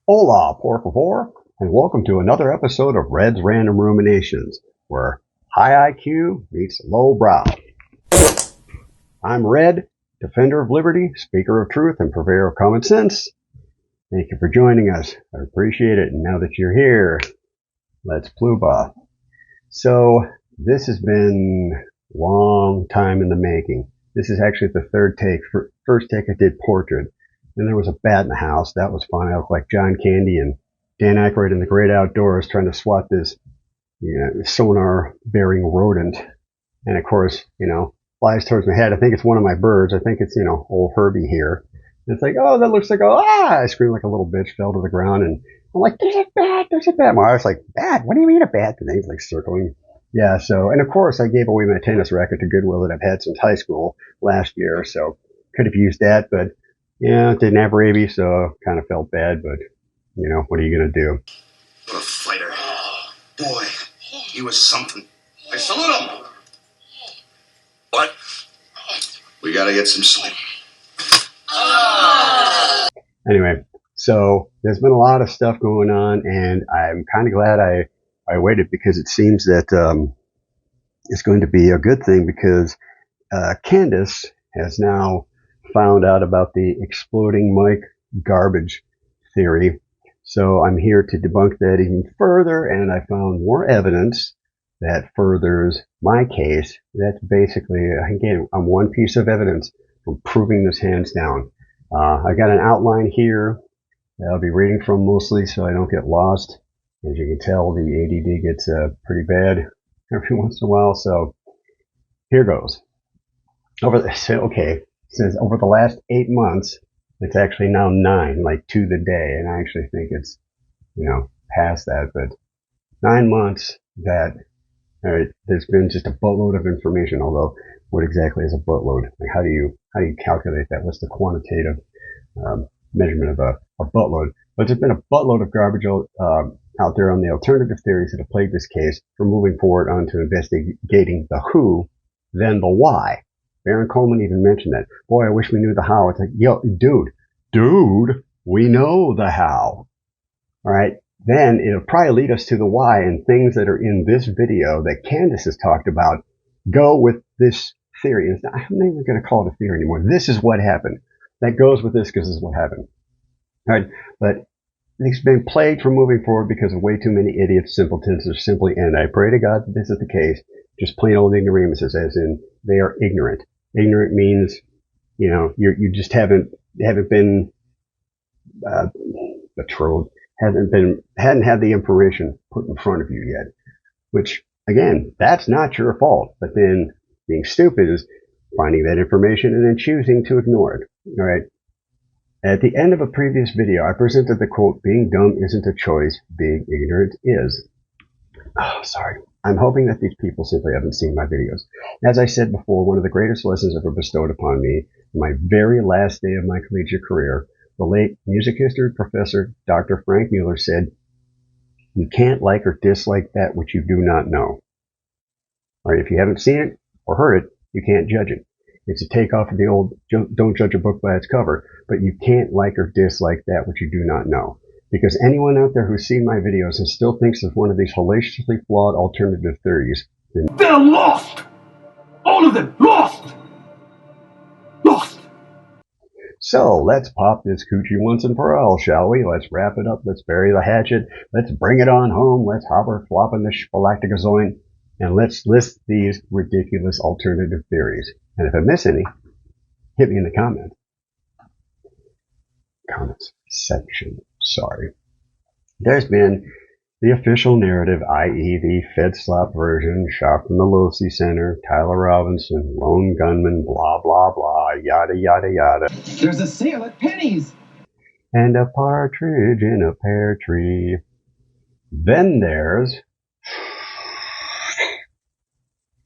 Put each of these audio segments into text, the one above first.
Hola, por favor, and welcome to another episode of Red's Random Ruminations, where high IQ meets low brow. I'm Red, defender of liberty, speaker of truth, and purveyor of common sense. Thank you for joining us. I appreciate it. And now that you're here, let's pluba. So, this has been a long time in the making. This is actually the third take. First take I did portrait. Then there was a bat in the house. That was fun. I looked like John Candy and Dan Aykroyd in the great outdoors trying to swat this sonar-bearing rodent. And of course, flies towards my head. I think it's one of my birds. I think it's, old Herbie here. And it's like, oh, that looks like, I screamed like a little bitch, fell to the ground. And I'm like, there's a bat, there's a bat. My wife's like, bat? What do you mean a bat? And he's like circling. Yeah, so, and of course I gave away my tennis racket to Goodwill that I've had since high school last year. So could have used that, but yeah, didn't have rabies, so kind of felt bad, but, what are you going to do? What a fighter. Boy, he was something. I salute him. But we got to get some sleep. Anyway, so there's been a lot of stuff going on, and I'm kind of glad I waited because it seems that it's going to be a good thing because Candace has now found out about the exploding mic garbage theory. So I'm here to debunk that even further, and I found more evidence that furthers my case. That's basically, again, I'm one piece of evidence from proving this hands down. I got an outline here that I'll be reading from mostly so I don't get lost. As you can tell, the ADD gets pretty bad every once in a while, so here goes. It says over the last 8 months, it's actually now 9, like to the day, and I actually think it's, past that, but 9 months that there's been just a boatload of information, although what exactly is a boatload? Like how do you calculate that? What's the quantitative measurement of a boatload? But there's been a buttload of garbage out there on the alternative theories that have plagued this case from moving forward onto investigating the who, then the why. Baron Coleman even mentioned that. Boy, I wish we knew the how. It's like, yo, dude, we know the how. All right. Then it'll probably lead us to the why, and things that are in this video that Candace has talked about go with this theory. I'm not even going to call it a theory anymore. This is what happened. That goes with this because this is what happened. All right. But it's been plagued from moving forward because of way too many idiots, simpletons, or simply, and I pray to God that this is the case, just plain old ignoramuses, as in they are ignorant. Ignorant means, you just haven't been betrothed, hadn't had the information put in front of you yet. Which, again, that's not your fault. But then being stupid is finding that information and then choosing to ignore it. All right. At the end of a previous video, I presented the quote, "Being dumb isn't a choice, being ignorant is." Oh, sorry. I'm hoping that these people simply haven't seen my videos. As I said before, one of the greatest lessons ever bestowed upon me, my very last day of my collegiate career, the late music history professor, Dr. Frank Mueller, said, "You can't like or dislike that which you do not know." All right, if you haven't seen it or heard it, you can't judge it. It's a takeoff of the old, don't judge a book by its cover, but you can't like or dislike that which you do not know. Because anyone out there who's seen my videos and still thinks of one of these hellaciously flawed alternative theories, then they're lost! All of them lost! Lost! So let's pop this coochie once and for all, shall we? Let's wrap it up. Let's bury the hatchet. Let's bring it on home. Let's hopper flop in the spalacticazoin. And let's list these ridiculous alternative theories. And if I miss any, hit me in the comments. Comments section. Sorry. There's been the official narrative, i.e. the Fed slop version, shot from the Losi Center, Tyler Robinson, lone gunman, blah, blah, blah, yada, yada, yada. There's a sale at Penny's. And a partridge in a pear tree. Then there's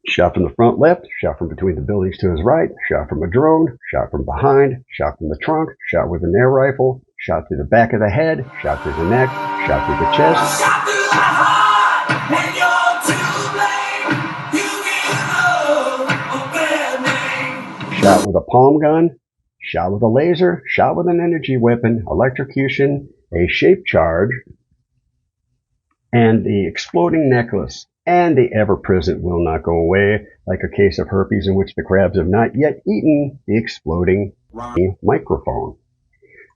shot from the front left, shot from between the buildings to his right, shot from a drone, shot from behind, shot from the trunk, shot with an air rifle, shot through the back of the head, shot through the neck, shot through the chest. Shot through the heart, and you're to blame. You give a bad name. Shot with a palm gun, shot with a laser, shot with an energy weapon, electrocution, a shape charge, and the exploding necklace, and the ever-present will not go away, like a case of herpes in which the crabs have not yet eaten the exploding microphone.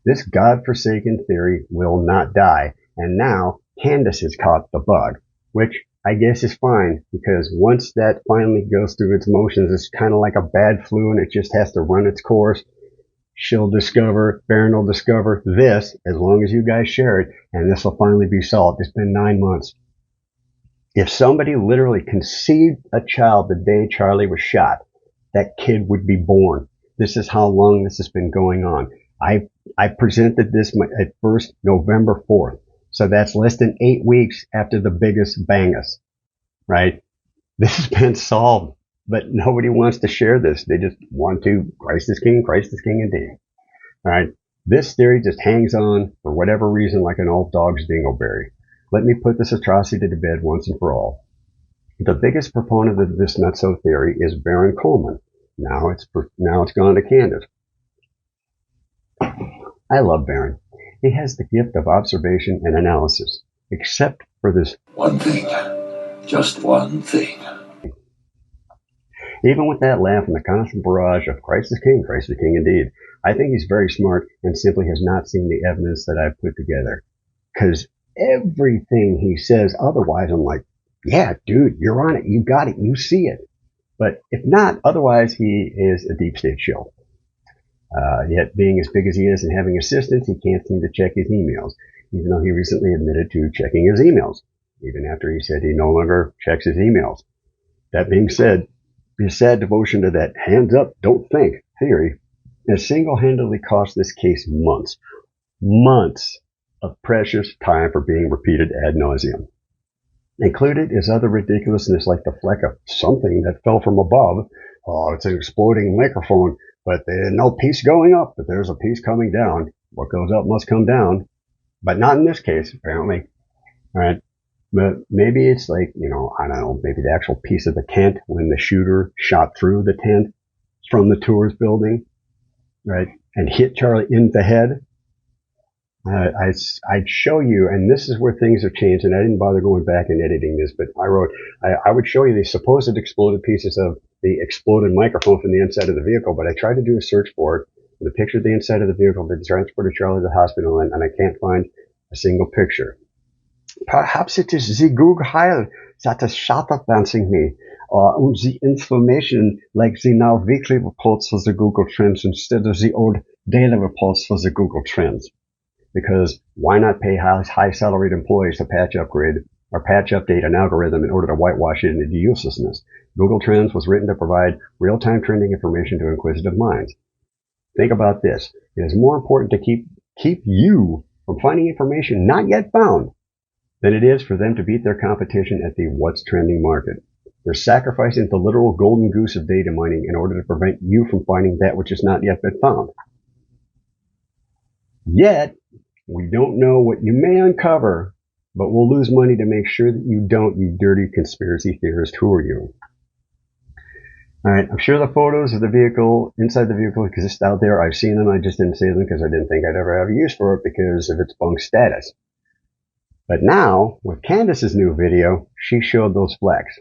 This godforsaken theory will not die, and now Candace has caught the bug, which I guess is fine, because once that finally goes through its motions, it's kind of like a bad flu, and it just has to run its course. She'll discover, Baron will discover this, as long as you guys share it, and this will finally be solved. It's been 9 months. If somebody literally conceived a child the day Charlie was shot, that kid would be born. This is how long this has been going on. I presented this at first November 4th. So that's less than 8 weeks after the biggest bangus, right? This has been solved, but nobody wants to share this. They just want to, Christ is king indeed. All right. This theory just hangs on for whatever reason like an old dog's dingleberry. Let me put this atrocity to bed once and for all. The biggest proponent of this nutso theory is Baron Coleman. Now it's gone to Candace. I love Baron. He has the gift of observation and analysis, except for this one thing, just one thing. Even with that laugh and the constant barrage of Christ is king indeed, I think he's very smart and simply has not seen the evidence that I've put together. Because everything he says otherwise, I'm like, yeah, dude, you're on it. You got it. You see it. But if not, otherwise he is a deep state shill. Yet being as big as he is and having assistants, he can't seem to check his emails, even though he recently admitted to checking his emails, even after he said he no longer checks his emails. That being said, his sad devotion to that hands up, don't think theory has single-handedly cost this case months of precious time for being repeated ad nauseum. Included is other ridiculousness like the fleck of something that fell from above. Oh, it's an exploding microphone. But there's no piece going up, but there's a piece coming down. What goes up must come down. But not in this case, apparently. All right. But maybe it's like, I don't know, maybe the actual piece of the tent when the shooter shot through the tent from the tours building, right, and hit Charlie in the head. I'd show you, and this is where things have changed, and I didn't bother going back and editing this, but I would show you the supposed exploded pieces of the exploded microphone from the inside of the vehicle, but I tried to do a search for it, with a picture of the inside of the vehicle that transported Charlie to the hospital, and I can't find a single picture. Perhaps it is the Google Heil that is shadowdancing me, the information like the now weekly reports for the Google Trends instead of the old daily reports for the Google Trends. Because why not pay high salaried employees to patch update an algorithm in order to whitewash it into uselessness? Google Trends was written to provide real-time trending information to inquisitive minds. Think about this. It is more important to keep you from finding information not yet found than it is for them to beat their competition at the what's trending market. They're sacrificing the literal golden goose of data mining in order to prevent you from finding that which has not yet been found. Yet, we don't know what you may uncover, but we'll lose money to make sure that you don't, you dirty conspiracy theorist. Who are you? Alright, I'm sure the photos of the vehicle, inside the vehicle, exist out there. I've seen them, I just didn't save them because I didn't think I'd ever have a use for it because of its bunk status. But now, with Candace's new video, she showed those flecks.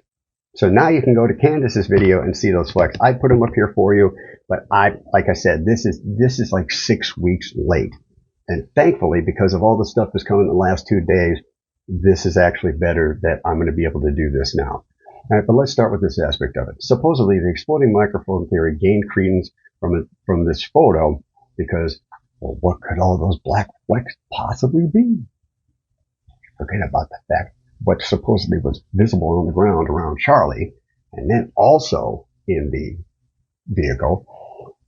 So now you can go to Candace's video and see those flecks. I put them up here for you, but like I said, this is like 6 weeks late. And thankfully, because of all the stuff that's come in the last 2 days, this is actually better that I'm going to be able to do this now. All right, but let's start with this aspect of it. Supposedly, the exploding microphone theory gained credence from this photo because, well, what could all those black flecks possibly be? Forget about the fact what supposedly was visible on the ground around Charlie, and then also in the vehicle.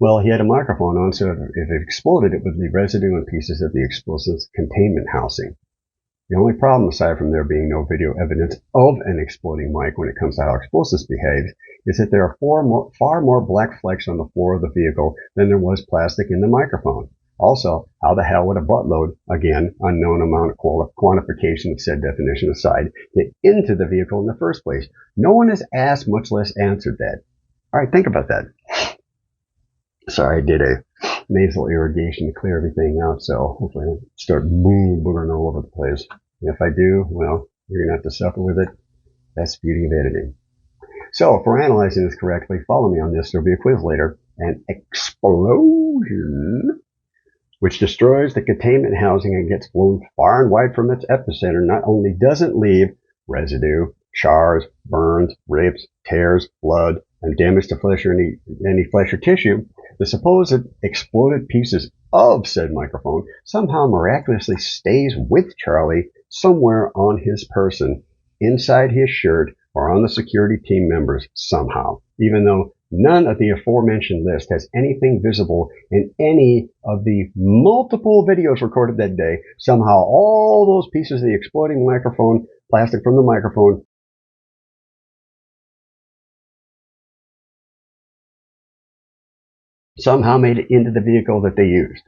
Well, he had a microphone on, so if it exploded, it would leave residue and pieces of the explosives containment housing. The only problem, aside from there being no video evidence of an exploding mic when it comes to how explosives behave, is that there are far more black flecks on the floor of the vehicle than there was plastic in the microphone. Also, how the hell would a buttload, again, unknown amount of quantification of said definition aside, get into the vehicle in the first place? No one has asked, much less answered that. All right, think about that. Sorry, I did a nasal irrigation to clear everything out, so hopefully I don't start boogering all over the place. And if I do, well, you're going to have to suffer with it. That's the beauty of editing. So, if we're analyzing this correctly, follow me on this. There'll be a quiz later. An explosion, which destroys the containment housing and gets blown far and wide from its epicenter, not only doesn't leave residue, chars, burns, rips, tears, blood, and damage to flesh or any flesh or tissue, the supposed exploded pieces of said microphone somehow miraculously stays with Charlie somewhere on his person, inside his shirt, or on the security team members somehow, even though none of the aforementioned list has anything visible in any of the multiple videos recorded that day. Somehow all those pieces of the exploding microphone, plastic from the microphone, somehow made it into the vehicle that they used.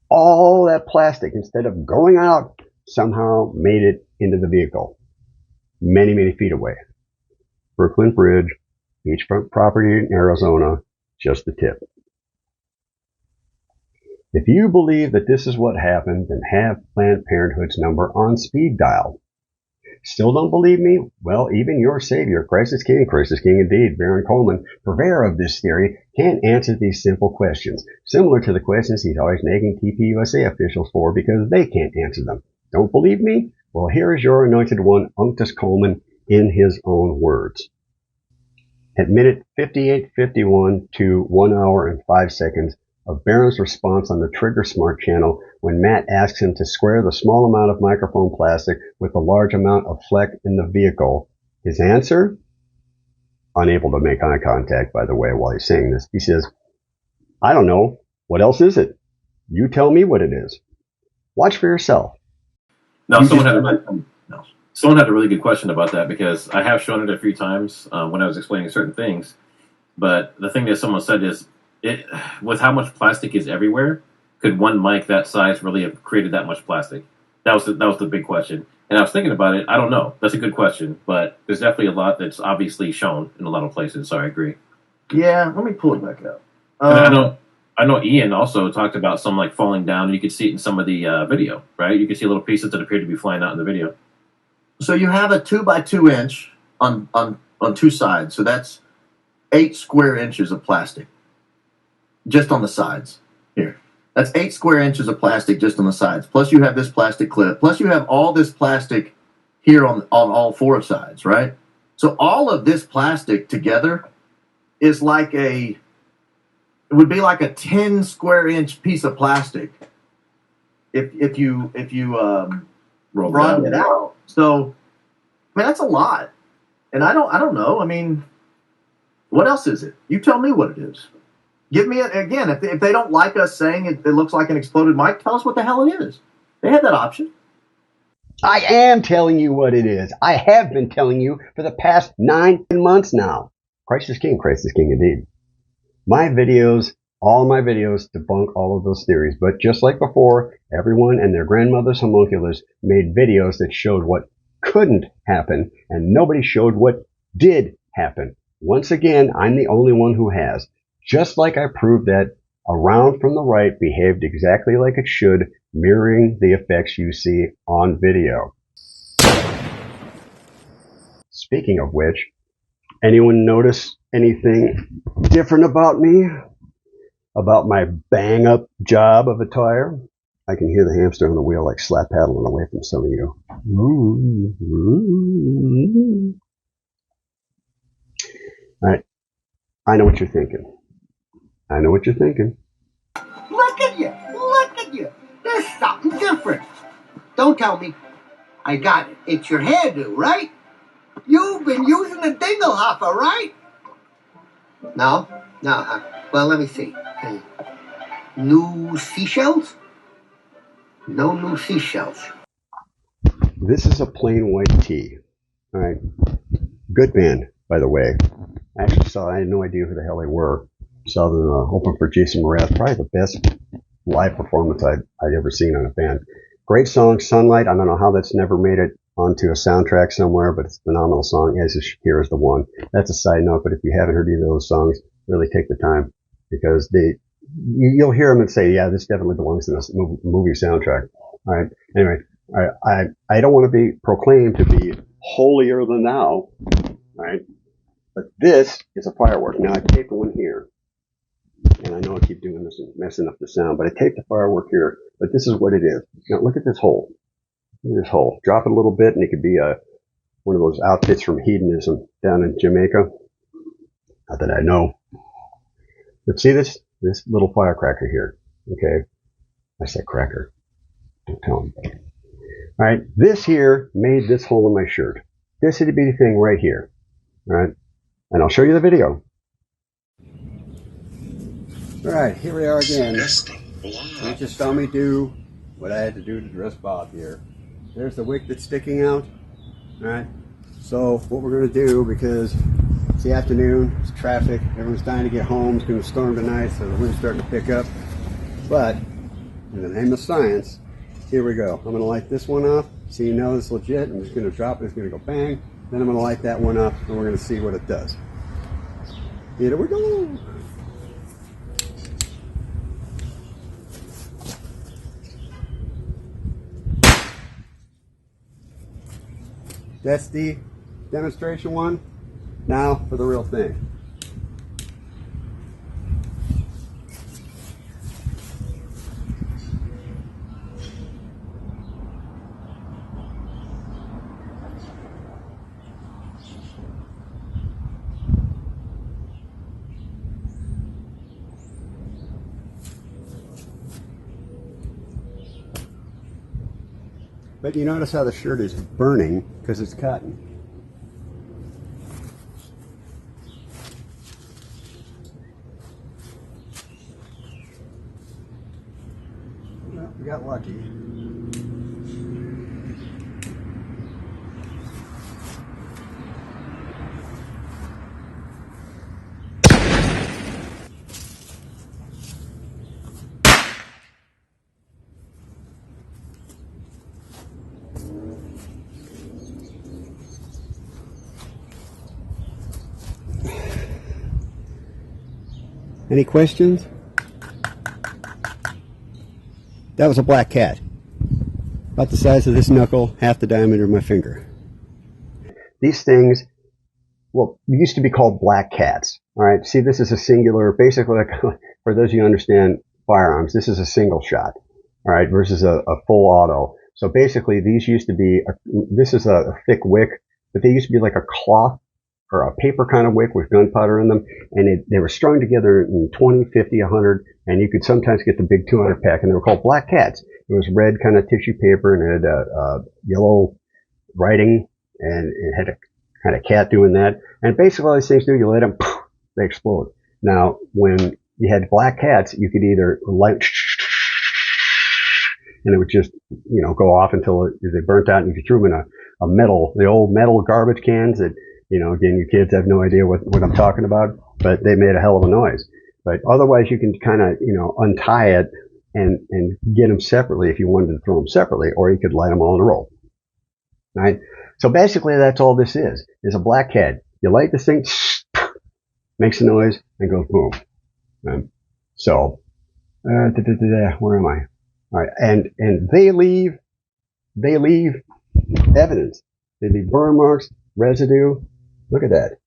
All that plastic, instead of going out, somehow made it into the vehicle. Many, many feet away. Brooklyn Bridge, beachfront property in Arizona, just the tip. If you believe that this is what happened, then have Planned Parenthood's number on speed dial. Still don't believe me? Well, even your savior, Christ is King indeed, Baron Coleman, purveyor of this theory, can't answer these simple questions, similar to the questions he's always nagging TPUSA officials for because they can't answer them. Don't believe me? Well, here is your anointed one, Unctus Coleman, in his own words. At minute 58:51 to 1 hour and 5 seconds of Baron's response on the Trigger Smart channel when Matt asks him to square the small amount of microphone plastic with the large amount of fleck in the vehicle, his answer? Unable to make eye contact, by the way, while he's saying this. He says, I don't know. What else is it? You tell me what it is. Watch for yourself. No, someone had a really good question about that because I have shown it a few times when I was explaining certain things. But the thing that someone said is, with how much plastic is everywhere, could one mic that size really have created that much plastic? That was the big question. And I was thinking about it. I don't know. That's a good question. But there's definitely a lot that's obviously shown in a lot of places. So I agree. Yeah, let me pull it back up. I know Ian also talked about some like falling down, and you could see it in some of the video, right? You could see little pieces that appear to be flying out in the video. So you have a 2 by 2 inch on two sides. So that's 8 square inches of plastic just on the sides here. That's 8 square inches of plastic just on the sides. Plus you have this plastic clip. Plus you have all this plastic here on all 4 sides, right? So all of this plastic together is like it would be like a 10 square inch piece of plastic if you broaden it out. So, I mean, that's a lot. And I don't know. I mean, what else is it? You tell me what it is. Give me it again. If they don't like us saying it looks like an exploded mic, tell us what the hell it is. They have that option. I am telling you what it is. I have been telling you for the past 9 months now. Christ is King indeed. All my videos debunk all of those theories, but just like before, everyone and their grandmother's homunculus made videos that showed what couldn't happen, and nobody showed what did happen. Once again, I'm the only one who has. Just like I proved that a round from the right behaved exactly like it should, mirroring the effects you see on video. Speaking of which, anyone notice anything different about me? About my bang-up job of attire? I can hear the hamster on the wheel like slap paddling away from some of you. Alright, I know what you're thinking. Look at you. There's something different. Don't tell me. I got it. It's your hairdo, right? You've been using the dinglehopper, right? No, huh? Well, let me see. New seashells? No new seashells. This is a plain white tee. Alright. Good band, by the way. I had no idea who the hell they were. Saw them open for Jason Mraz. Probably the best live performance I'd ever seen on a band. Great song, Sunlight. I don't know how that's never made it onto a soundtrack somewhere, but it's a phenomenal song, as is Shakira is the one. That's a side note, but if you haven't heard either of those songs, really take the time, because you'll hear them and say, yeah, this definitely belongs in this movie soundtrack. All right. Anyway, I don't want to be proclaimed to be holier than thou. All right. But this is a firework. Now I taped one here. And I know I keep doing this and messing up the sound, but I taped the firework here. But this is what it is. Now look at this hole. Look at this hole. Drop it a little bit and it could be one of those outfits from hedonism down in Jamaica. Not that I know. But see this little firecracker here. Okay. I said cracker. Don't tell him. All right. This here made this hole in my shirt. This itty bitty thing right here. All right. And I'll show you the video. All right. Here we are again. You just saw me do what I had to do to dress Bob here. There's the wick that's sticking out. All right. So what we're going to do, because it's the afternoon, it's traffic, everyone's dying to get home, it's going to storm tonight, so the wind's starting to pick up. But in the name of science, here we go. I'm going to light this one off so you know it's legit. I'm just going to drop it, it's going to go bang. Then I'm going to light that one up and we're going to see what it does. Here we go. That's the demonstration one. Now for the real thing. But you notice how the shirt is burning because it's cotton. Well, we got lucky. Any questions? That was a black cat. About the size of this knuckle, half the diameter of my finger. These things, well, used to be called black cats. All right, see, this is a singular, basically, like, for those of you who understand firearms, this is a single shot, all right, versus a full auto. So basically, these used to be, this is a thick wick, but they used to be like a cloth or a paper kind of wick with gunpowder in them, and they were strung together in 20, 50, 100, and you could sometimes get the big 200 pack, and they were called black cats. It was red kind of tissue paper, and it had yellow writing, and it had a kind of cat doing that. And basically all these things do, you light them, poof, they explode. Now, when you had black cats, you could either light, and it would just, you know, go off until they burnt out, and if you threw them in a metal, the old metal garbage cans that, you know, again, you kids have no idea what I'm talking about, but they made a hell of a noise. But otherwise, you can kind of, you know, untie it and get them separately if you wanted to throw them separately, or you could light them all in a row. Right? So basically, that's all this is a black cat. You light this thing, makes a noise, and goes boom. So, where am I? All right, and they leave evidence. They leave burn marks, residue. Look at that.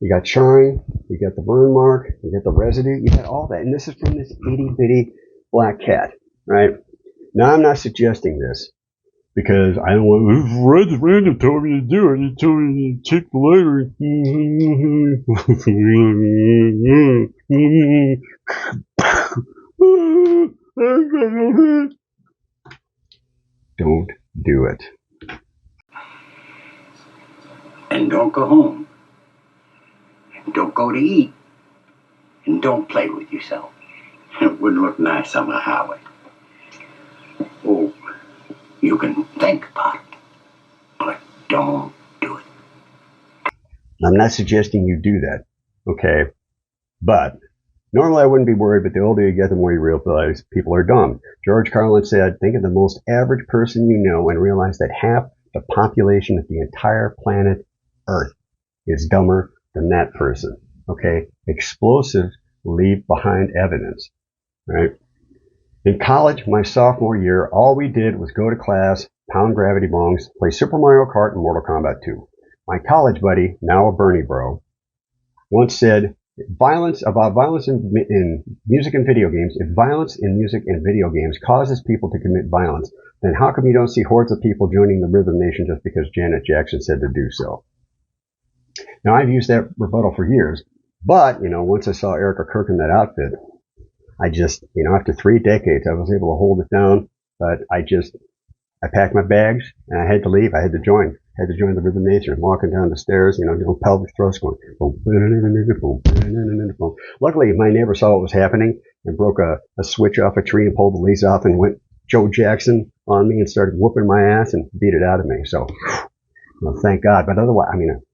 You got charring, you got the burn mark, you got the residue, you got all that. And this is from this itty bitty black cat, right? Now, I'm not suggesting this because I don't want, Random told me to do it. He told me to check the lighter. Don't do it. And don't go home. And don't go to eat. And don't play with yourself. It wouldn't look nice on the highway. Oh, you can think about it, but don't do it. I'm not suggesting you do that, okay? But normally I wouldn't be worried, but the older you get, the more you realize people are dumb. George Carlin said, think of the most average person you know and realize that half the population of the entire planet Earth is dumber than that person, okay? Explosives leave behind evidence, right? In college, my sophomore year, all we did was go to class, pound gravity bongs, play Super Mario Kart and Mortal Kombat 2. My college buddy, now a Bernie bro, once said, violence in music and video games, if violence in music and video games causes people to commit violence, then how come you don't see hordes of people joining the Rhythm Nation just because Janet Jackson said to do so? Now, I've used that rebuttal for years, but, once I saw Erica Kirk in that outfit, I just, after 3 decades, I was able to hold it down, but I packed my bags and I had to leave. I had to join the Rhythm Nation. I'm walking down the stairs, doing pelvic thrusts going, boom, boom, boom. Luckily, my neighbor saw what was happening and broke a switch off a tree and pulled the leaves off and went Joe Jackson on me and started whooping my ass and beat it out of me. So, thank God. But otherwise,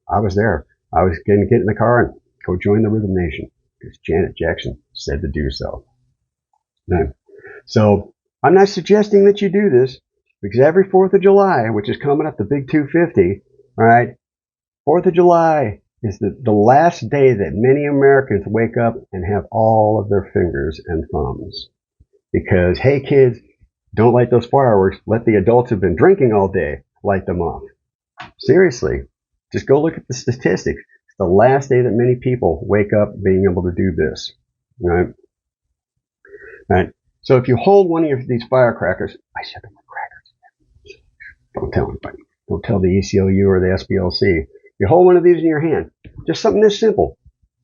I was there. I was going to get in the car and go join the Rhythm Nation because Janet Jackson said to do so. Right. So, I'm not suggesting that you do this because every 4th of July, which is coming up, the big 250, all right, 4th of July is the last day that many Americans wake up and have all of their fingers and thumbs. Because, hey kids, don't light those fireworks. Let the adults who've been drinking all day light them off. Seriously, just go look at the statistics. It's the last day that many people wake up being able to do this, right? Right. So if you hold one of these firecrackers, I said them were crackers. Don't tell anybody. Don't tell the ACLU or the SPLC. You hold one of these in your hand. Just something this simple,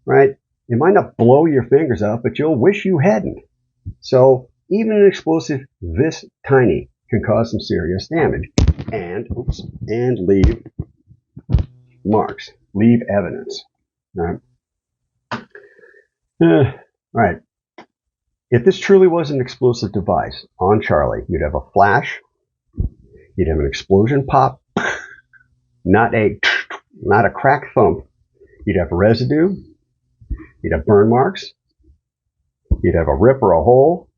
right? It might not blow your fingers out, but you'll wish you hadn't. So even an explosive this tiny can cause some serious damage and leave marks, leave evidence, right? Right. If this truly was an explosive device on Charlie, you'd have a flash, you'd have an explosion pop, not a crack thump. You'd have residue, you'd have burn marks, you'd have a rip or a hole,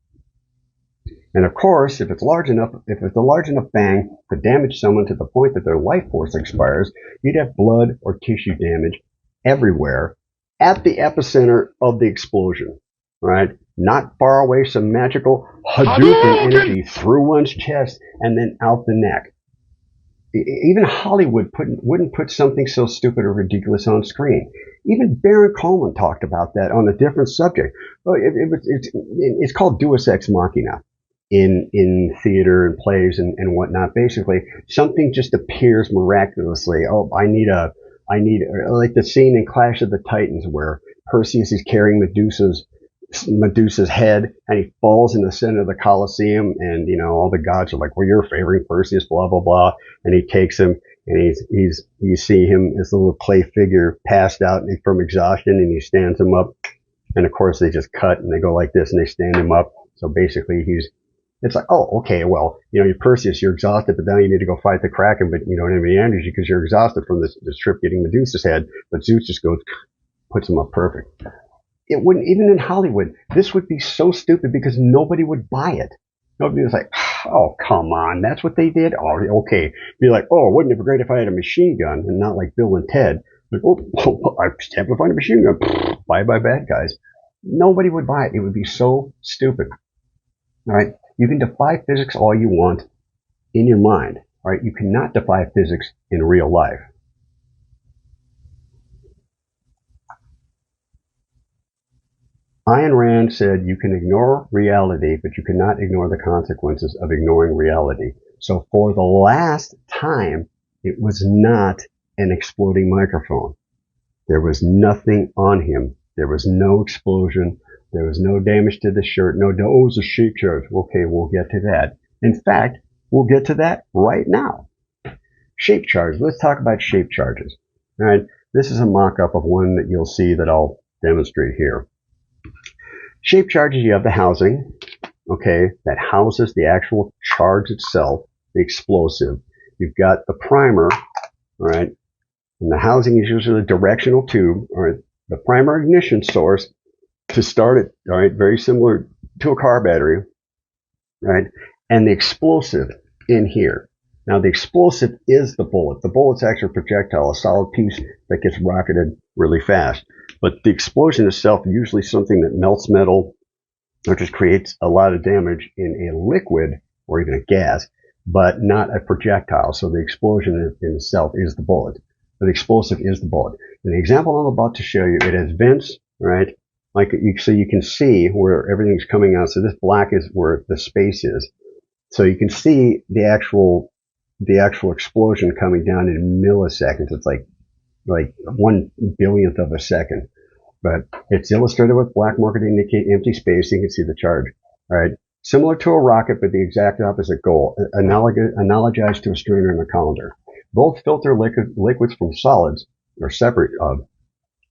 and of course, if it's a large enough bang to damage someone to the point that their life force expires, you'd have blood or tissue damage everywhere at the epicenter of the explosion, right? Not far away, some magical Hadouken energy through one's chest and then out the neck. Even Hollywood wouldn't put something so stupid or ridiculous on screen. Even Baron Coleman talked about that on a different subject. It's called Deus Ex Machina in theater and plays and whatnot. Basically, something just appears miraculously. Oh, I need like the scene in Clash of the Titans where Perseus is carrying Medusa's head and he falls in the center of the Colosseum and all the gods are like, well, you're favoring Perseus, blah blah blah, and he takes him and you see him as a little clay figure passed out from exhaustion and he stands him up, and of course they just cut and they go like this and they stand him up. So basically it's like, oh, okay, well, you're Perseus, you're exhausted, but now you need to go fight the Kraken, but you don't have any energy because you're exhausted from this trip getting Medusa's head, but Zeus just goes, puts him up perfect. It wouldn't, even in Hollywood, this would be so stupid because nobody would buy it. Nobody was like, oh, come on, that's what they did? Oh, okay. Be like, oh, wouldn't it be great if I had a machine gun and not like Bill and Ted? Like, oh, I just happened to find a machine gun. Bye bad guys. Nobody would buy it. It would be so stupid. All right? You can defy physics all you want in your mind. All right? You cannot defy physics in real life. Ayn Rand said you can ignore reality, but you cannot ignore the consequences of ignoring reality. So for the last time, it was not an exploding microphone. There was nothing on him. There was no explosion. There was no damage to the shirt. No, it was a shape charge. Okay, we'll get to that. In fact, we'll get to that right now. Shape charge. Let's talk about shape charges. All right. This is a mock-up of one that you'll see that I'll demonstrate here. Shape charges, you have the housing, okay, that houses the actual charge itself, the explosive. You've got the primer, all right, and the housing is usually a directional tube, all right, the primer ignition source to start it, all right, very similar to a car battery, right, and the explosive in here. Now, the explosive is the bullet. The bullet's actually a projectile, a solid piece that gets rocketed really fast. But the explosion itself, usually something that melts metal or just creates a lot of damage in a liquid or even a gas, but not a projectile. So the explosion in itself is the bullet. The explosive is the bullet. And the example I'm about to show you, it has vents, right? So you can see where everything's coming out. So this black is where the space is. So you can see the actual explosion coming down in milliseconds. It's like 1/1000th of a second. But it's illustrated with black marker to indicate empty space. You can see the charge. All right. Similar to a rocket, but the exact opposite goal. Analogized to a strainer and a colander. Both filter liquids from solids, or separate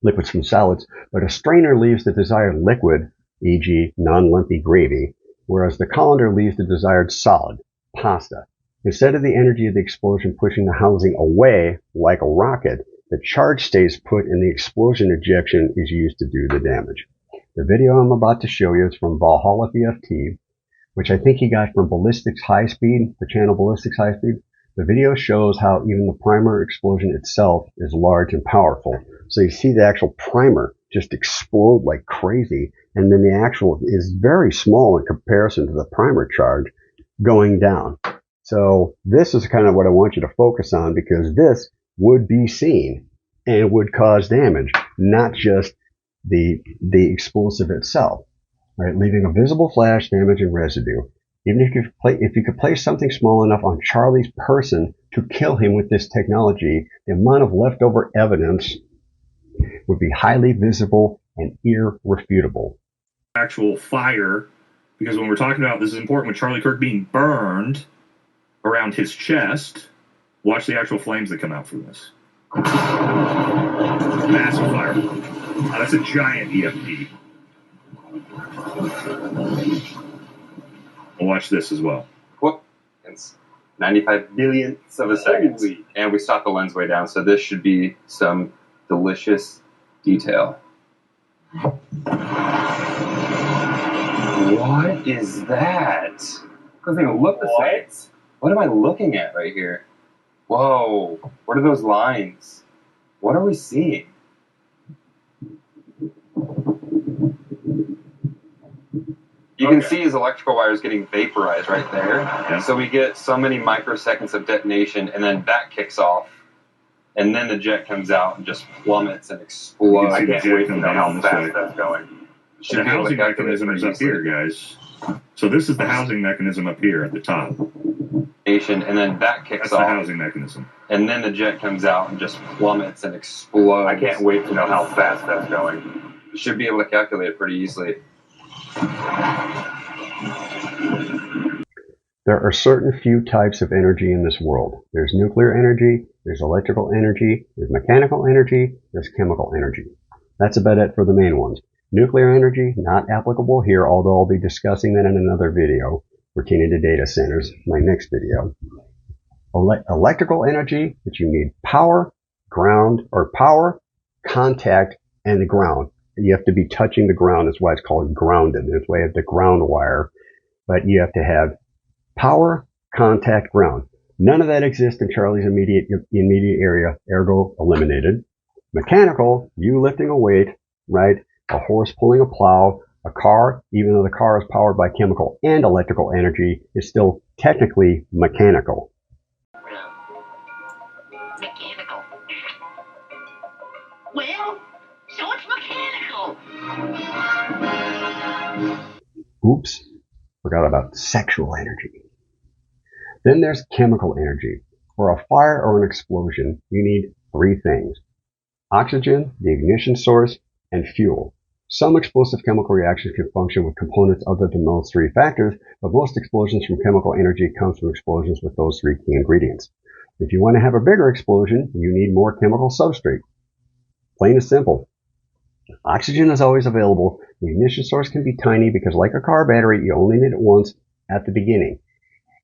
liquids from solids, but a strainer leaves the desired liquid, e.g. non-lumpy gravy, whereas the colander leaves the desired solid, pasta. Instead of the energy of the explosion pushing the housing away like a rocket, the charge stays put and the explosion ejection is used to do the damage. The video I'm about to show you is from Valhalla VFT, which I think he got from Ballistics High Speed, the channel Ballistics High Speed. The video shows how even the primer explosion itself is large and powerful. So you see the actual primer just explode like crazy, and then the actual is very small in comparison to the primer charge going down. So this is kind of what I want you to focus on, because this would be seen and would cause damage, not just the explosive itself, right? Leaving a visible flash, damage, and residue. Even if you could place something small enough on Charlie's person to kill him with this technology, the amount of leftover evidence would be highly visible and irrefutable. Actual fire, because when we're talking about, this is important, with Charlie Kirk being burned around his chest, watch the actual flames that come out from this. Massive fire. That's a giant EFP. We'll watch this as well. Whoop. It's 95 billionths of a second. And we stopped the lens way down, so this should be some delicious detail. What is that? Doesn't even look the same. What am I looking at right here? Whoa. What are those lines? What are we seeing? You can see his electrical wires getting vaporized right there. Yeah. So we get so many microseconds of detonation, and then that kicks off. And then the jet comes out and just plummets and explodes. I can't wait to know how fast that's going. The housing mechanism is up here, guys. So this is the housing mechanism up here at the top. And then that kicks off. That's the housing mechanism. And then the jet comes out and just plummets and explodes. I can't wait to know how fast that's going. You should be able to calculate it pretty easily. There are certain few types of energy in this world. There's nuclear energy, there's electrical energy, there's mechanical energy, there's chemical energy. That's about it for the main ones. Nuclear energy, not applicable here, although I'll be discussing that in another video pertaining to data centers, my next video. Electrical energy, which you need power, ground, or power, contact, and the ground. You have to be touching the ground. That's why it's called grounded. That's why you have the ground wire. But you have to have power, contact, ground. None of that exists in Charlie's immediate area, ergo eliminated. Mechanical, you lifting a weight, right? A horse pulling a plow, a car, even though the car is powered by chemical and electrical energy, is still technically mechanical. Mechanical. Well, so it's mechanical. Oops, forgot about sexual energy. Then there's chemical energy. For a fire or an explosion, you need three things: oxygen, the ignition source, and fuel. Some explosive chemical reactions can function with components other than those three factors, but most explosions from chemical energy comes from explosions with those three key ingredients. If you want to have a bigger explosion, you need more chemical substrate. Plain and simple. Oxygen is always available. The ignition source can be tiny because, like a car battery, you only need it once at the beginning.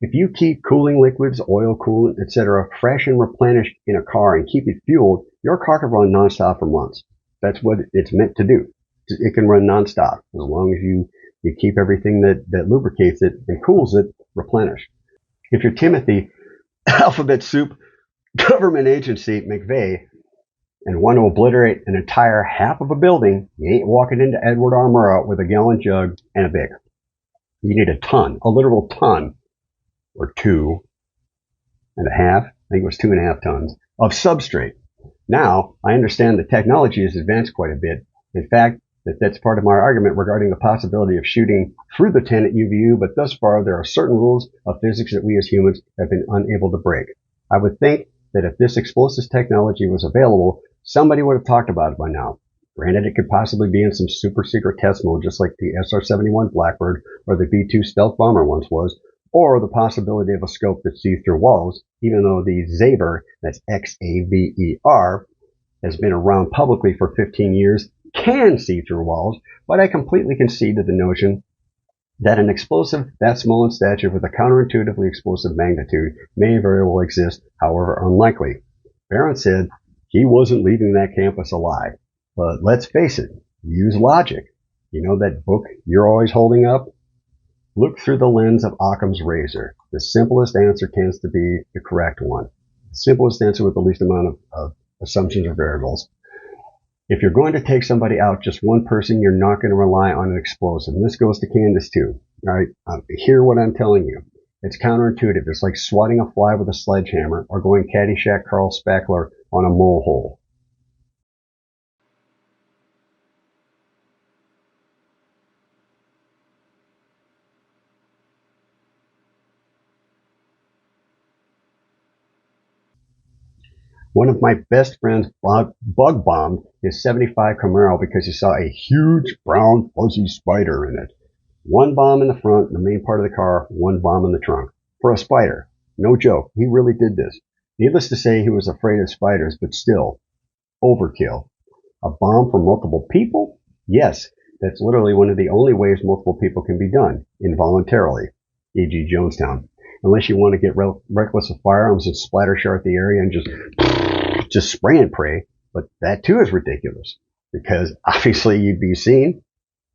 If you keep cooling liquids, oil, coolant, etc., fresh and replenished in a car and keep it fueled, your car can run nonstop for months. That's what it's meant to do. It can run nonstop as long as you keep everything that lubricates it and cools it replenished. If you're Timothy, Alphabet Soup, government agency, McVeigh, and want to obliterate an entire half of a building, you ain't walking into Edward R. Murrow with a gallon jug and a Bic. You need a ton, a literal ton, or 2.5, I think it was 2.5 tons, of substrate. Now, I understand the technology has advanced quite a bit. In fact, that's part of my argument regarding the possibility of shooting through the Tenet UVU, but thus far there are certain rules of physics that we as humans have been unable to break. I would think that if this explosives technology was available, somebody would have talked about it by now. Granted, it could possibly be in some super secret test mode, just like the SR-71 Blackbird or the B-2 stealth bomber once was, or the possibility of a scope that sees through walls, even though the Xaver, that's X-A-V-E-R, has been around publicly for 15 years, can see through walls, but I completely concede to the notion that an explosive that small in stature with a counterintuitively explosive magnitude may very well exist, however unlikely. Barron said he wasn't leaving that campus alive. But let's face it, use logic. You know that book you're always holding up? Look through the lens of Occam's razor. The simplest answer tends to be the correct one. The simplest answer with the least amount of assumptions or variables. If you're going to take somebody out, just one person, you're not going to rely on an explosive. And this goes to Candace too. All right, hear what I'm telling you. It's counterintuitive. It's like swatting a fly with a sledgehammer or going Caddyshack Carl Spackler on a mole hole. One of my best friends bug bombed his 75 Camaro because he saw a huge brown fuzzy spider in it. One bomb in the front, the main part of the car, one bomb in the trunk. For a spider. No joke. He really did this. Needless to say, he was afraid of spiders, but still, overkill. A bomb for multiple people? Yes, that's literally one of the only ways multiple people can be done, involuntarily, e.g. Jonestown. Unless you want to get reckless with firearms and splatter shart the area and just spray and pray. But that too is ridiculous because obviously you'd be seen.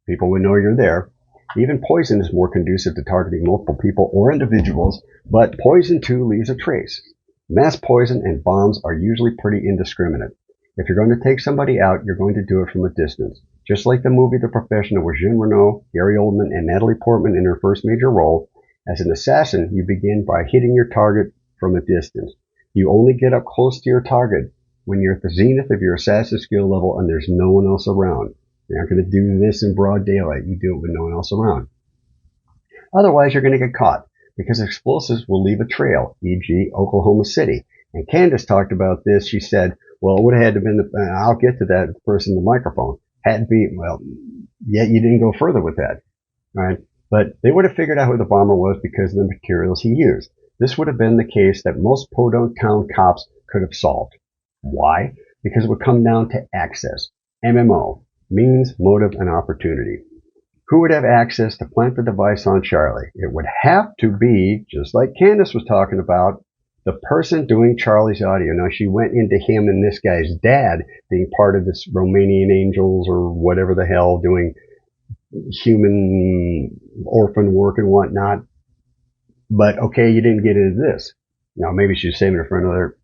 People would know you're there. Even poison is more conducive to targeting multiple people or individuals, but poison too leaves a trace. Mass poison and bombs are usually pretty indiscriminate. If you're going to take somebody out, you're going to do it from a distance. Just like the movie The Professional with Jean Reno, Gary Oldman, and Natalie Portman in her first major role. As an assassin, you begin by hitting your target from a distance. You only get up close to your target when you're at the zenith of your assassin skill level and there's no one else around. You're not going to do this in broad daylight. You do it with no one else around. Otherwise, you're going to get caught because explosives will leave a trail, e.g. Oklahoma City. And Candace talked about this. She said, well, it would have had to have been I'll get to that person in the microphone. Had to be, well, yet you didn't go further with that. All right. But they would have figured out who the bomber was because of the materials he used. This would have been the case that most Podunk Town cops could have solved. Why? Because it would come down to access. MMO. Means, motive, and opportunity. Who would have access to plant the device on Charlie? It would have to be, just like Candace was talking about, the person doing Charlie's audio. Now, she went into him and this guy's dad being part of this Romanian Angels or whatever the hell, doing human orphan work and whatnot. But okay, you didn't get into this. Now maybe she's saving it for another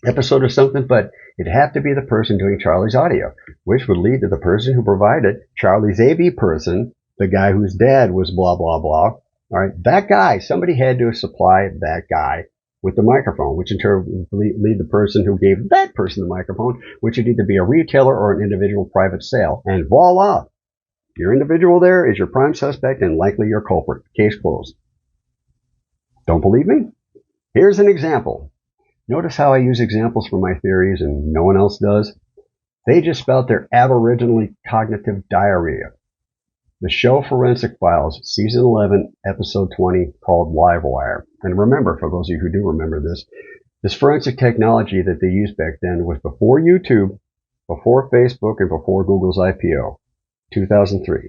episode or something, but it'd have to be the person doing Charlie's audio, which would lead to the person who provided Charlie's AV person, the guy whose dad was blah, blah, blah. All right, that guy, somebody had to supply that guy with the microphone, which in turn would lead the person who gave that person the microphone, which would either be a retailer or an individual private sale. And voila! Your individual there is your prime suspect and likely your culprit. Case closed. Don't believe me? Here's an example. Notice how I use examples for my theories and no one else does? They just spelled their aboriginally cognitive diarrhea. The show Forensic Files, Season 11, Episode 20, called Live Wire. And remember, for those of you who do remember this forensic technology that they used back then was before YouTube, before Facebook, and before Google's IPO. 2003.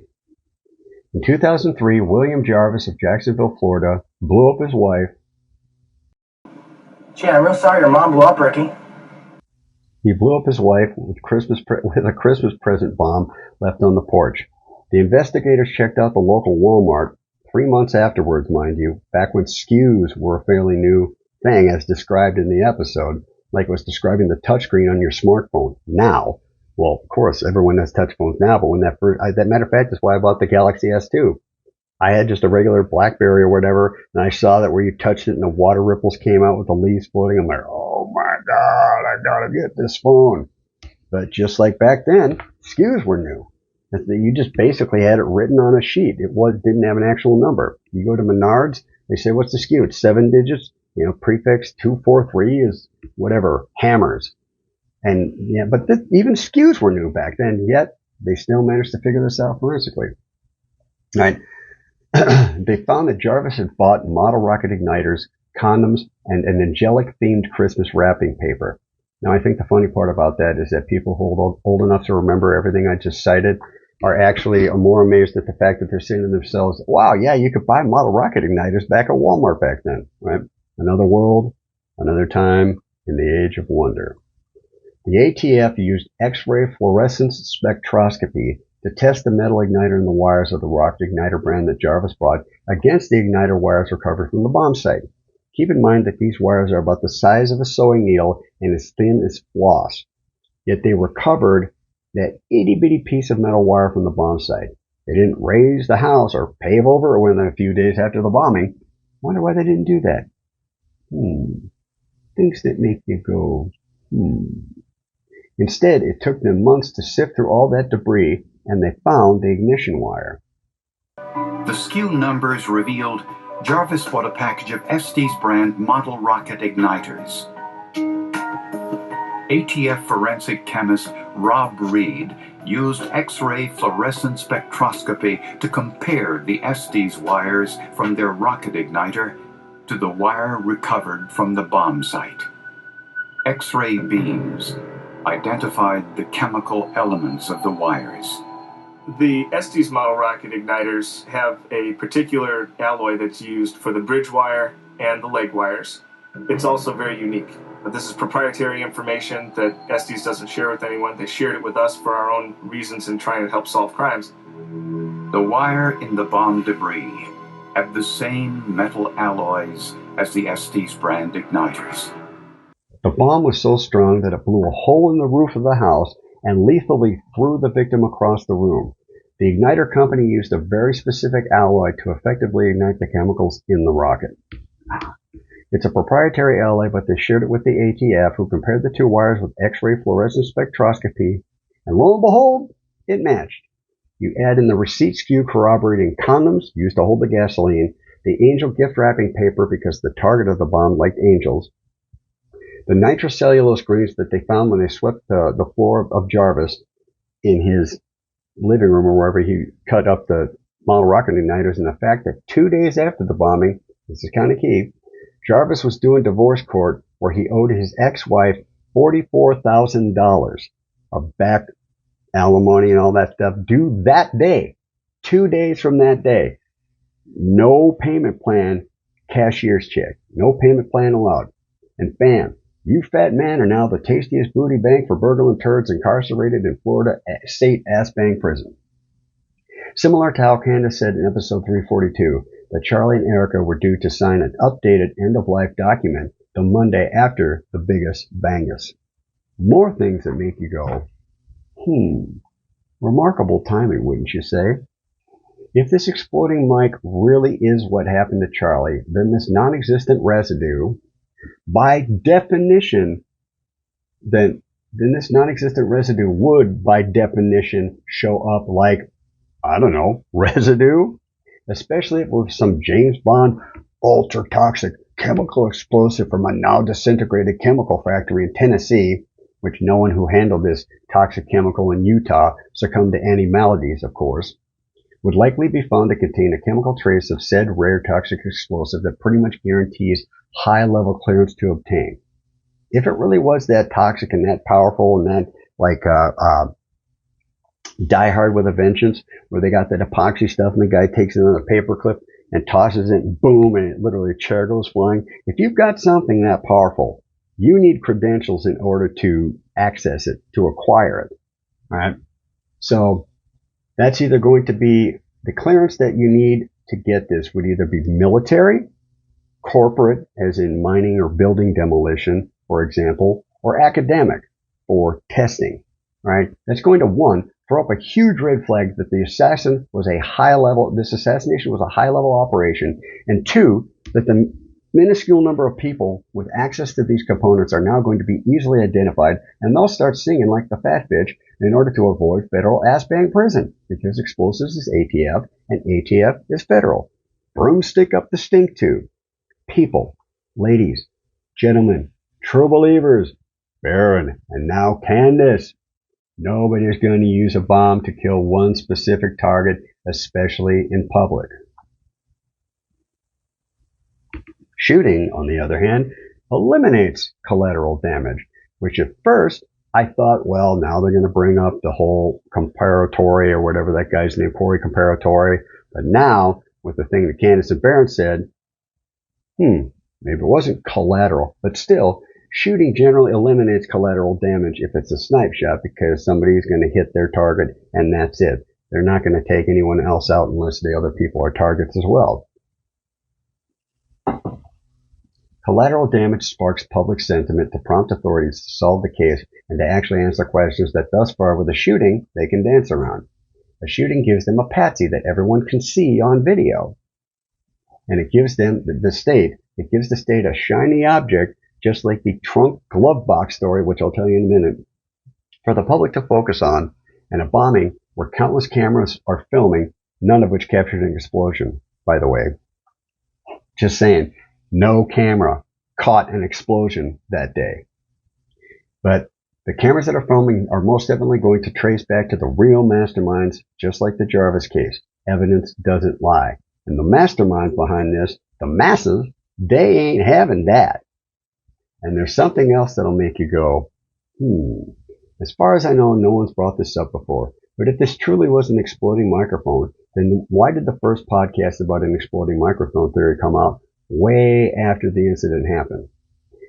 In 2003, William Jarvis of Jacksonville, Florida, blew up his wife. Gee, I'm real sorry your mom blew up, Ricky. He blew up his wife with a Christmas present bomb left on the porch. The investigators checked out the local Walmart 3 months afterwards, mind you, back when SKUs were a fairly new thing as described in the episode. like it was describing the touchscreen on your smartphone now. Well, of course, everyone has touch phones now, but when that matter of fact, that's why I bought the Galaxy S2. I had just a regular BlackBerry or whatever, and I saw that where you touched it and the water ripples came out with the leaves floating. I'm like, oh my God, I gotta get this phone. But just like back then, SKUs were new. You just basically had it written on a sheet. It didn't have an actual number. You go to Menards, they say, what's the SKU? It's 7 digits. Prefix 243 is whatever, hammers. And yeah, but even SKUs were new back then, yet they still managed to figure this out forensically. Right? They found that Jarvis had bought model rocket igniters, condoms, and an angelic-themed Christmas wrapping paper. Now, I think the funny part about that is that people who are old enough to remember everything I just cited are actually more amazed at the fact that they're saying to themselves, wow, yeah, you could buy model rocket igniters back at Walmart back then, right? Another world, another time, in the age of wonder. The ATF used X-ray fluorescence spectroscopy to test the metal igniter in the wires of the rocket igniter brand that Jarvis bought against the igniter wires recovered from the bomb site. Keep in mind that these wires are about the size of a sewing needle and as thin as floss. Yet they recovered that itty-bitty piece of metal wire from the bomb site. They didn't raise the house or pave over it within a few days after the bombing. Wonder why they didn't do that. Things that make you go, Instead, it took them months to sift through all that debris, and they found the ignition wire. The SKU numbers revealed Jarvis bought a package of Estes brand model rocket igniters. ATF forensic chemist Rob Reed used X-ray fluorescence spectroscopy to compare the Estes wires from their rocket igniter to the wire recovered from the bomb site. X-ray beams identified the chemical elements of the wires. The Estes model rocket igniters have a particular alloy that's used for the bridge wire and the leg wires. It's also very unique. But this is proprietary information that Estes doesn't share with anyone. They shared it with us for our own reasons in trying to help solve crimes. The wire in the bomb debris have the same metal alloys as the Estes brand igniters. The bomb was so strong that it blew a hole in the roof of the house and lethally threw the victim across the room. The igniter company used a very specific alloy to effectively ignite the chemicals in the rocket. It's a proprietary alloy, but they shared it with the ATF, who compared the two wires with X-ray fluorescence spectroscopy, and lo and behold, it matched. You add in the receipt SKU corroborating condoms used to hold the gasoline, the angel gift wrapping paper because the target of the bomb liked angels, the nitrocellulose greens that they found when they swept the floor of Jarvis in his living room or wherever he cut up the model rocket igniters, and the fact that 2 days after the bombing, this is kind of key, Jarvis was due in divorce court where he owed his ex-wife $44,000 of back alimony and all that stuff due that day. 2 days from that day. No payment plan, cashier's check. No payment plan allowed. And bam, you fat man are now the tastiest booty bank for burglar turds incarcerated in Florida State Ass Bang Prison. Similar to how Candace said in episode 342 that Charlie and Erica were due to sign an updated end-of-life document the Monday after the biggest bangus. More things that make you go, remarkable timing, wouldn't you say? If this exploding mic really is what happened to Charlie, then this non-existent residue, by definition, then this non-existent residue would, by definition, show up like, I don't know, residue? Especially if it was some James Bond ultra-toxic chemical explosive from a now disintegrated chemical factory in Tennessee, which no one who handled this toxic chemical in Utah succumbed to anti-maladies, of course, would likely be found to contain a chemical trace of said rare toxic explosive that pretty much guarantees high-level clearance to obtain. If it really was that toxic and that powerful and that, like, Die Hard with a Vengeance, where they got that epoxy stuff and the guy takes it on a paper clip and tosses it and boom, and it literally a chair goes flying. If you've got something that powerful, you need credentials in order to access it, to acquire it. All right? So that's either going to be the clearance that you need to get this would either be military, corporate, as in mining or building demolition, for example, or academic, for testing, right? That's going to, one, throw up a huge red flag that this assassination was a high-level operation, and two, that the minuscule number of people with access to these components are now going to be easily identified, and they'll start singing like the fat bitch in order to avoid federal ass-bang prison, because explosives is ATF, and ATF is federal. Broomstick up the stink tube. People, ladies, gentlemen, true believers, Baron, and now Candace. Nobody's going to use a bomb to kill one specific target, especially in public. Shooting, on the other hand, eliminates collateral damage, which at first I thought, well, now they're going to bring up the whole comparatory or whatever that guy's name, Corey comparatory. But now, with the thing that Candace and Baron said, maybe it wasn't collateral, but still, shooting generally eliminates collateral damage if it's a snipe shot, because somebody's going to hit their target and that's it. They're not going to take anyone else out unless the other people are targets as well. Collateral damage sparks public sentiment to prompt authorities to solve the case and to actually answer questions that thus far with a shooting they can dance around. A shooting gives them a patsy that everyone can see on video. And it gives them the state a shiny object, just like the trunk glove box story, which I'll tell you in a minute, for the public to focus on, and a bombing where countless cameras are filming, none of which captured an explosion, by the way. Just saying, no camera caught an explosion that day. But the cameras that are filming are most definitely going to trace back to the real masterminds, just like the Jarvis case. Evidence doesn't lie. And the masterminds behind this, the masses, they ain't having that. And there's something else that'll make you go, As far as I know, no one's brought this up before. But if this truly was an exploding microphone, then why did the first podcast about an exploding microphone theory come out way after the incident happened?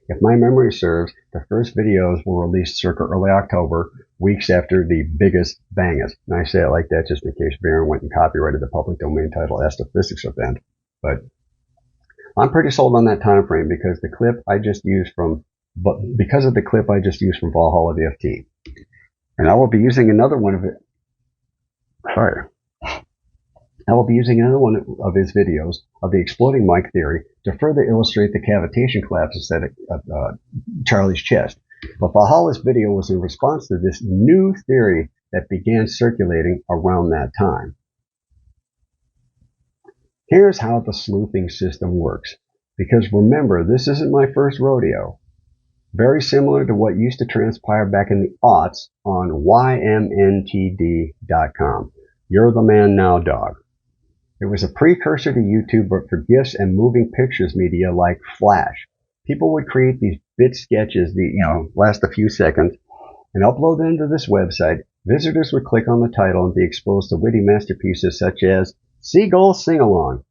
If my memory serves, the first videos were released circa early October, weeks after the biggest bangers. And I say it like that just in case Baron went and copyrighted the public domain title Astrophysics event. But I'm pretty sold on that time frame because of the clip I just used from Valhalla VFT. And I will be using another one of his videos of the exploding mic theory to further illustrate the cavitation collapse aesthetic of Charlie's chest. But Valhalla's video was in response to this new theory that began circulating around that time. Here's how the sleuthing system works. Because remember, this isn't my first rodeo. Very similar to what used to transpire back in the aughts on ymntd.com. You're the man now, dog. It was a precursor to YouTube, but for GIFs and moving pictures media like Flash. People would create these bit sketches that, last a few seconds and upload them to this website. Visitors would click on the title and be exposed to witty masterpieces such as Seagull Sing-Along.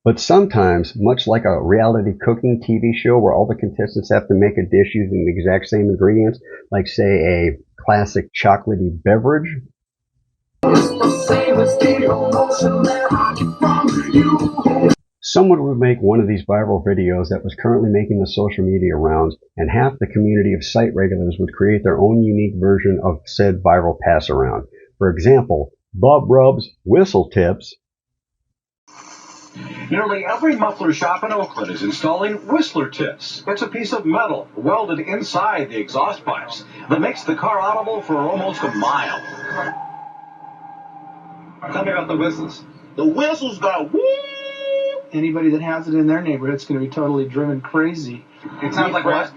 But sometimes, much like a reality cooking TV show where all the contestants have to make a dish using the exact same ingredients, like, say, a classic chocolatey beverage, someone would make one of these viral videos that was currently making the social media rounds, and half the community of site regulars would create their own unique version of said viral pass-around. For example, Bob Rub's Whistle Tips. Nearly every muffler shop in Oakland is installing Whistler Tips. It's a piece of metal welded inside the exhaust pipes that makes the car audible for almost a mile. Tell me about the whistles. The whistles got woo! Anybody that has it in their neighborhood's going to be totally driven crazy. It sounds like what?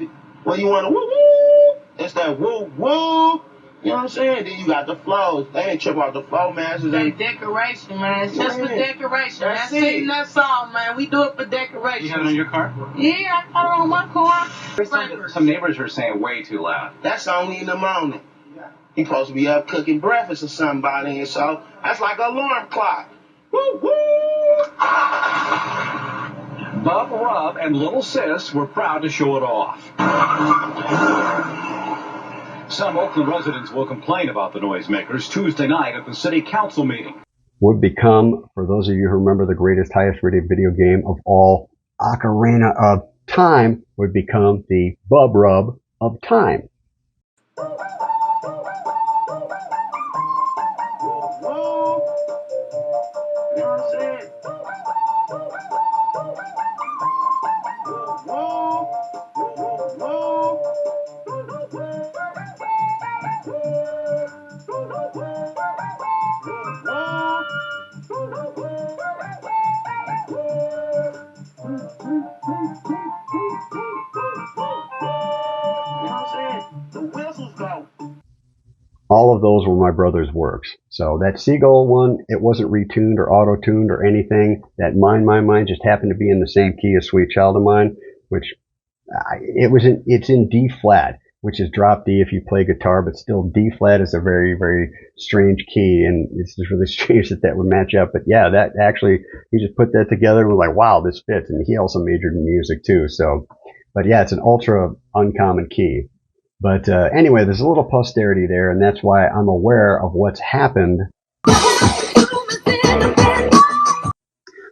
Well, you want to woo woo? It's that woo woo. You know what I'm saying? Then you got the flows. They ain't trip out the flow masters. That decoration, man. It's just for decoration. That's it. That's all, man. We do it for decoration. You have it on your car? Yeah, I got it on my car. Some neighbors are saying way too loud. That's only in the morning. He supposed to be up cooking breakfast or somebody, and so that's like an alarm clock. Woo woo! Bub, Rub, and Little Sis were proud to show it off. Some Oakland residents will complain about the noisemakers Tuesday night at the city council meeting. Would become, for those of you who remember the greatest, highest rated video game of all, Ocarina of Time, would become the Bub Rub of Time. All of those were my brother's works. So that Seagull one, it wasn't retuned or auto-tuned or anything. That Mine, My Mind just happened to be in the same key as Sweet Child of Mine, which it's in D flat, which is drop D if you play guitar, but still D flat is a very, very strange key, and it's just really strange that would match up. But yeah, that actually, he just put that together and was like, wow, this fits. And he also majored in music too. So, but yeah, it's an ultra uncommon key. But anyway, there's a little posterity there, and that's why I'm aware of what's happened.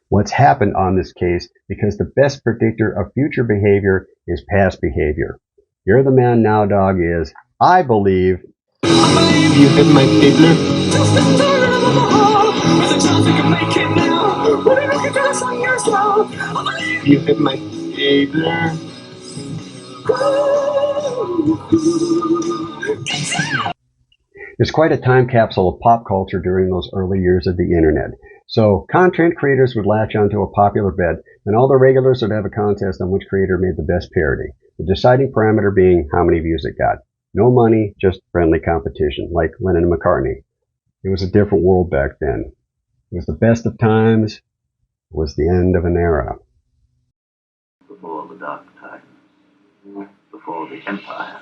What's happened on this case, because the best predictor of future behavior is past behavior. You're the Man Now Dog is, I believe you hit my Hitler. You hit my Hitler. It's quite a time capsule of pop culture during those early years of the internet. So content creators would latch onto a popular bet, and all the regulars would have a contest on which creator made the best parody. The deciding parameter being how many views it got. No money, just friendly competition, like Lennon and McCartney. It was a different world back then. It was the best of times. It was the end of an era. Before the dark times. Before the empire.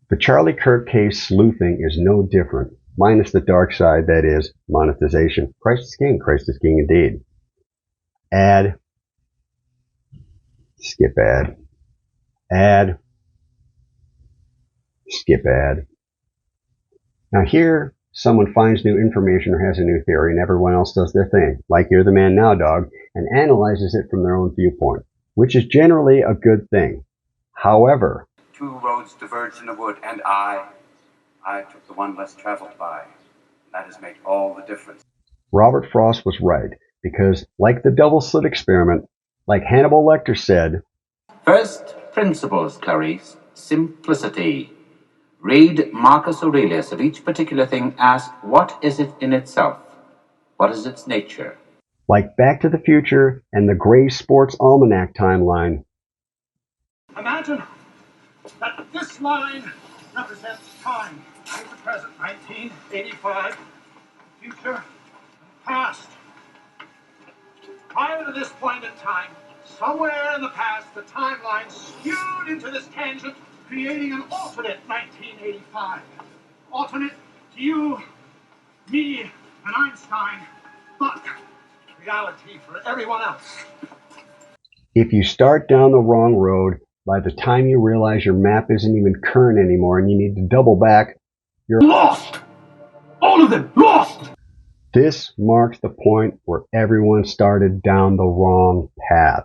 The Charlie Kirk case sleuthing is no different, minus the dark side, that is, monetization. Christ is king. Christ is king indeed. Ad. Skip ad. Ad. Skip ad. Now here, someone finds new information or has a new theory, and everyone else does their thing, like You're the Man Now Dog, and analyzes it from their own viewpoint, which is generally a good thing. However, two roads diverged in a wood, and I took the one less traveled by. That has made all the difference. Robert Frost was right, because like the double slit experiment, like Hannibal Lecter said, First principles, Clarice, simplicity. Read Marcus Aurelius. Of each particular thing, ask, what is it in itself? What is its nature? Like Back to the Future and the Gray Sports Almanac timeline. Imagine that this line represents time. Here's the present, 1985, future, past. Prior to this point in time, somewhere in the past, the timeline skewed into this tangent, creating an alternate 1985. Alternate to you, me, and Einstein, but reality for everyone else. If you start down the wrong road, by the time you realize your map isn't even current anymore and you need to double back, you're lost! All of them lost! This marks the point where everyone started down the wrong path.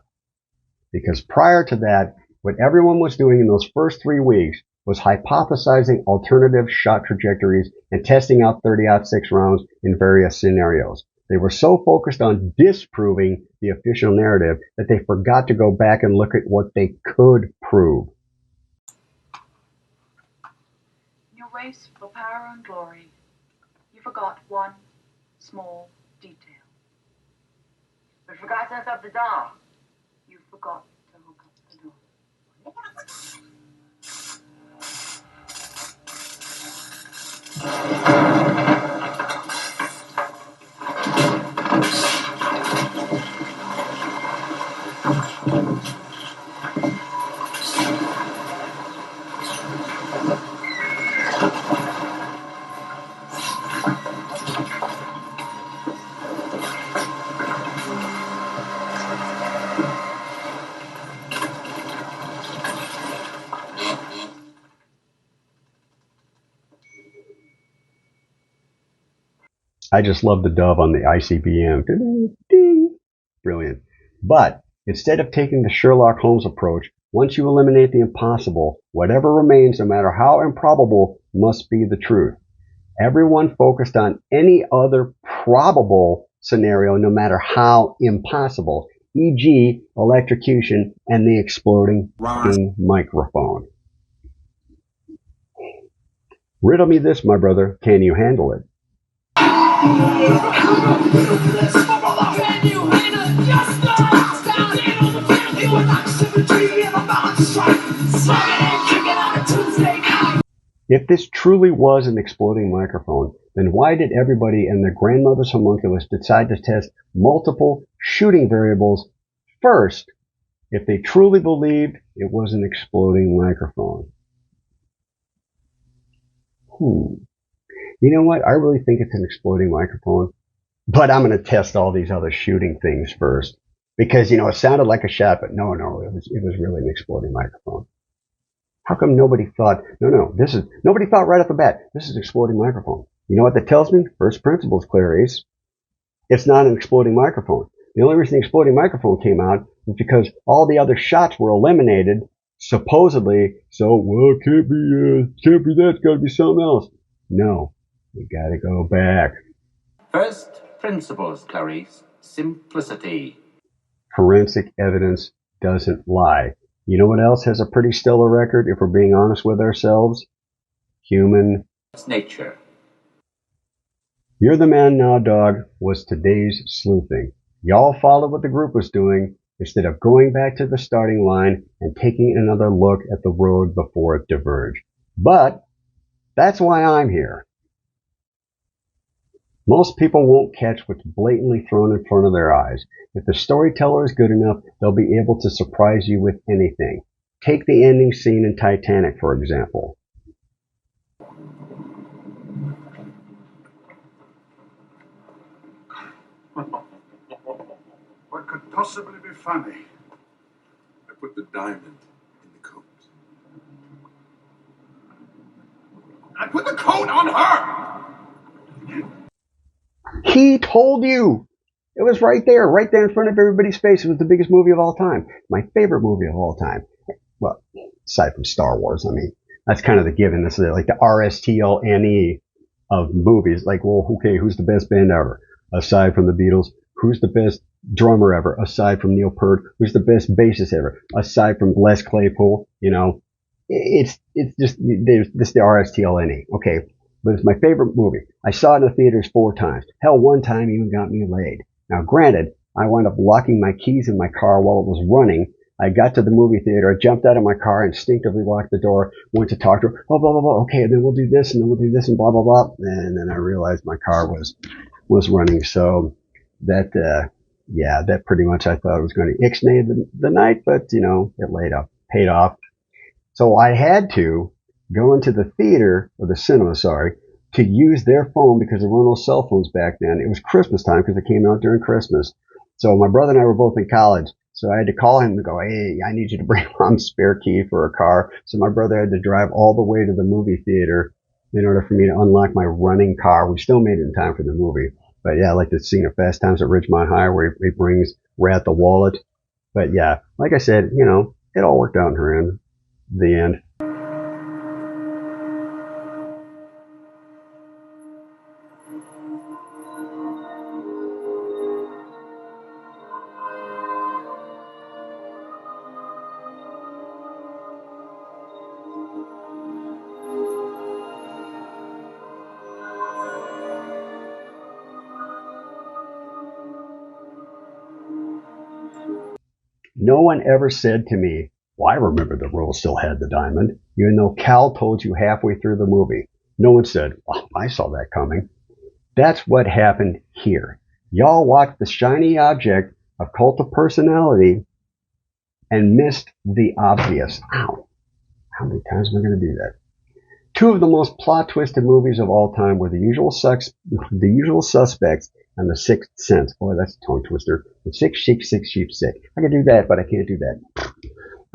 Because prior to that, what everyone was doing in those first 3 weeks was hypothesizing alternative shot trajectories and testing out 30-06 rounds in various scenarios. They were so focused on disproving the official narrative that they forgot to go back and look at what they could prove. In your race for power and glory, you forgot one small detail. You forgot to hook up the door. You forgot to hook up the door. I just love the dove on the ICBM. Ding. Brilliant. But instead of taking the Sherlock Holmes approach, once you eliminate the impossible, whatever remains, no matter how improbable, must be the truth. Everyone focused on any other probable scenario, no matter how impossible, e.g. electrocution and the exploding microphone. Riddle me this, my brother. Can you handle it? If this truly was an exploding microphone, then why did everybody and their grandmother's homunculus decide to test multiple shooting variables first if they truly believed it was an exploding microphone? You know what? I really think it's an exploding microphone, but I'm going to test all these other shooting things first because, you know, it sounded like a shot, but no, it was really an exploding microphone. How come nobody thought, nobody thought right off the bat, this is an exploding microphone? You know what that tells me? First principles, Clarice. It's not an exploding microphone. The only reason the exploding microphone came out was because all the other shots were eliminated, supposedly, so, well, it can't be that, it's gotta be something else. No, we gotta go back. First principles, Clarice. Simplicity. Forensic evidence doesn't lie. You know what else has a pretty stellar record, if we're being honest with ourselves? Human nature. You're the Man Now, Dog was today's sleuthing. Y'all followed what the group was doing instead of going back to the starting line and taking another look at the road before it diverged. But that's why I'm here. Most people won't catch what's blatantly thrown in front of their eyes. If the storyteller is good enough, they'll be able to surprise you with anything. Take the ending scene in Titanic, for example. What could possibly be funny? I put the diamond in the coat. I put the coat on her! He told you! It was right there in front of everybody's face. It was the biggest movie of all time. My favorite movie of all time. Well, aside from Star Wars, I mean, that's kind of the given. This is like the RSTLNE of movies. Like, well, okay, who's the best band ever? Aside from the Beatles. Who's the best drummer ever? Aside from Neil Peart. Who's the best bassist ever? Aside from Les Claypool. You know, it's just, this is the RSTLNE. Okay. But it's my favorite movie. I saw it in the theaters 4 times. Hell, one time even got me laid. Now, granted, I wound up locking my keys in my car while it was running. I got to the movie theater, I jumped out of my car, instinctively locked the door, went to talk to her, blah, blah, blah, blah, okay, and then we'll do this, and then we'll do this, and blah, blah, blah. And then I realized my car was running. So that pretty much I thought it was going to ixnay the night, but, you know, it paid off. So I had to go into the theater, or the cinema, sorry, to use their phone because there were no cell phones back then. It was Christmas time because it came out during Christmas. So my brother and I were both in college. So I had to call him and go, hey, I need you to bring Mom's spare key for a car. So my brother had to drive all the way to the movie theater in order for me to unlock my running car. We still made it in time for the movie. But yeah, I like the scene of Fast Times at Ridgemont High where he brings Rat the wallet. But yeah, like I said, you know, it all worked out in her end. The end. No one ever said to me, well, I remember the Rose still had the diamond, even though Cal told you halfway through the movie. No one said, oh, I saw that coming. That's what happened here. Y'all watched the shiny object of cult of personality and missed the obvious. Ow. How many times am I going to do that? 2 of the most plot-twisted movies of all time were The Usual Suspects and The Sixth Sense. Boy, that's a tongue twister. The Six Sheep Sick. I can do that, but I can't do that.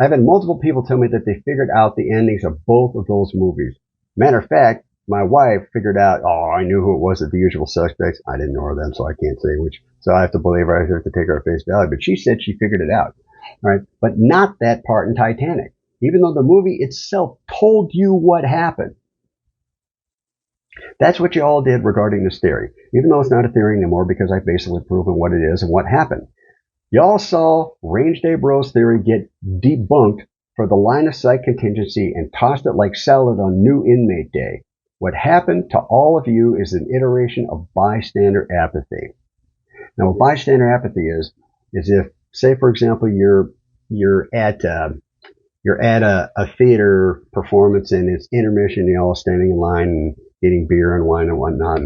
I've had multiple people tell me that they figured out the endings of both of those movies. Matter of fact, my wife figured out, I knew who it was at the usual suspects. I didn't know them, so I can't say which. So I have to believe her. I have to take her at face value. But she said she figured it out. All right. But not that part in Titanic. Even though the movie itself told you what happened. That's what you all did regarding this theory. Even though it's not a theory anymore because I've basically proven what it is and what happened. Y'all saw Range Day Bros theory get debunked for the line of sight contingency and tossed it like salad on new inmate day. What happened to all of you is an iteration of bystander apathy. Now, what bystander apathy is if, say, for example, you're at a theater performance and it's intermission, you're all standing in line and eating beer and wine and whatnot.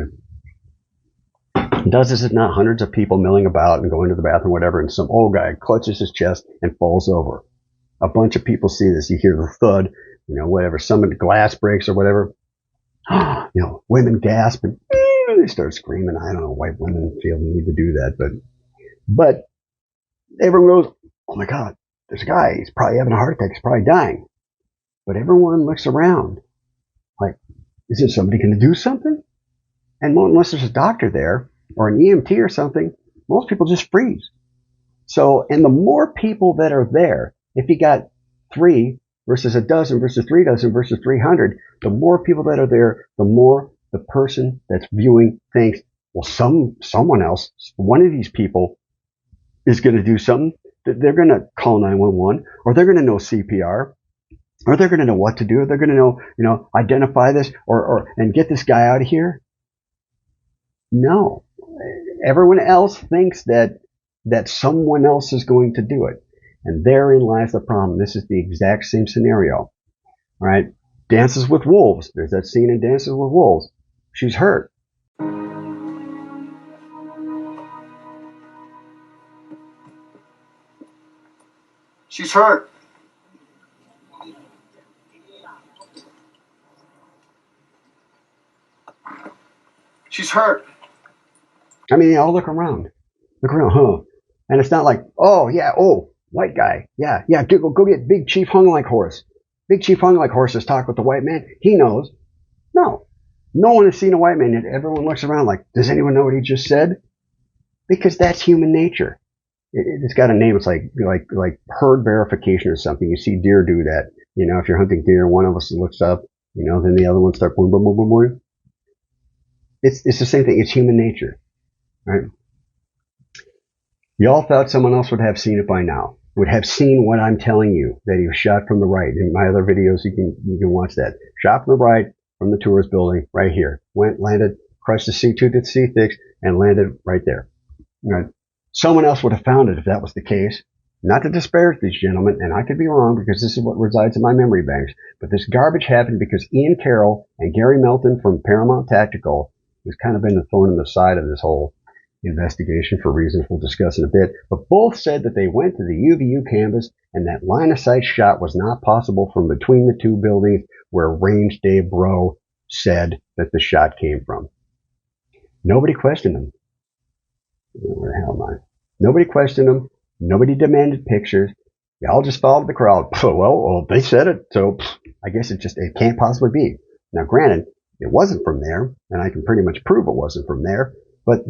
Does this not hundreds of people milling about and going to the bathroom, whatever, and some old guy clutches his chest and falls over. A bunch of people see this. You hear the thud, whatever. Some of the glass breaks or whatever. Women gasp and they start screaming. I don't know why women feel the need to do that, but everyone goes, oh my God, there's a guy. He's probably having a heart attack. He's probably dying. But everyone looks around like, is there somebody going to do something? And unless there's a doctor there or an EMT or something, most people just freeze. So, and the more people that are there, if you got 3 versus a dozen versus 3 dozen versus 300, the more people that are there, the more the person that's viewing thinks, well, someone else, one of these people is going to do something. They're going to call 911, or they're going to know CPR, or they're going to know what to do, or they're going to know, identify this, and get this guy out of here. No. Everyone else thinks that someone else is going to do it. And therein lies the problem. This is the exact same scenario. All right? Dances with Wolves. There's that scene in Dances with Wolves. She's hurt. She's hurt. She's hurt. I mean, they all look around. Look around, huh? And it's not like, white guy. Yeah, go get Big Chief Hung Like Horse. Big Chief Hung Like Horse has talked with the white man. He knows. No one has seen a white man, yet everyone looks around like, does anyone know what he just said? Because that's human nature. It's got a name. It's like herd verification or something. You see deer do that. If you're hunting deer, one of us looks up, then the other one starts boom, boom, boom, boom, boom. It's the same thing. It's human nature, right? Y'all thought someone else would have seen it by now. Would have seen what I'm telling you, that he was shot from the right. In my other videos, you can watch that. Shot from the right, from the tourist building, right here. Went, landed, crushed the C2 to the C6, and landed right there. Right? Someone else would have found it if that was the case. Not to disparage these gentlemen, and I could be wrong because this is what resides in my memory banks, but this garbage happened because Ian Carroll and Gary Melton from Paramount Tactical, who's kind of been the thorn in the side of this whole investigation for reasons we'll discuss in a bit, but both said that they went to the UVU canvas and that line of sight shot was not possible from between the two buildings where Range Day Bro said that the shot came from. Nobody questioned them. Where the hell am I? Nobody questioned them. Nobody demanded pictures. Y'all just followed the crowd. Well, they said it, so I guess it can't possibly be. Now, granted, it wasn't from there, and I can pretty much prove it wasn't from there, but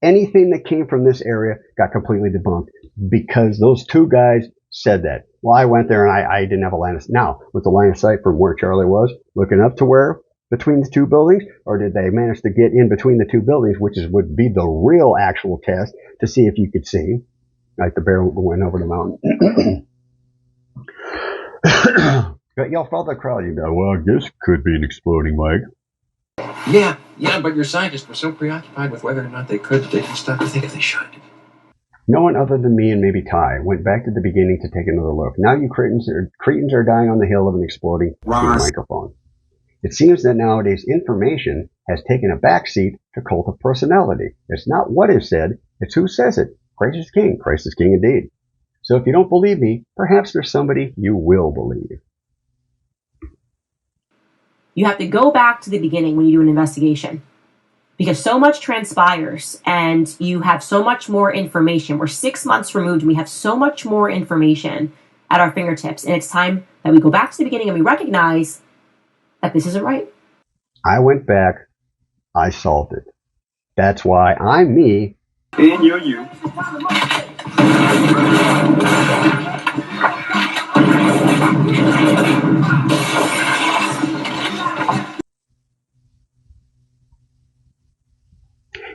anything that came from this area got completely debunked because those two guys said that. Well, I went there and I didn't have a line of sight. Now, with the line of sight from where Charlie was, looking up to where between the two buildings, or did they manage to get in between the two buildings, which would be the real actual test to see if you could see? Like the bear went over the mountain. But y'all followed the crowd. You go, well, I guess it could be an exploding mic. Yeah, but your scientists were so preoccupied with whether or not they could that they didn't stop to think if they should. No one other than me and maybe Ty went back to the beginning to take another look. Now you cretins are dying on the hill of an exploding microphone. It seems that nowadays information has taken a backseat to cult of personality. It's not what is said, it's who says it. Christ is king. Christ is king indeed. So if you don't believe me, perhaps there's somebody you will believe. You have to go back to the beginning when you do an investigation because so much transpires and you have so much more information. We're 6 months removed and we have so much more information at our fingertips. And it's time that we go back to the beginning and we recognize that this isn't right. I went back I solved it. That's why I'm me. And you're you.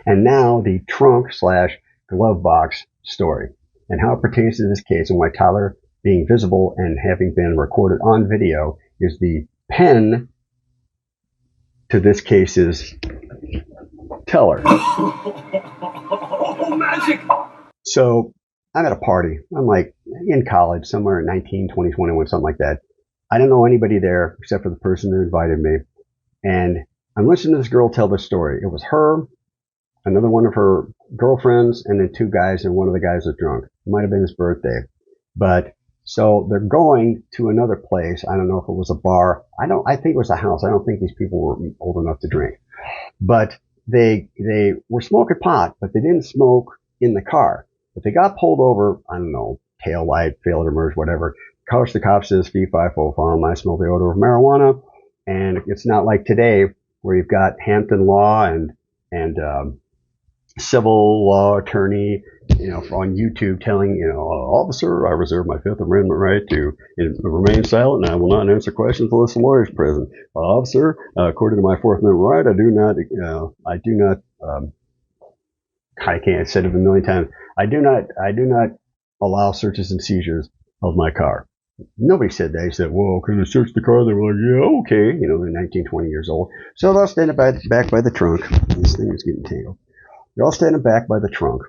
And now the trunk/glove box story and how it pertains to this case and why Tyler being visible and having been recorded on video is the pen to this case's teller. Oh, magic! So I'm at a party. I'm like in college, somewhere in 19, 20, 21, something like that. I don't know anybody there except for the person who invited me. And I'm listening to this girl tell this story. It was her, another one of her girlfriends, and then two guys, and one of the guys was drunk. It might have been his birthday. But so they're going to another place. I don't know if it was a bar. I think it was a house. I don't think these people were old enough to drink. But they were smoking pot, but they didn't smoke in the car. But they got pulled over, I don't know, tail light, failed to merge, whatever. The cop says, fee, fi, fo, fum, I smell the odor of marijuana. And it's not like today where you've got Hampton law and civil law attorney, on YouTube telling, officer, I reserve my Fifth Amendment right to remain silent and I will not answer questions unless the lawyer is present. Officer, according to my Fourth Amendment right, I can't say it a million times. I do not allow searches and seizures of my car. Nobody said that. He said, well, can I search the car? They were like, yeah, okay. They're 19, 20 years old. So they'll stand back by the trunk. This thing is getting tangled. They're all standing back by the trunk.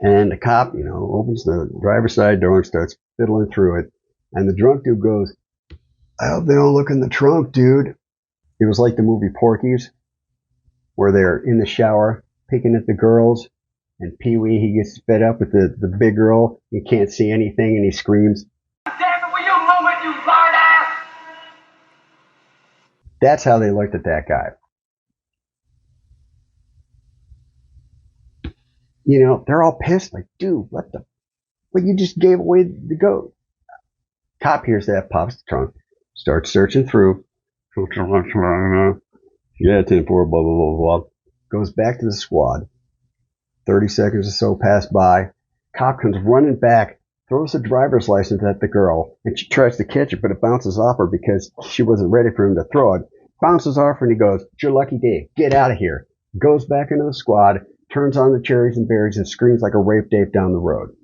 And the cop, opens the driver's side door and starts fiddling through it. And the drunk dude goes, I hope they don't look in the trunk, dude. It was like the movie Porky's, where they're in the shower picking at the girls. And Pee-wee, he gets fed up with the big girl. He can't see anything and he screams, Damn it, will you move it, you lard ass? That's how they looked at that guy. They're all pissed, like, dude, what you just gave away the goat. Cop hears that, pops the trunk, starts searching through. Yeah, 10-4, blah, blah, blah, blah. Goes back to the squad. 30 seconds or so pass by. Cop comes running back, throws the driver's license at the girl, and she tries to catch it, but it bounces off her because she wasn't ready for him to throw it. Bounces off her, and he goes, it's your lucky day. Get out of here. Goes back into the squad, turns on the cherries and berries, and screams like a rape Dave down the road.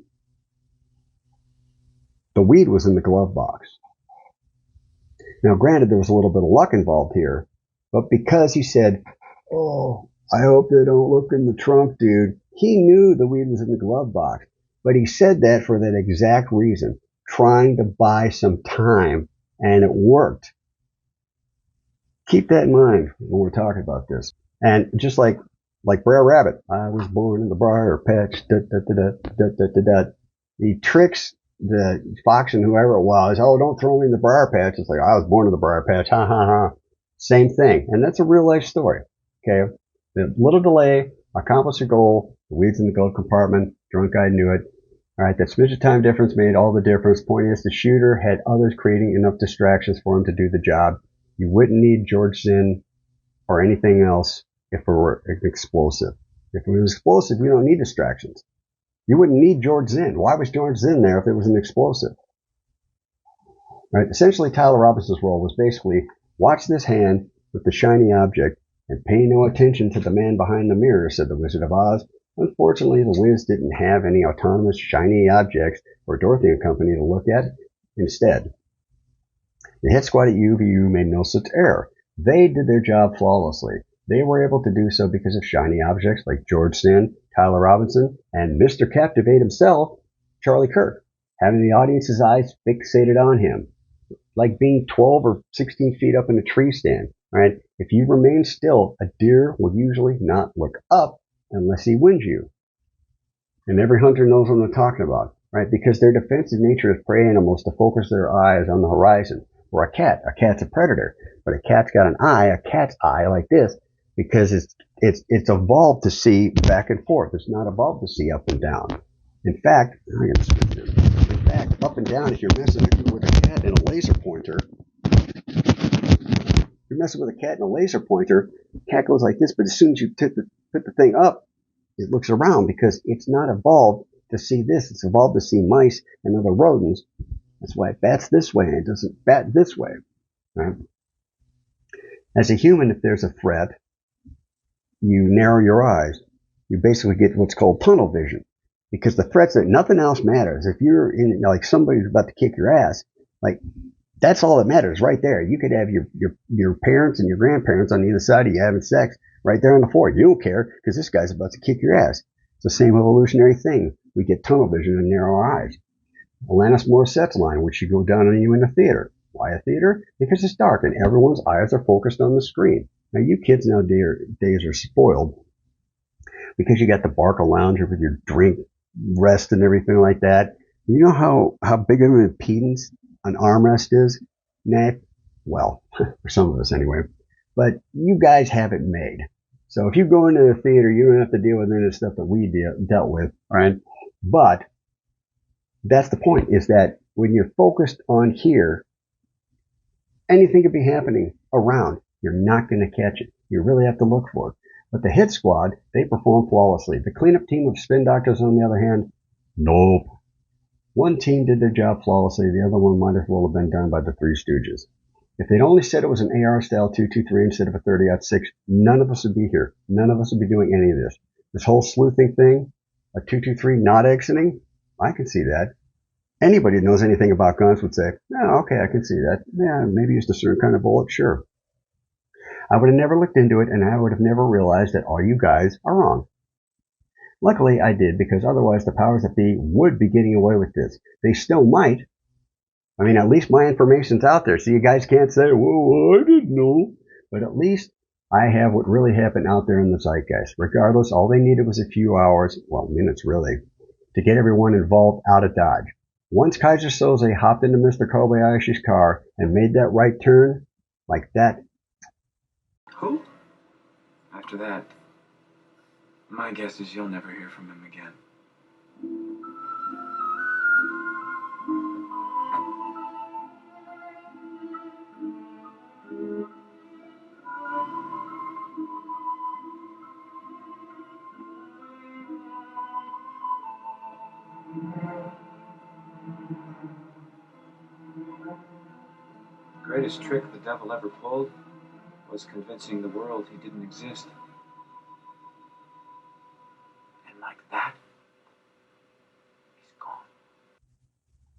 The weed was in the glove box. Now, granted, there was a little bit of luck involved here, but because he said, oh, I hope they don't look in the trunk, dude, he knew the weed was in the glove box. But he said that for that exact reason, trying to buy some time, and it worked. Keep that in mind when we're talking about this. And just like Brer Rabbit, I was born in the briar patch, He tricks the fox and whoever it was, oh, don't throw me in the briar patch. It's like, I was born in the briar patch, ha ha ha. Same thing. And that's a real life story. Okay. The little delay, accomplished a goal, the weeds in the glove compartment, drunk guy knew it. All right, that smidge of time difference made all the difference. Point is, the shooter had others creating enough distractions for him to do the job. You wouldn't need George Zinn or anything else if it were explosive. If it was explosive, you don't need distractions. You wouldn't need George Zinn. Why was George Zinn there if it was an explosive? Right? Essentially, Tyler Robinson's role was basically watch this hand with the shiny object and pay no attention to the man behind the mirror, said the Wizard of Oz. Unfortunately, the Wiz didn't have any autonomous shiny objects for Dorothy and Company to look at. Instead, the hit squad at UVU made no such error. They did their job flawlessly. They were able to do so because of shiny objects like George Zinn, Tyler Robinson, and Mr. Captivate himself, Charlie Kirk, having the audience's eyes fixated on him, like being 12 or 16 feet up in a tree stand. Right? If you remain still, a deer will usually not look up unless he wins you. And every hunter knows what I'm talking about, right? Because their defensive nature as prey animals to focus their eyes on the horizon. Or a cat's a predator, but a cat's got a cat's eye like this, because it's evolved to see back and forth. It's not evolved to see up and down. In fact, up and down, if you're messing with a cat and a laser pointer, you're messing with a cat and a laser pointer, cat goes like this, but as soon as you put the thing up, it looks around because it's not evolved to see this. It's evolved to see mice and other rodents. That's why it bats this way and it doesn't bat this way. Right? As a human, if there's a threat, you narrow your eyes. You basically get what's called tunnel vision. Because the threats that nothing else matters. If you're in, like, somebody's about to kick your ass, like, that's all that matters right there. You could have your parents and your grandparents on either side of you having sex right there on the floor. You don't care because this guy's about to kick your ass. It's the same evolutionary thing. We get tunnel vision and narrow our eyes. Alanis Morissette's line, which you go down on you in the theater. Why a theater? Because it's dark and everyone's eyes are focused on the screen. Now, you kids nowadays are spoiled because you got the Barca lounger with your drink rest and everything like that. You know how big of an impedance an armrest is? Nah, well, for some of us anyway. But you guys have it made. So if you go into the theater, you don't have to deal with any of the stuff that we dealt with, right? But that's the point, is that when you're focused on here, anything could be happening around. You're not going to catch it. You really have to look for it. But the hit squad, they perform flawlessly. The cleanup team of spin doctors, on the other hand, nope. One team did their job flawlessly. The other one might as well have been done by the Three Stooges. If they'd only said it was an AR-style 223 instead of a 30-06, none of us would be here. None of us would be doing any of this. This whole sleuthing thing, a 223 not exiting, I can see that. Anybody who knows anything about guns would say, oh, okay, I can see that. Yeah, maybe used a certain kind of bullet, sure. I would have never looked into it, and I would have never realized that all you guys are wrong. Luckily, I did, because otherwise the powers that be would be getting away with this. They still might. I mean, at least my information's out there, so you guys can't say, well, I didn't know. But at least I have what really happened out there in the zeitgeist. Regardless, all they needed was a few hours, well, minutes really, to get everyone involved out of Dodge. Once Kaiser Soze hopped into Mr. Kobayashi's car and made that right turn, like that. Who? After that, my guess is you'll never hear from him again. The greatest trick the devil ever pulled was convincing the world he didn't exist. And like that, he's gone.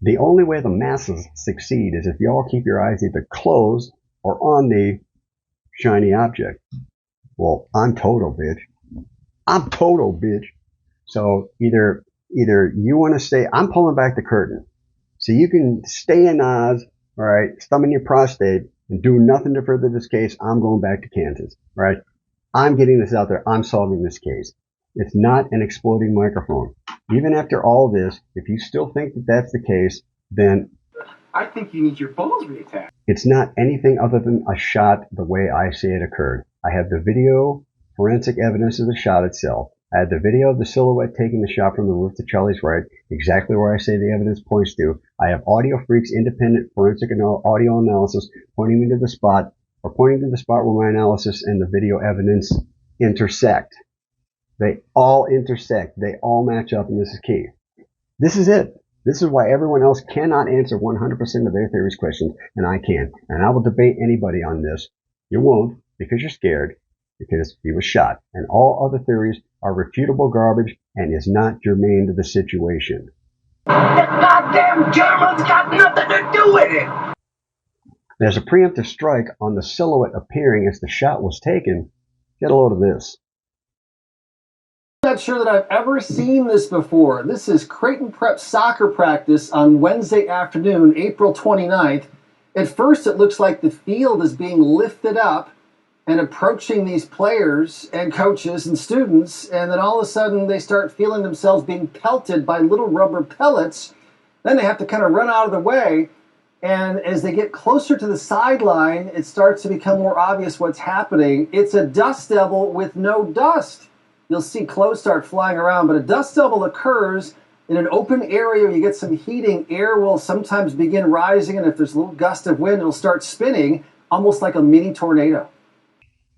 The only way the masses succeed is if you all keep your eyes either closed or on the shiny object. Well, I'm total, bitch. I'm total, bitch. So either you want to stay, I'm pulling back the curtain. So you can stay in Oz, all right, stomach your prostate, and do nothing to further this case. I'm going back to Kansas, right? I'm getting this out there. I'm solving this case. It's not an exploding microphone. Even after all this, if you still think that that's the case, then I think you need your balls reattached. It's not anything other than a shot the way I say it occurred. I have the video forensic evidence of the shot itself. I had the video of the silhouette taking the shot from the roof to Charlie's right, exactly where I say the evidence points to. I have Audio-Freq's independent forensic and audio analysis pointing me to the spot, or pointing to the spot where my analysis and the video evidence intersect. They all intersect. They all match up, and this is key. This is it. This is why everyone else cannot answer 100% of their theories questions, and I can. And I will debate anybody on this. You won't, because you're scared, because he was shot. And all other theories are refutable garbage and is not germane to the situation. That goddamn German's got nothing to do with it! There's a preemptive strike on the silhouette appearing as the shot was taken. Get a load of this. I'm not sure that I've ever seen this before. This is Creighton Prep soccer practice on Wednesday afternoon, April 29th. At first, it looks like the field is being lifted up and approaching these players and coaches and students, and then all of a sudden they start feeling themselves being pelted by little rubber pellets. Then they have to kind of run out of the way, and as they get closer to the sideline, it starts to become more obvious what's happening. It's a dust devil with no dust. You'll see clothes start flying around, but a dust devil occurs in an open area where you get some heating. Air will sometimes begin rising, and if there's a little gust of wind, it'll start spinning, almost like a mini tornado.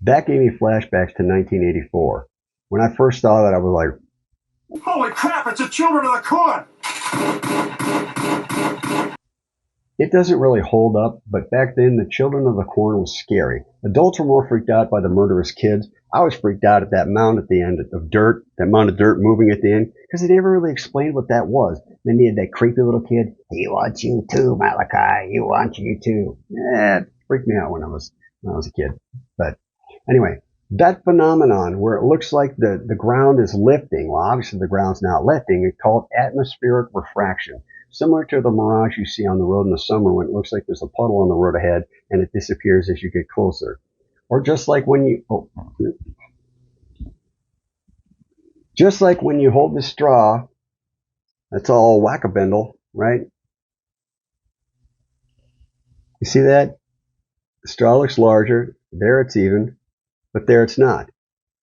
That gave me flashbacks to 1984. When I first saw that, I was like, holy crap, it's the Children of the Corn! It doesn't really hold up, but back then, the Children of the Corn was scary. Adults were more freaked out by the murderous kids. I was freaked out at that mound at the end of dirt, that mound of dirt moving at the end, because they never really explained what that was. Then you had that creepy little kid, he wants you too, Malachi, he wants you too. It freaked me out when I was a kid. But anyway, that phenomenon where it looks like the ground is lifting, well, obviously the ground's not lifting, it's called atmospheric refraction. Similar to the mirage you see on the road in the summer when it looks like there's a puddle on the road ahead and it disappears as you get closer. Or just like when you hold the straw, that's all whack-a-bindle, right? You see that? The straw looks larger, there it's even, but there it's not.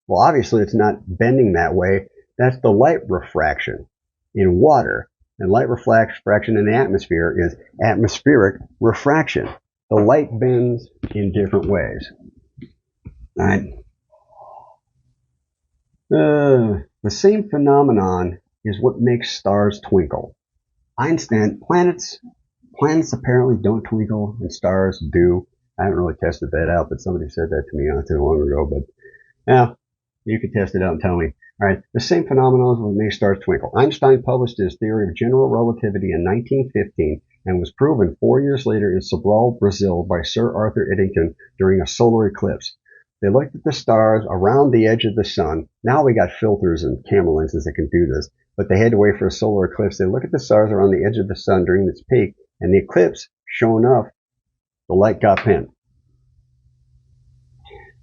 Well, obviously it's not bending that way. That's the light refraction in water. And light refraction in the atmosphere is atmospheric refraction. The light bends in different ways. All right. The same phenomenon is what makes stars twinkle. Planets apparently don't twinkle and stars do. I haven't really tested that out, but somebody said that to me not too long ago. But yeah, you can test it out and tell me. All right, the same phenomenon is what makes stars twinkle. Einstein published his theory of general relativity in 1915 and was proven 4 years later in Sobral, Brazil by Sir Arthur Eddington during a solar eclipse. They looked at the stars around the edge of the sun. Now we got filters and camera lenses that can do this, but they had to wait for a solar eclipse. They look at the stars around the edge of the sun during its peak, and the eclipse, sure enough, the light got bent.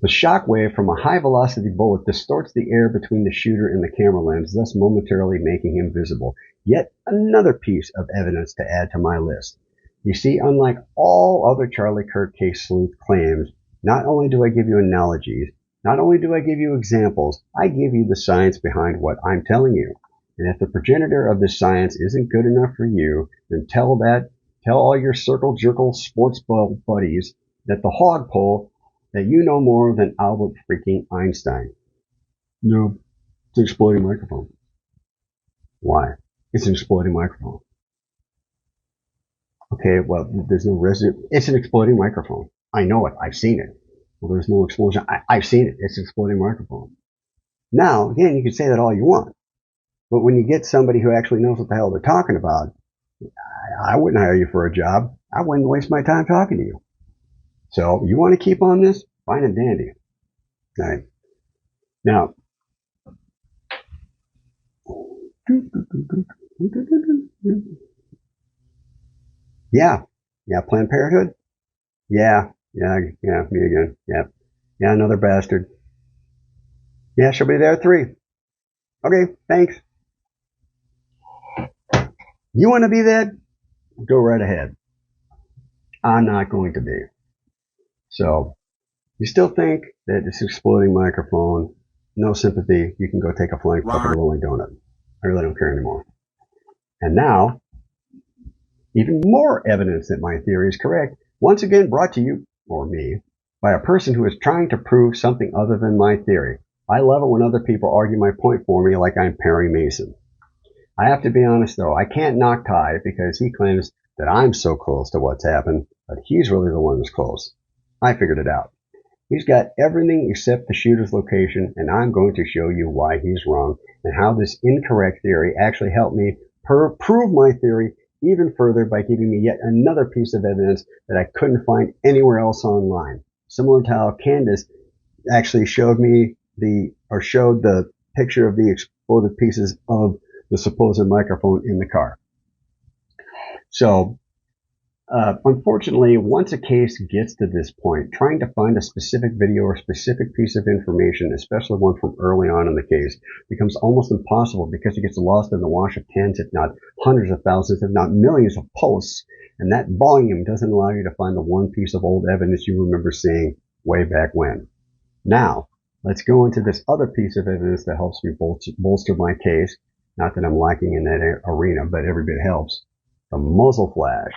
The shock wave from a high-velocity bullet distorts the air between the shooter and the camera lens, thus momentarily making him visible. Yet another piece of evidence to add to my list. You see, unlike all other Charlie Kirk case sleuth claims, not only do I give you analogies, not only do I give you examples, I give you the science behind what I'm telling you. And if the progenitor of this science isn't good enough for you, then tell all your circle-jerkle sports ball buddies that the hog pole that you know more than Albert freaking Einstein. No, it's an exploding microphone. Why? It's an exploding microphone. Okay, well, there's no residue. It's an exploding microphone. I know it. I've seen it. Well, there's no explosion. I've seen it. It's an exploding microphone. Now, again, you can say that all you want. But when you get somebody who actually knows what the hell they're talking about, I wouldn't hire you for a job. I wouldn't waste my time talking to you. So, you want to keep on this? Fine and dandy. All right. Now, yeah, Planned Parenthood? Yeah, me again. Yeah, another bastard. Yeah, she'll be there at 3. Okay, thanks. You want to be that? Go right ahead. I'm not going to be. So, you still think that this exploding microphone, no sympathy, you can go take a flying fucking rolling donut. I really don't care anymore. And now, even more evidence that my theory is correct, once again brought to you, or me, by a person who is trying to prove something other than my theory. I love it when other people argue my point for me like I'm Perry Mason. I have to be honest though, I can't knock Ty because he claims that I'm so close to what's happened, but he's really the one who's close. I figured it out. He's got everything except the shooter's location, and I'm going to show you why he's wrong and how this incorrect theory actually helped me prove my theory even further by giving me yet another piece of evidence that I couldn't find anywhere else online. Similar to how Candace actually showed the picture of the exploded pieces of the supposed microphone in the car. So, unfortunately, once a case gets to this point, trying to find a specific video or specific piece of information, especially one from early on in the case, becomes almost impossible because it gets lost in the wash of tens, if not hundreds of thousands, if not millions of posts, and that volume doesn't allow you to find the one piece of old evidence you remember seeing way back when. Now, let's go into this other piece of evidence that helps me bolster my case. Not that I'm lacking in that arena, but every bit helps. The muzzle flash.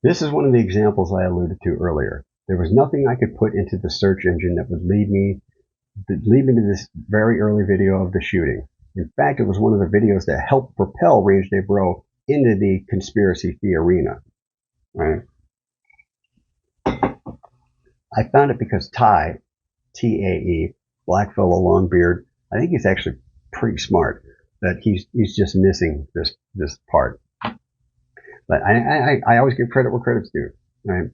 This is one of the examples I alluded to earlier. There was nothing I could put into the search engine that would lead me to this very early video of the shooting. In fact, it was one of the videos that helped propel Range Day Bro into the conspiracy theory arena. Right? I found it because Ty, T-A-E, black fellow, long beard, I think he's actually pretty smart, that he's just missing this part. But I always give credit where credit's due. Right?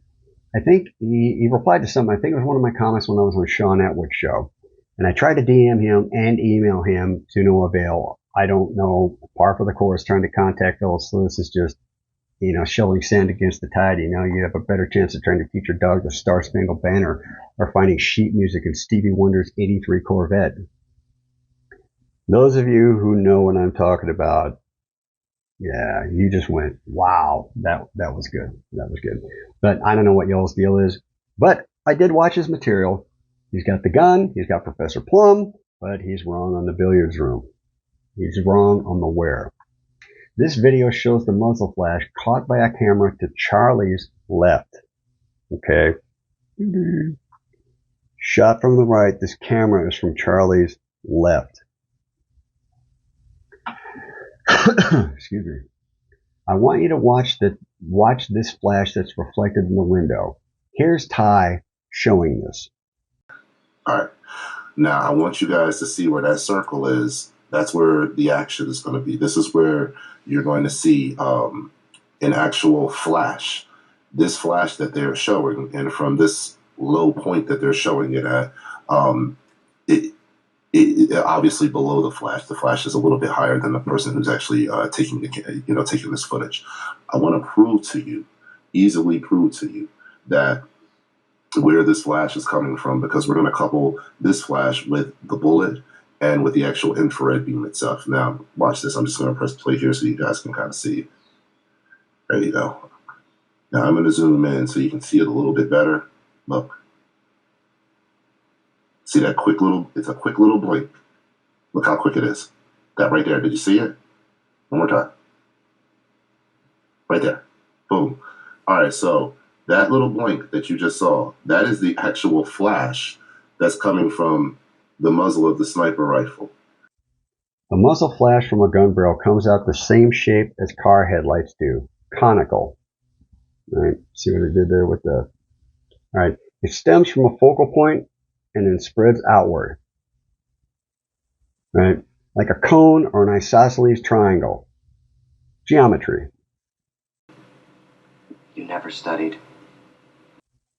I think he replied to something. I think it was one of my comments when I was on Sean Atwood's show. And I tried to DM him and email him to no avail. I don't know. Par for the course, trying to contact fellow sleuths is just, shoveling sand against the tide. You have a better chance of trying to teach your dog the Star Spangled Banner or finding sheet music in Stevie Wonder's 83 Corvette. Those of you who know what I'm talking about, yeah, you just went, wow, that was good. That was good. But I don't know what y'all's deal is. But I did watch his material. He's got the gun. He's got Professor Plum, but he's wrong on the billiards room. He's wrong on the where. This video shows the muzzle flash caught by a camera to Charlie's left. Okay. Shot from the right. This camera is from Charlie's left. Excuse me. I want you to watch this flash that's reflected in the window. Here's Ty showing this. All right. Now I want you guys to see where that circle is. That's where the action is going to be. This is where you're going to see an actual flash. This flash that they're showing, and from this low point that they're showing it at, it obviously below the flash. The flash is a little bit higher than the person who's actually taking this footage. I want to prove to you, easily prove to you, that where this flash is coming from, because we're going to couple this flash with the bullet and with the actual infrared beam itself. Now, watch this. I'm just going to press play here so you guys can kind of see. There you go. Now I'm going to zoom in so you can see it a little bit better. Look. See that quick little, it's a quick little blink. Look how quick it is. That right there, did you see it? One more time. Right there. Boom. All right, so that little blink that you just saw, that is the actual flash that's coming from the muzzle of the sniper rifle. A muzzle flash from a gun barrel comes out the same shape as car headlights do. Conical. All right, see what I did there with the... All right, it stems from a focal point and then spreads outward. Right? Like a cone or an isosceles triangle. Geometry. You never studied.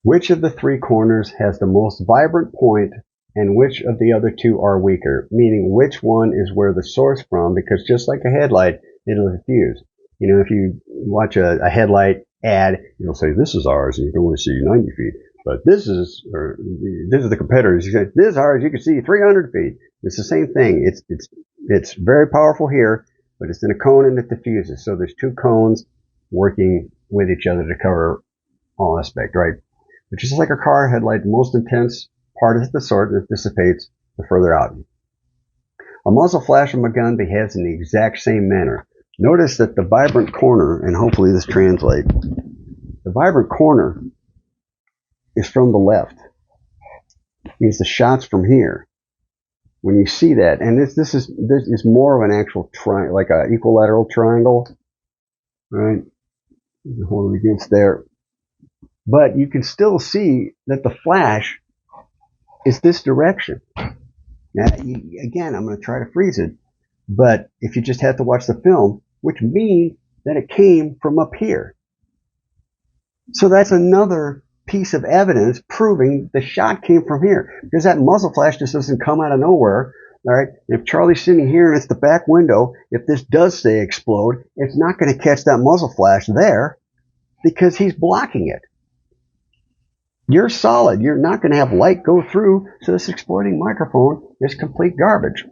Which of the three corners has the most vibrant point and which of the other two are weaker? Meaning which one is where the source from, because just like a headlight, it'll diffuse. If you watch a headlight ad, it'll say, this is ours, and you can only see 90 feet. But this is the competitors. You say, this is ours, you can see 300 feet. It's the same thing. It's very powerful here, but it's in a cone and it diffuses. So there's two cones working with each other to cover all aspect, right? But just like a car headlight, the most intense part is the sword that dissipates the further out. A muzzle flash from a gun behaves in the exact same manner. Notice that the vibrant corner, and hopefully this translates, the vibrant corner is from the left. Means the shot's from here. When you see that, and this is more of an actual triangle, like an equilateral triangle, right? Hold it against there. But you can still see that the flash is this direction. Now, again, I'm going to try to freeze it, but if you just have to watch the film, which means that it came from up here. So that's another piece of evidence proving the shot came from here, because that muzzle flash just doesn't come out of nowhere. All right. If Charlie's sitting here and it's the back window, if this does say explode, it's not going to catch that muzzle flash there because he's blocking it. You're solid. You're not going to have light go through, so this exploding microphone is complete garbage.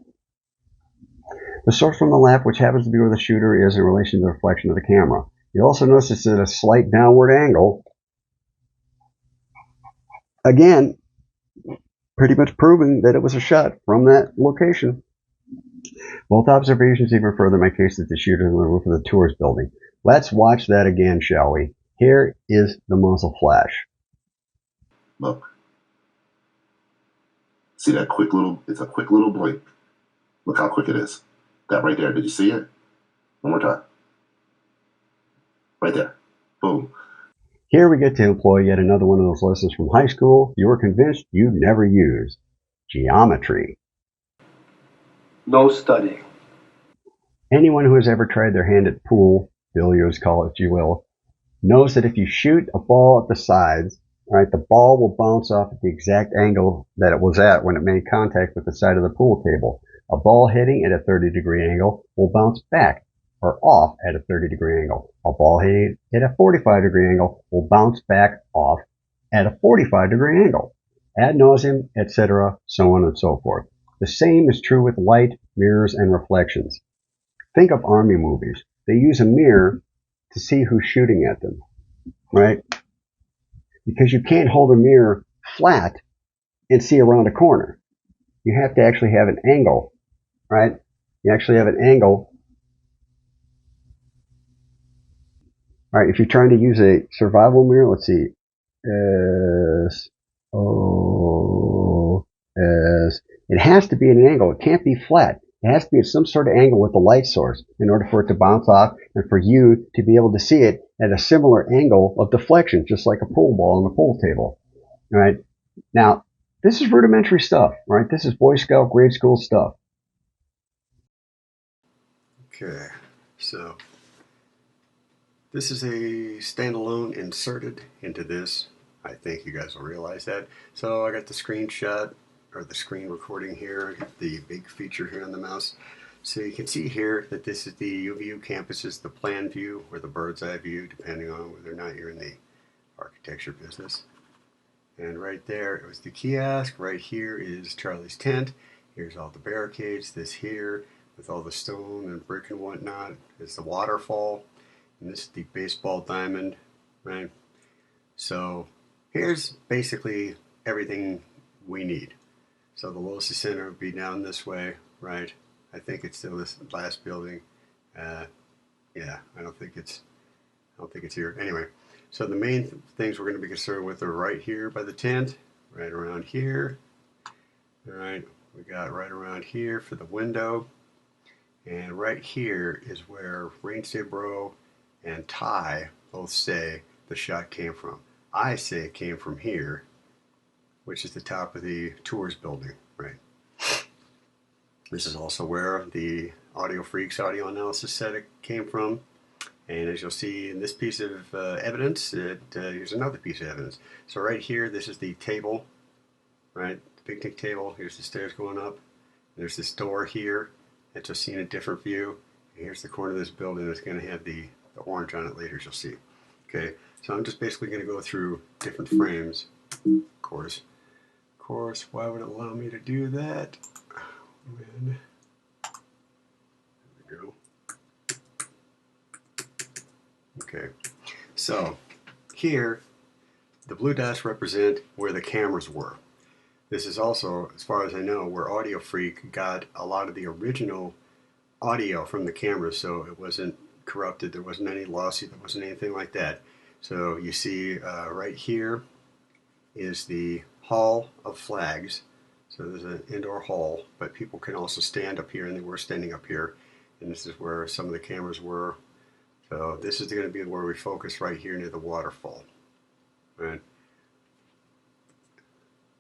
The source from the left, which happens to be where the shooter is in relation to the reflection of the camera. You also notice it's at a slight downward angle. Again, pretty much proving that it was a shot from that location. Both observations even further my case that the shooter is on the roof of the tourist building. Let's watch that again, shall we? Here is the muzzle flash. Look. See that quick little, it's a quick little blink. Look how quick it is. That right there, did you see it? One more time. Right there. Boom. Here we get to employ yet another one of those lessons from high school you were convinced you'd never use. Geometry. No studying. Anyone who has ever tried their hand at pool, billiards, call it if you will, knows that if you shoot a ball at the sides, right, the ball will bounce off at the exact angle that it was at when it made contact with the side of the pool table. A ball hitting at a 30-degree angle will bounce back or off at a 30-degree angle. A ball hitting at a 45-degree angle will bounce back off at a 45-degree angle. Ad nauseum, etc., so on and so forth. The same is true with light, mirrors, and reflections. Think of army movies. They use a mirror to see who's shooting at them, right? Because you can't hold a mirror flat and see around a corner. You have to actually have an angle, right? You actually have an angle. All right, if you're trying to use a survival mirror, let's see. S-O-S. It has to be at an angle. It can't be flat. It has to be at some sort of angle with the light source in order for it to bounce off and for you to be able to see it at a similar angle of deflection, just like a pool ball on the pool table. All right. Now, this is rudimentary stuff, right? This is Boy Scout grade school stuff. Okay, so this is a standalone inserted into this. I think you guys will realize that. So I got the screenshot or the screen recording here, the big feature here on the mouse. So you can see here that this is the view campus, is the plan view or the bird's eye view, depending on whether or not you're in the architecture business. And right there, it was the kiosk. Right here is Charlie's tent. Here's all the barricades. This here, with all the stone and brick and whatnot, is the waterfall. And this is the baseball diamond, right? So here's basically everything we need. So the Lois Center would be down this way, right? I think it's still this last building. Yeah, I don't think it's here. Anyway, so the main things we're going to be concerned with are right here by the tent, right around here. All right, we got right around here for the window. And right here is where Rainsay Bro and Ty both say the shot came from. I say it came from here, which is the top of the tours building, right? This is also where the Audio-Freq's audio analysis set it came from. And as you'll see in this piece of evidence, here's another piece of evidence. So right here, this is the table, right? The picnic table. Here's the stairs going up. There's this door here. It's just seen a different view. And here's the corner of this building. It's going to have the orange on it later, as you'll see. Okay, so I'm just basically going to go through different frames, of course. Of course, why would it allow me to do that? There we go. Okay, so here, the blue dots represent where the cameras were. This is also, as far as I know, where Audio-Freq got a lot of the original audio from the cameras, so it wasn't corrupted, there wasn't any lossy, there wasn't anything like that. So you see right here is the hall of flags. So there's an indoor hall, but people can also stand up here, and they were standing up here. And this is where some of the cameras were. So this is going to be where we focus right here near the waterfall. Right.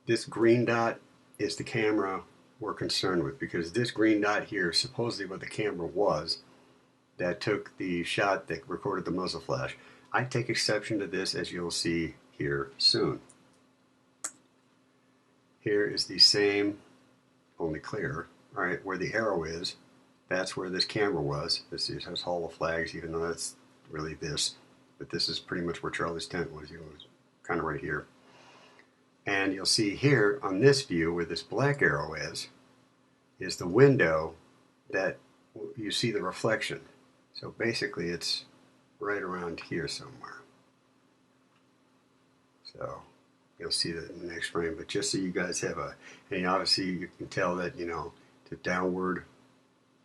This green dot is the camera we're concerned with, because this green dot here is supposedly what the camera was that took the shot that recorded the muzzle flash. I take exception to this, as you'll see here soon. Here is the same, only clearer, right, where the arrow is. That's where this camera was. This is his hall of flags, even though that's really this. But this is pretty much where Charlie's tent was. He was kind of right here. And you'll see here on this view where this black arrow is the window that you see the reflection. So basically it's right around here somewhere. So you'll see that in the next frame, but just so you guys have and obviously you can tell that, you know, it's a downward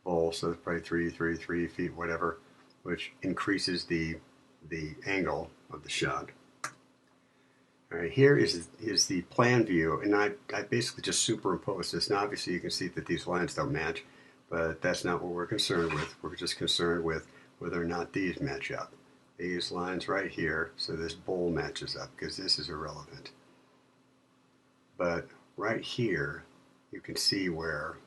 bowl, so it's probably 3 feet, whatever, which increases the angle of the shot. All right, here is the plan view, and I basically just superimposed this. Now, obviously, you can see that these lines don't match, but that's not what we're concerned with. We're just concerned with whether or not these match up. These lines right here, so this bowl matches up, because this is irrelevant. But right here, you can see where,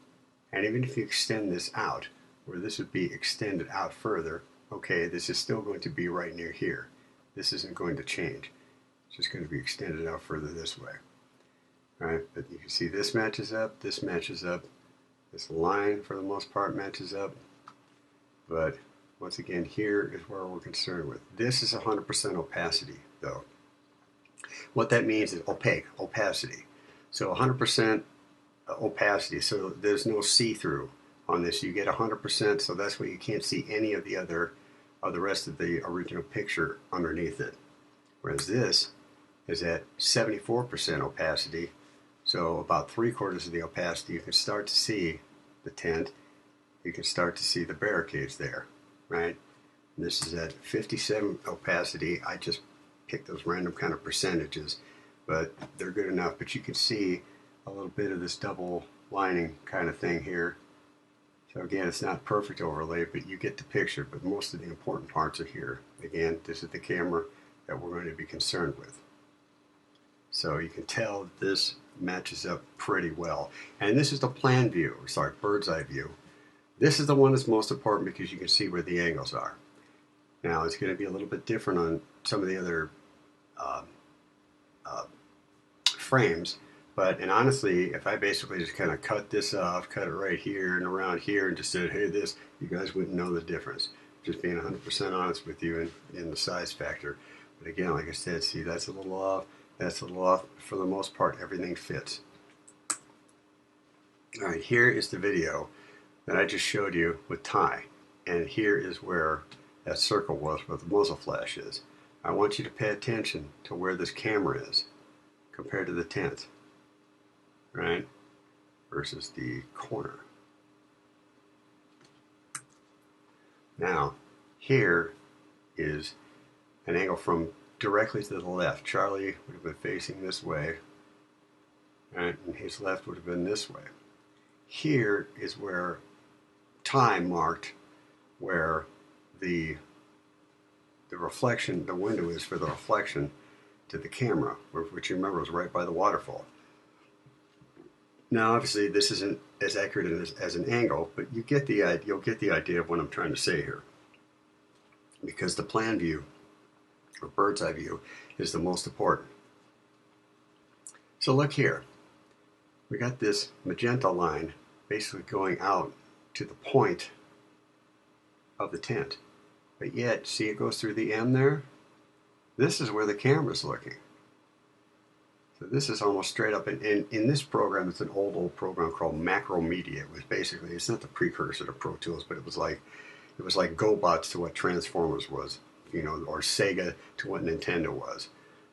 and even if you extend this out, where this would be extended out further, okay, this is still going to be right near here. This isn't going to change. It's just going to be extended out further this way. All right, but you can see this matches up, this matches up, this line for the most part matches up, but once again, here is where we're concerned with. This is 100% opacity, though. What that means is opacity. So 100% opacity, so there's no see-through on this. You get 100%, so that's why you can't see any of the rest of the original picture underneath it. Whereas this is at 74% opacity, so about 3/4 of the opacity. You can start to see the tent. You can start to see the barricades there, right? And this is at 57 opacity. I just picked those random kind of percentages, but they're good enough. But you can see a little bit of this double lining kind of thing here. So again, it's not perfect overlay, but you get the picture. But most of the important parts are here. Again, this is the camera that we're going to be concerned with. So you can tell this matches up pretty well. And this is the plan view, sorry, bird's eye view. This is the one that's most important because you can see where the angles are. Now it's going to be a little bit different on some of the other frames, and honestly, if I basically just kind of cut this off, cut it right here and around here, and just said, hey, this, you guys wouldn't know the difference. Just being 100% honest with you in the size factor. But again, like I said, see, that's a little off, that's a little off. For the most part, everything fits. All right, here is the video that I just showed you with Ty, and here is where that circle was where the muzzle flash is. I want you to pay attention to where this camera is compared to the tent, right, versus the corner. Now, here is an angle from directly to the left. Charlie would have been facing this way, right, and his left would have been this way. Here is where Ty marked where the reflection, the window is for the reflection to the camera, which you remember was right by the waterfall. Now, obviously, this isn't as accurate as an angle, but you'll get the idea of what I'm trying to say here. Because the plan view, or bird's eye view, is the most important. So look here. We got this magenta line basically going out to the point of the tent. But yet, see it goes through the M there? This is where the camera's looking. So this is almost straight up. And in this program, it's an old program called Macromedia. It was basically, it's not the precursor to Pro Tools, but it was like GoBots to what Transformers was, you know, or Sega to what Nintendo was.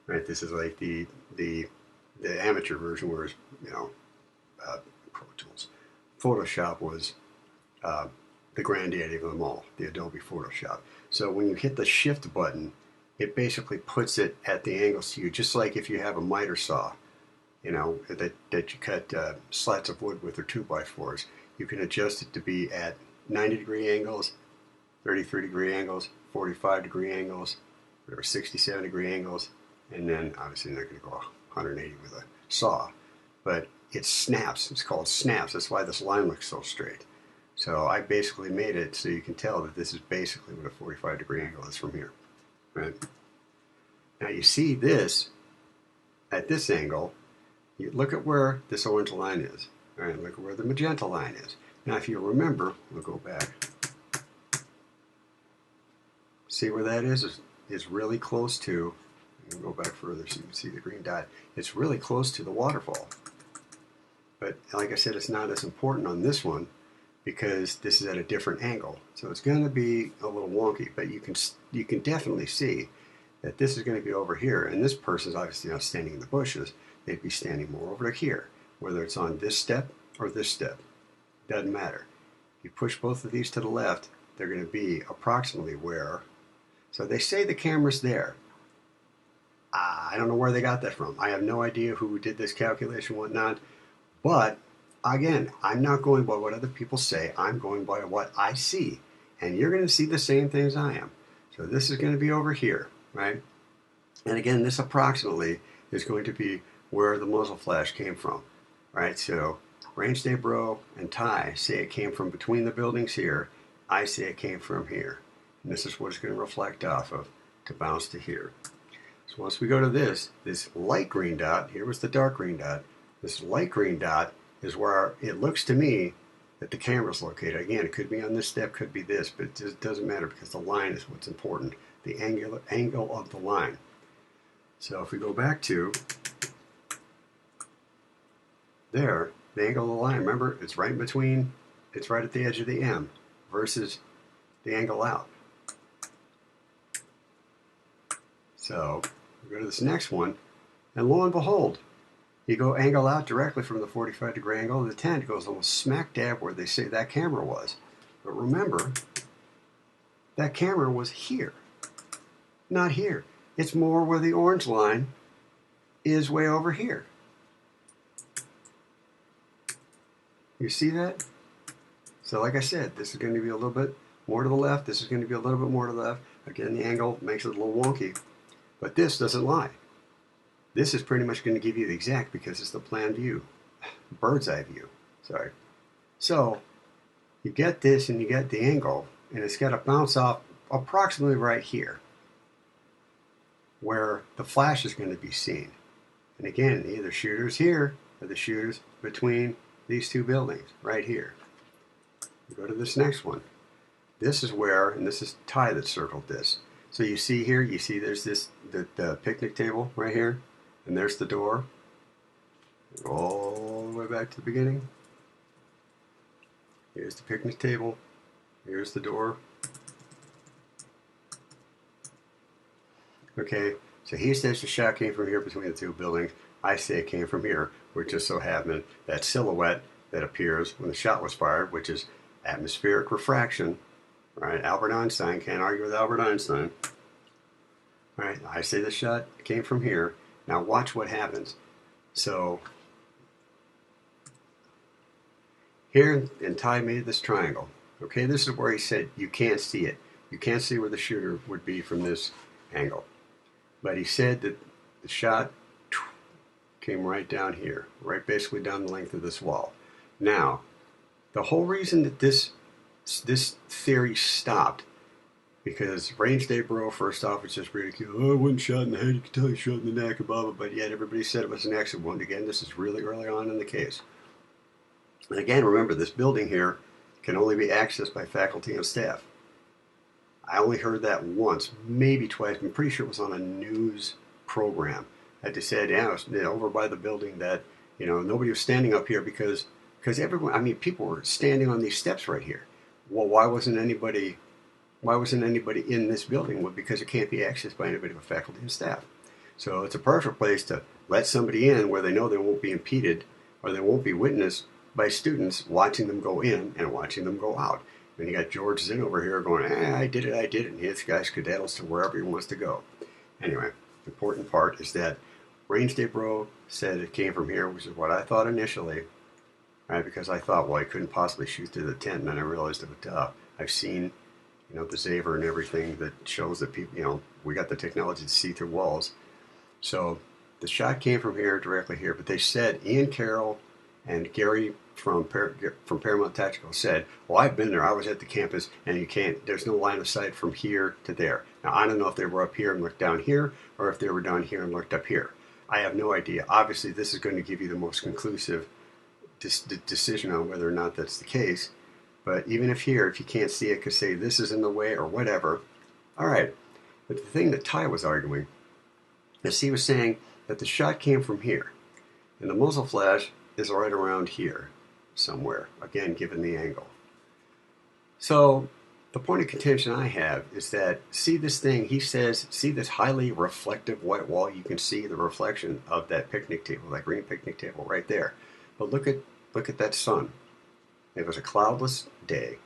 Right? This is like the amateur version, whereas, you know, Pro Tools. Photoshop was the granddaddy of them all, the Adobe Photoshop. So when you hit the shift button, it basically puts it at the angles to you, just like if you have a miter saw, you know, that you cut slats of wood with or 2x4s. You can adjust it to be at 90-degree angles, 33-degree angles, 45-degree angles, whatever, 67-degree angles, and then obviously you're not going to go 180 with a saw. But it snaps. It's called snaps. That's why this line looks so straight. So I basically made it so you can tell that this is basically what a 45-degree angle is from here. Right? Now you see this at this angle. You look at where this orange line is. All right, look at where the magenta line is. Now if you remember, we'll go back. See where that is? It's really close to, you can go back further so you can see the green dot. It's really close to the waterfall. But like I said, it's not as important on this one because this is at a different angle. So it's going to be a little wonky, but you can definitely see that this is going to be over here, and this person's obviously not standing in the bushes. They'd be standing more over here, whether it's on this step or this step. Doesn't matter. You push both of these to the left, they're going to be approximately where. So they say the camera's there. I don't know where they got that from. I have no idea who did this calculation, whatnot. But again, I'm not going by what other people say. I'm going by what I see. And you're going to see the same things I am. So this is going to be over here, right? And again, this approximately is going to be where the muzzle flash came from, right? So Range Day Bro and Ty say it came from between the buildings here. I say it came from here. And this is what it's going to reflect off of to bounce to here. So once we go to this light green dot, here was the dark green dot. This light green dot is where it looks to me that the camera's located. Again, it could be on this step, could be this, but it just doesn't matter because the line is what's important, the angle of the line. So if we go back to there, the angle of the line, remember, it's right in between, it's right at the edge of the M versus the angle out. So we go to this next one, and lo and behold, you go angle out directly from the 45-degree angle, and the tent goes almost smack dab where they say that camera was. But remember, that camera was here, not here. It's more where the orange line is way over here. You see that? So like I said, this is going to be a little bit more to the left. This is going to be a little bit more to the left. Again, the angle makes it a little wonky. But this doesn't lie. This is pretty much going to give you the exact because it's the plan view. Bird's eye view. Sorry. So you get this and you get the angle, and it's got to bounce off approximately right here where the flash is going to be seen. And again, either shooters here or the shooters between these two buildings right here. We go to this next one. This is where, and this is Ty that circled this. So you see here, you see there's this the picnic table right here, and there's the door. Go all the way back to the beginning. Here's the picnic table. Here's the door. Okay, so he says the shot came from here between the two buildings. I say it came from here, which just so happened that silhouette that appears when the shot was fired, which is atmospheric refraction, right? Albert Einstein, can't argue with Albert Einstein. Right, I say the shot came from here. Now watch what happens. So here, and Ty made this triangle. Okay, this is where he said you can't see it. You can't see where the shooter would be from this angle. But he said that the shot came right down here, right basically down the length of this wall. Now, the whole reason that this theory stopped, because Range Day Bro, first off, was just ridiculed. Oh, I wasn't shot in the head, you can tell you shot in the neck, and blah, blah, but yet everybody said it was an accident. Once again, this is really early on in the case. And again, remember, this building here can only be accessed by faculty and staff. I only heard that once, maybe twice. I'm pretty sure it was on a news program. That they said, yeah, it was over by the building that, you know, nobody was standing up here because everyone, I mean, people were standing on these steps right here. Well, why wasn't anybody in this building? Well, because it can't be accessed by anybody but faculty and staff. So it's a perfect place to let somebody in where they know they won't be impeded or they won't be witnessed by students watching them go in and watching them go out. And you got George Zinn over here going, I did it, and this guy skedaddles to wherever he wants to go. Anyway, the important part is that Range Day Bro said it came from here, which is what I thought initially, right? Because I thought, well, I couldn't possibly shoot through the tent, and then I realized that I've seen, you know, the Zaver and everything that shows that people, you know, we got the technology to see through walls. So the shot came from here, directly here, but they said Ian Carroll and Gary from Paramount Tactical said, well, I've been there, I was at the campus, and you can't, there's no line of sight from here to there. Now, I don't know if they were up here and looked down here, or if they were down here and looked up here. I have no idea. Obviously, this is going to give you the most conclusive decision on whether or not that's the case. But even if here, if you can't see it, because say this is in the way or whatever, all right. But the thing that Ty was arguing is he was saying that the shot came from here, and the muzzle flash is right around here somewhere, again, given the angle. So the point of contention I have is that, see this thing, he says, see this highly reflective white wall, you can see the reflection of that picnic table, that green picnic table right there. But look at that sun. It was a cloudless day.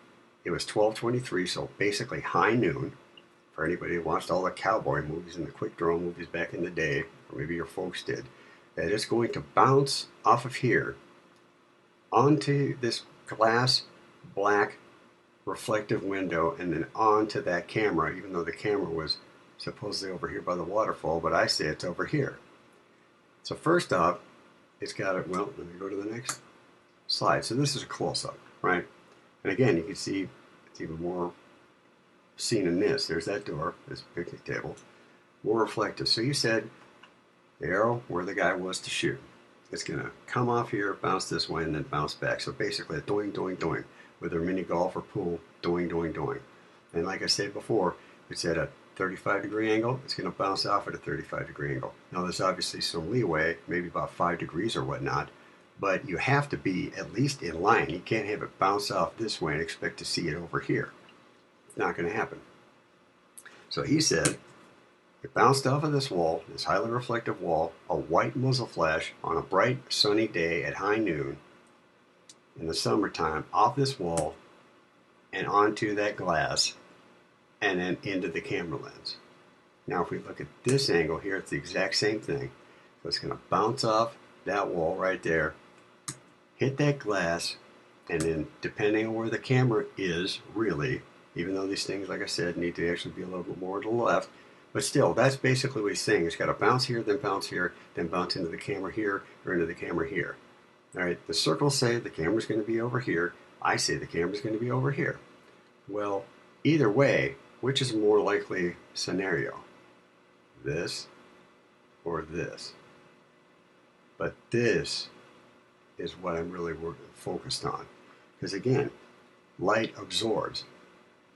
It was 12:23, so basically high noon for anybody who watched all the cowboy movies and the quick draw movies back in the day, or maybe your folks did, that it's going to bounce off of here onto this glass black reflective window and then onto that camera, even though the camera was supposedly over here by the waterfall, but I say it's over here. So first off, it's got it, well, let me go to the next slide. So this is a close-up, right? And again, you can see it's even more seen in this. There's that door, this picnic table, more reflective. So you said the arrow where the guy was to shoot. It's going to come off here, bounce this way, and then bounce back. So basically a doing, doing, doing. Whether mini golf or pool, doing, doing, doing. And like I said before, it's at a 35-degree angle, it's going to bounce off at a 35-degree angle. Now there's obviously some leeway, maybe about 5 degrees or whatnot, but you have to be at least in line. You can't have it bounce off this way and expect to see it over here. It's not going to happen. So he said, it bounced off of this wall, this highly reflective wall, a white muzzle flash on a bright sunny day at high noon in the summertime, off this wall and onto that glass and then into the camera lens. Now if we look at this angle here, it's the exact same thing. So it's going to bounce off that wall right there, hit that glass, and then depending on where the camera is, really, even though these things, like I said, need to actually be a little bit more to the left, but still, that's basically what he's saying. It's got to bounce here, then bounce into the camera here, or into the camera here. All right, the circles say the camera's going to be over here. I say the camera's going to be over here. Well, either way, which is a more likely scenario? This or this? But this is what I'm really focused on. Because again, light absorbs.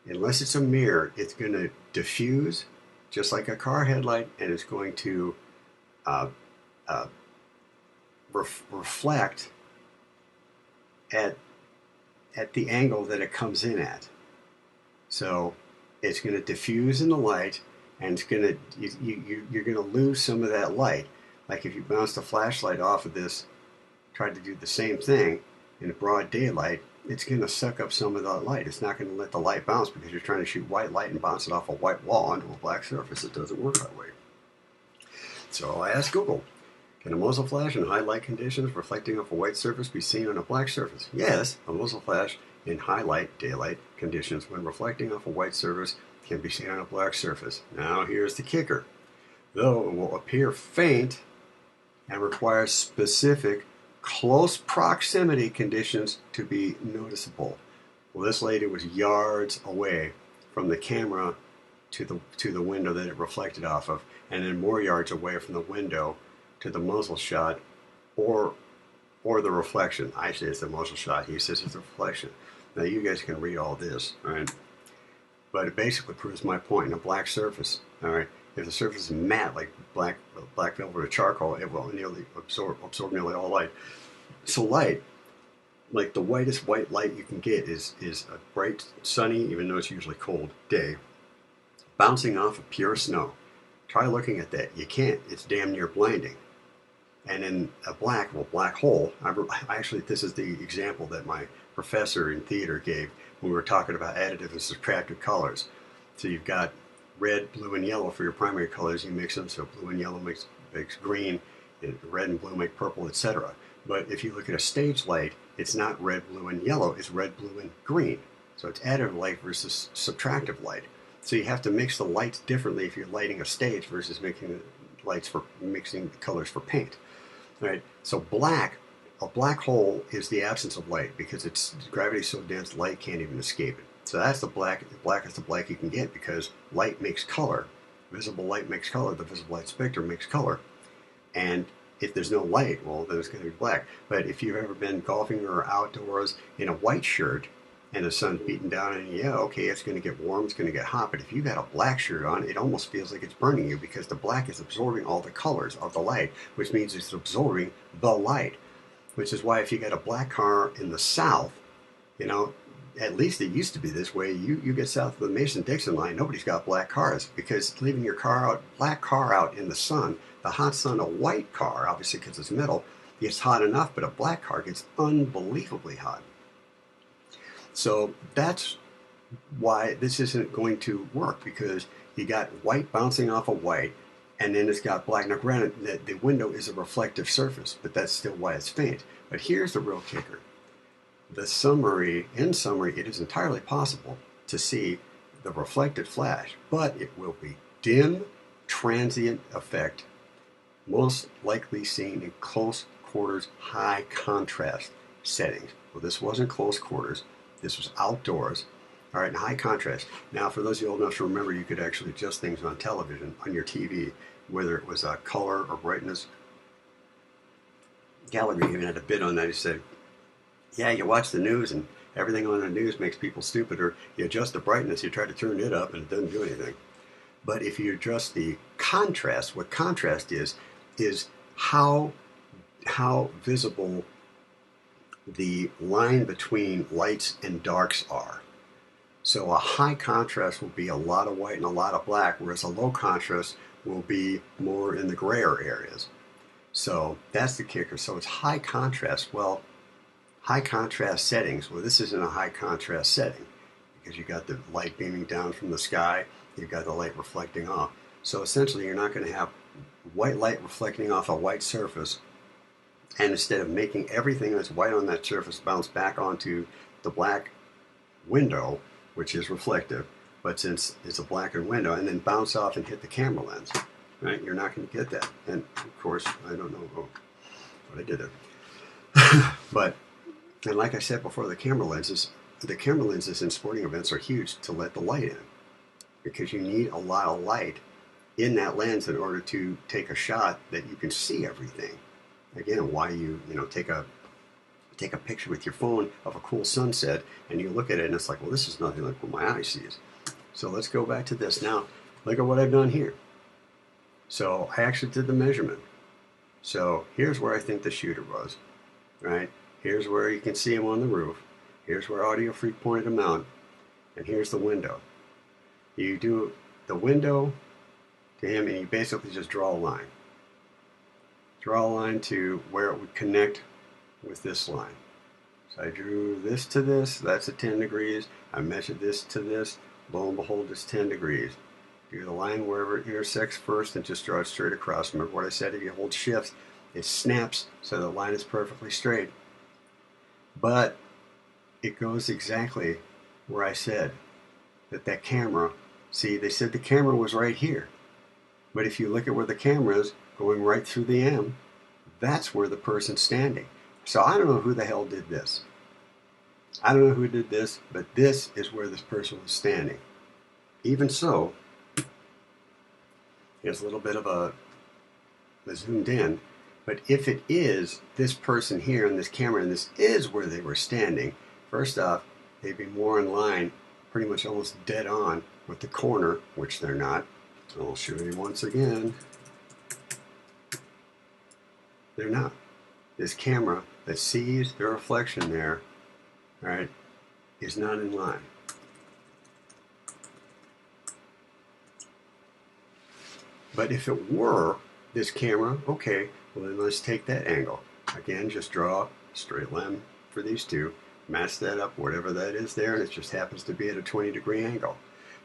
Unless it's a mirror, it's going to diffuse just like a car headlight, and it's going to reflect at the angle that it comes in at. So it's going to diffuse in the light, and it's going to you're going to lose some of that light. Like if you bounced a flashlight off of this, tried to do the same thing in broad daylight, it's going to suck up some of that light. It's not going to let the light bounce because you're trying to shoot white light and bounce it off a white wall onto a black surface. It doesn't work that way. So I asked Google, can a muzzle flash in high light conditions reflecting off a white surface be seen on a black surface? Yes, a muzzle flash in high light daylight conditions when reflecting off a white surface can be seen on a black surface. Now here's the kicker. Though it will appear faint and requires specific close proximity conditions to be noticeable. Well, this lady was yards away from the camera to the window that it reflected off of, and then more yards away from the window to the muzzle shot or the reflection. I say it's the muzzle shot. He says it's the reflection. Now you guys can read all this, all right? But it basically proves my point. In a black surface, all right, if the surface is matte like black velvet or charcoal, it will nearly absorb nearly all light. So light, like the whitest white light you can get is a bright, sunny, even though it's usually cold, day, bouncing off of pure snow. Try looking at that. You can't. It's damn near blinding. And in a black hole, actually this is the example that my professor in theater gave when we were talking about additive and subtractive colors. So you've got red, blue, and yellow for your primary colors. You mix them, so blue and yellow makes green, and red and blue make purple, etc. But if you look at a stage light, it's not red, blue, and yellow. It's red, blue, and green. So it's additive light versus subtractive light. So you have to mix the lights differently if you're lighting a stage versus mixing colors for paint. Right? So a black hole is the absence of light because gravity is so dense, light can't even escape it. So that's the blackest of black you can get because light makes color. Visible light makes color. The visible light spectrum makes color. And if there's no light, well, then it's going to be black. But if you've ever been golfing or outdoors in a white shirt and the sun's beating down and yeah, okay, it's going to get warm, it's going to get hot. But if you got a black shirt on, it almost feels like it's burning you because the black is absorbing all the colors of the light, which means it's absorbing the light. Which is why if you got a black car in the south, you know, at least it used to be this way. You get south of the Mason-Dixon line, nobody's got black cars because leaving your black car out in the sun, the hot sun, a white car, obviously because it's metal, gets hot enough, but a black car gets unbelievably hot. So that's why this isn't going to work, because you got white bouncing off of white, and then it's got black. Now granted, the window is a reflective surface, but that's still why it's faint. But here's the real kicker. In summary, it is entirely possible to see the reflected flash, but it will be dim, transient effect, most likely seen in close quarters, high contrast settings. Well, this wasn't close quarters. This was outdoors. All right, in high contrast. Now, for those of you old enough to remember, you could actually adjust things on television, on your TV, whether it was color or brightness. Gallagher even had a bit on that. He said, yeah, you watch the news and everything on the news makes people stupid, or you adjust the brightness, you try to turn it up and it doesn't do anything. But if you adjust the contrast, what contrast is how visible the line between lights and darks are. So a high contrast will be a lot of white and a lot of black, whereas a low contrast will be more in the grayer areas. So that's the kicker. So it's high contrast. Well, high contrast settings, well, this isn't a high contrast setting because you got the light beaming down from the sky, you've got the light reflecting off. So essentially you're not going to have white light reflecting off a white surface, and instead of making everything that's white on that surface bounce back onto the black window, which is reflective, but since it's a blackened window, and then bounce off and hit the camera lens, right? You're not going to get that. And of course, I don't know what I did there. But, and like I said before, the camera lenses in sporting events are huge to let the light in, because you need a lot of light in that lens in order to take a shot that you can see everything. Again, why you take a picture with your phone of a cool sunset and you look at it and it's like, well, this is nothing like what my eye sees. So let's go back to this. Now, look at what I've done here. So I actually did the measurement. So here's where I think the shooter was, right? Here's where you can see him on the roof. Here's where Audio-Freq pointed him out. And here's the window. You do the window to him and you basically just draw a line. Draw a line to where it would connect with this line. So I drew this to this, that's at 10 degrees. I measured this to this, lo and behold, it's 10 degrees. Do the line wherever it intersects first and just draw it straight across. Remember what I said, if you hold shift, it snaps so the line is perfectly straight. But it goes exactly where I said that camera, see, they said the camera was right here. But if you look at where the camera is, going right through the M, that's where the person's standing. So I don't know who the hell did this. I don't know who did this, but this is where this person was standing. Even so, there's a little bit of a zoomed in, but if it is this person here and this camera and this is where they were standing, first off, they'd be more in line, pretty much almost dead on with the corner, which they're not. So I'll show you once again. They're not. This camera that sees the reflection there, right, is not in line. But if it were this camera, okay, well then let's take that angle. Again, just draw a straight line for these two, match that up, whatever that is there, and it just happens to be at a 20-degree angle.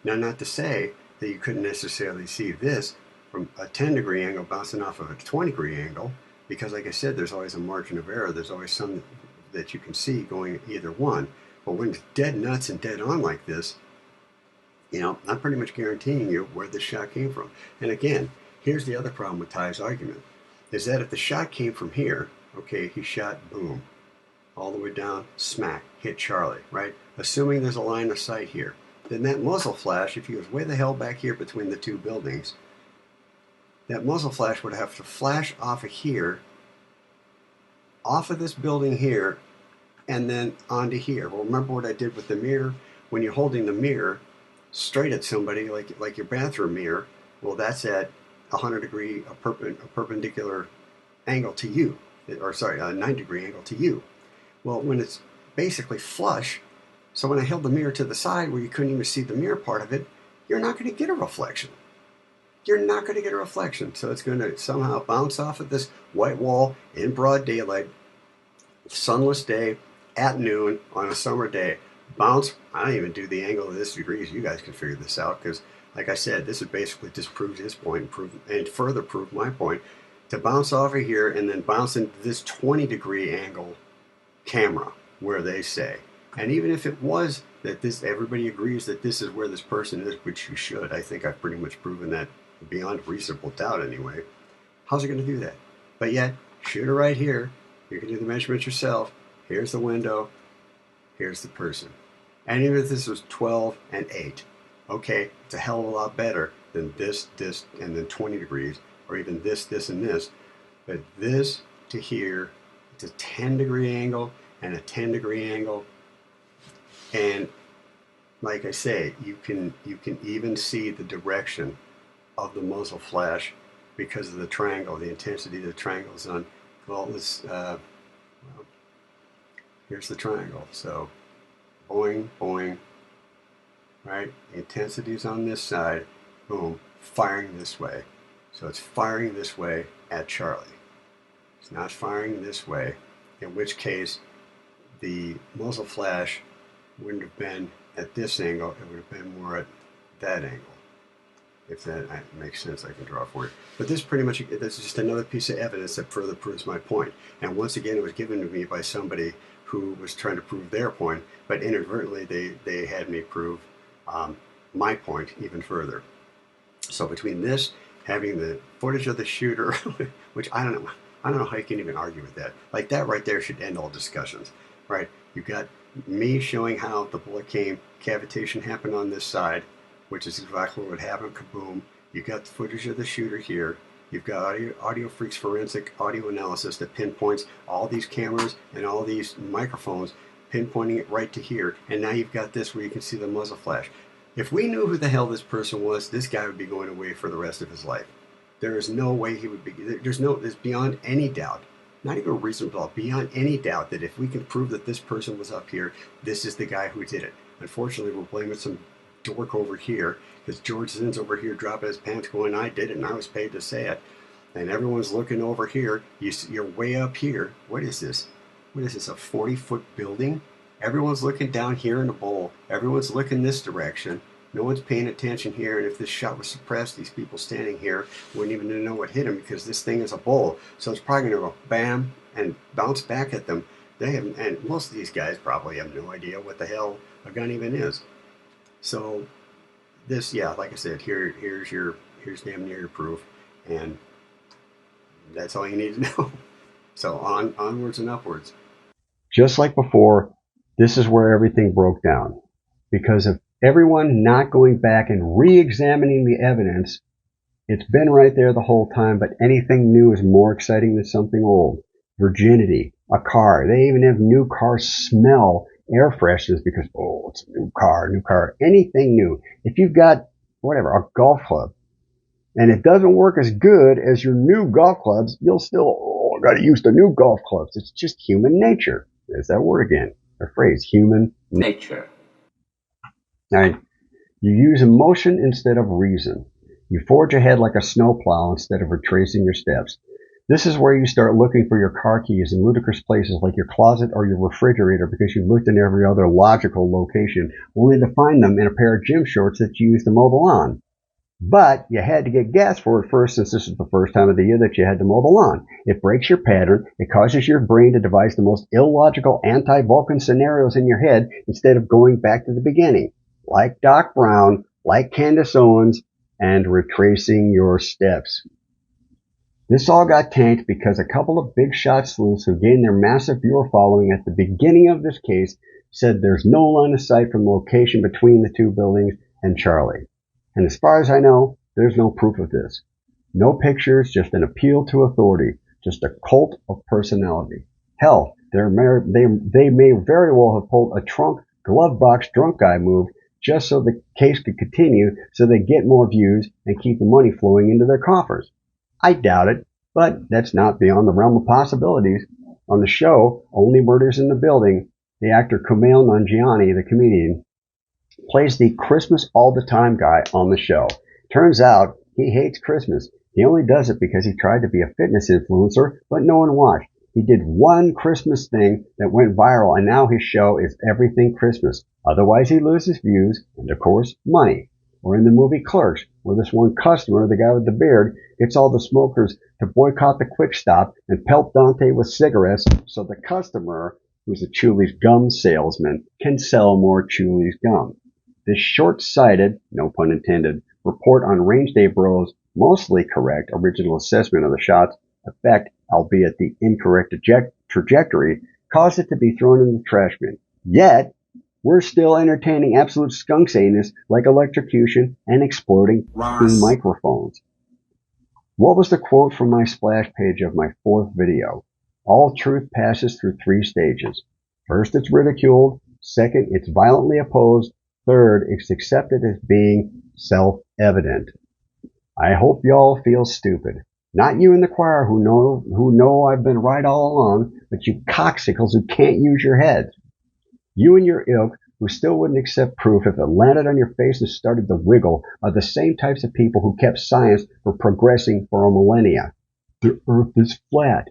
Now, not to say that you couldn't necessarily see this from a 10-degree angle bouncing off of a 20-degree angle, because like I said, there's always a margin of error. There's always some that you can see going either one. But when it's dead nuts and dead on like this, I'm pretty much guaranteeing you where this shot came from. And again, here's the other problem with Ty's argument, is that if the shot came from here, okay, he shot, boom, all the way down, smack, hit Charlie, right? Assuming there's a line of sight here. Then that muzzle flash, if he was way the hell back here between the two buildings, that muzzle flash would have to flash off of here, off of this building here, and then onto here. Well, remember what I did with the mirror? When you're holding the mirror straight at somebody, like your bathroom mirror, well, that's at 100-degree, a perpendicular angle to you, or sorry, a 90-degree angle to you. Well, when it's basically flush, so when I held the mirror to the side where you couldn't even see the mirror part of it, you're not going to get a reflection. You're not going to get a reflection. So it's going to somehow bounce off of this white wall in broad daylight, sunless day, at noon, on a summer day. bounce, I don't even do the angle of this degrees. You guys can figure this out because, like I said, this would basically disprove his point and further prove my point. To bounce over here and then bounce into this 20-degree angle camera where they say. And even if it was that this, everybody agrees that this is where this person is, which you should. I think I've pretty much proven that beyond reasonable doubt anyway. How's it going to do that? But yet, shooter right here, you can do the measurement yourself. Here's the window. Here's the person. And even if this was 12 and 8, okay, it's a hell of a lot better than this, and then 20 degrees, or even this, and this. But this to here, it's a 10-degree angle and a 10-degree angle. And like I say, you can even see the direction of the muzzle flash because of the triangle, the intensity of the triangle is on. Well, this, well, here's the triangle. So, boing, boing, right? The intensity is on this side. Boom, firing this way. So it's firing this way at Charlie. It's not firing this way, in which case the muzzle flash wouldn't have been at this angle, it would have been more at that angle. If that makes sense, I can draw for you. But this pretty much, this is just another piece of evidence that further proves my point. And once again, it was given to me by somebody who was trying to prove their point, but inadvertently they had me prove my point even further. So between this, having the footage of the shooter, which I don't know how you can even argue with that. Like that right there should end all discussions, right? You've got me showing how the bullet came, cavitation happened on this side, which is exactly what happened, kaboom. You've got the footage of the shooter here. You've got Audio-Freq's forensic audio analysis that pinpoints all these cameras and all these microphones, pinpointing it right to here. And now you've got this where you can see the muzzle flash. If we knew who the hell this person was, this guy would be going away for the rest of his life. There is no way he would be, there's beyond any doubt, not even a reasonable doubt, beyond any doubt that if we can prove that this person was up here, this is the guy who did it. Unfortunately, we're blaming some dork over here, because George Zinn's over here dropping his pants going, I did it and I was paid to say it. And everyone's looking over here. You're way up here. What is this? What is this, a 40-foot building? Everyone's looking down here in the bowl. Everyone's looking this direction. No one's paying attention here. And if this shot was suppressed, these people standing here wouldn't even know what hit them because this thing is a bowl. So it's probably going to go bam and bounce back at them. They have, and most of these guys probably have no idea what the hell a gun even is. So this, yeah, like I said, here's damn near your proof, and that's all you need to know. So onwards and upwards. Just like before, this is where everything broke down. Because of everyone not going back and re-examining the evidence, it's been right there the whole time, but anything new is more exciting than something old. Virginity, a car. They even have new car smell air fresheners because, oh, it's a new car, anything new. If you've got, whatever, a golf club, and it doesn't work as good as your new golf clubs, you'll still, oh, I got to use the new golf clubs. It's just human nature. There's that word again, the phrase, human nature. All right. You use emotion instead of reason. You forge ahead like a snowplow instead of retracing your steps. This is where you start looking for your car keys in ludicrous places like your closet or your refrigerator because you've looked in every other logical location, only to find them in a pair of gym shorts that you used to mow the lawn. But you had to get gas for it first since this is the first time of the year that you had to mow the lawn. It breaks your pattern. It causes your brain to devise the most illogical anti-Vulcan scenarios in your head instead of going back to the beginning. Like Doc Brown, like Candace Owens, and retracing your steps. This all got tanked because a couple of big shot sleuths who gained their massive viewer following at the beginning of this case said there's no line of sight from the location between the two buildings and Charlie. And as far as I know, there's no proof of this. No pictures, just an appeal to authority, just a cult of personality. Hell, they may very well have pulled a trunk, glove box, drunk guy move just so the case could continue so they get more views and keep the money flowing into their coffers. I doubt it, but that's not beyond the realm of possibilities. On the show, Only Murders in the Building, the actor Kumail Nanjiani, the comedian, plays the Christmas all-the-time guy on the show. Turns out he hates Christmas. He only does it because he tried to be a fitness influencer, but no one watched. He did one Christmas thing that went viral, and now his show is everything Christmas. Otherwise, he loses views and, of course, money. Or in the movie Clerks, where this one customer, the guy with the beard, gets all the smokers to boycott the Quick Stop and pelt Dante with cigarettes so the customer, who's a Chuli's gum salesman, can sell more Chuli's gum. This short-sighted, no pun intended, report on Range Day Bro's mostly correct original assessment of the shot's effect, albeit the incorrect trajectory, caused it to be thrown in the trash bin. Yet, we're still entertaining absolute skunk saneness like electrocution and exploding microphones. What was the quote from my splash page of my 4th video? All truth passes through 3 stages. First, it's ridiculed. Second, it's violently opposed. Third, it's accepted as being self-evident. I hope y'all feel stupid. Not you in the choir who know I've been right all along, but you cocksicles who can't use your heads. You and your ilk, who still wouldn't accept proof if it landed on your face and started to wiggle, are the same types of people who kept science from progressing for a millennia. The Earth is flat.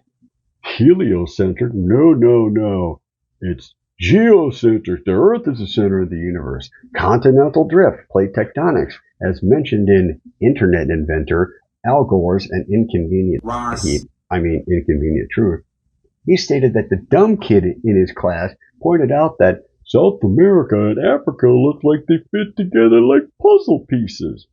Heliocentric? No. It's geocentric. The Earth is the center of the universe. Continental drift, plate tectonics, as mentioned in Internet Inventor, Al Gore's An Inconvenient Inconvenient Truth. He stated that the dumb kid in his class pointed out that South America and Africa look like they fit together like puzzle pieces.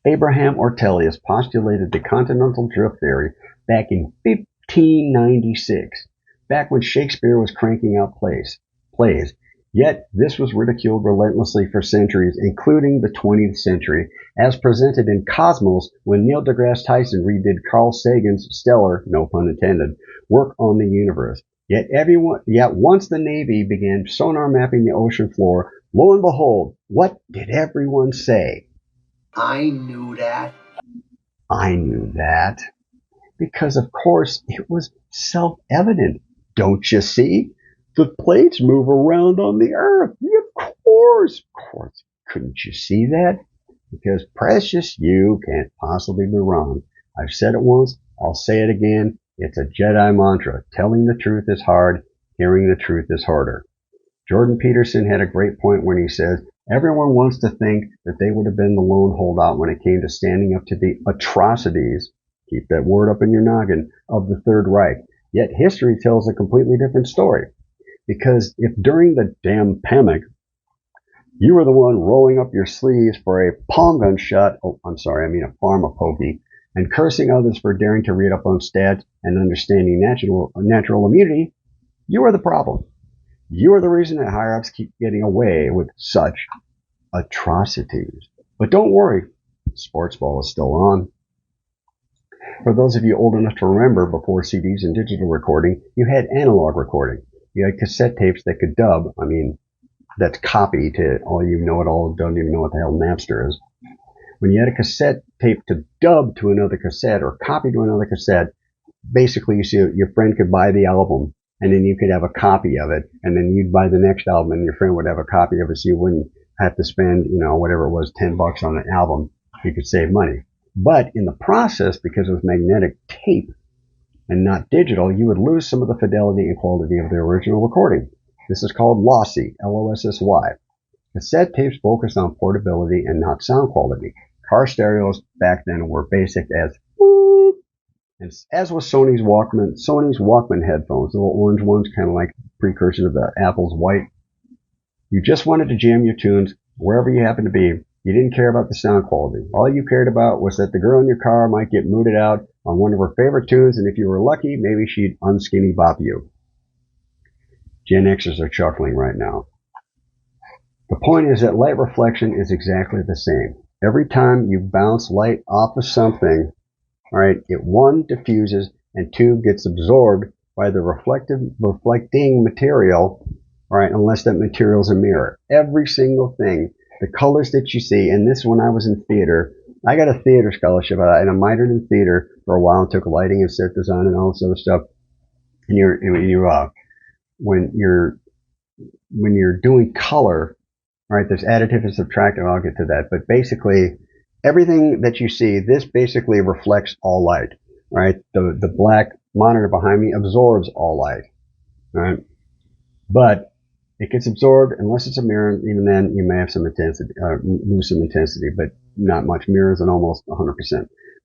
Abraham Ortelius postulated the continental drift theory back in 1596, back when Shakespeare was cranking out plays. Yet this was ridiculed relentlessly for centuries, including the 20th century, as presented in Cosmos when Neil deGrasse Tyson redid Carl Sagan's stellar, no pun intended, work on the universe. Yet once the Navy began sonar mapping the ocean floor, lo and behold, what did everyone say? I knew that. I knew that. Because, of course, it was self-evident. Don't you see? The plates move around on the Earth. Of course. Couldn't you see that? Because precious you can't possibly be wrong. I've said it once. I'll say it again. It's a Jedi mantra. Telling the truth is hard. Hearing the truth is harder. Jordan Peterson had a great point when he says, everyone wants to think that they would have been the lone holdout when it came to standing up to the atrocities, keep that word up in your noggin, of the Third Reich. Yet history tells a completely different story. Because if during the damn pandemic, you were the one rolling up your sleeves for a palm gun shot, a pharma pokey, and cursing others for daring to read up on stats and understanding natural immunity, you are the problem. You are the reason that higher-ups keep getting away with such atrocities. But don't worry, sports ball is still on. For those of you old enough to remember, before CDs and digital recording, you had analog recording. You had cassette tapes that could dub. That's copy to all you know-it-all don't even know what the hell Napster is. When you had a cassette tape to dub to another cassette or copy to another cassette, basically you see your friend could buy the album and then you could have a copy of it, and then you'd buy the next album and your friend would have a copy of it, so you wouldn't have to spend, whatever it was, $10 on an album. You could save money. But in the process, because it was magnetic tape and not digital, you would lose some of the fidelity and quality of the original recording. This is called lossy, L-O-S-S-Y. Cassette tapes focused on portability and not sound quality. Car stereos back then were basic as boop, and as was Sony's Walkman headphones, the little orange ones, kind of like precursor to the Apple's white. You just wanted to jam your tunes wherever you happened to be. You didn't care about the sound quality. All you cared about was that the girl in your car might get mooted out on one of her favorite tunes, and if you were lucky, maybe she'd unskinny bop you. Gen Xers are chuckling right now. The point is that light reflection is exactly the same. Every time you bounce light off of something, it 1, diffuses, and 2, gets absorbed by the reflecting material, unless that material is a mirror. Every single thing, the colors that you see, and this when I was in theater, I got a theater scholarship, and I minored in theater for a while and took lighting and set design and all this other stuff. And when you're doing color, there's additive and subtractive, I'll get to that, but basically everything that you see, this basically reflects all light. right? The black monitor behind me absorbs all light, right? But it gets absorbed unless it's a mirror. Even then, you may have some intensity, lose some intensity, but not much. Mirrors and almost 100%.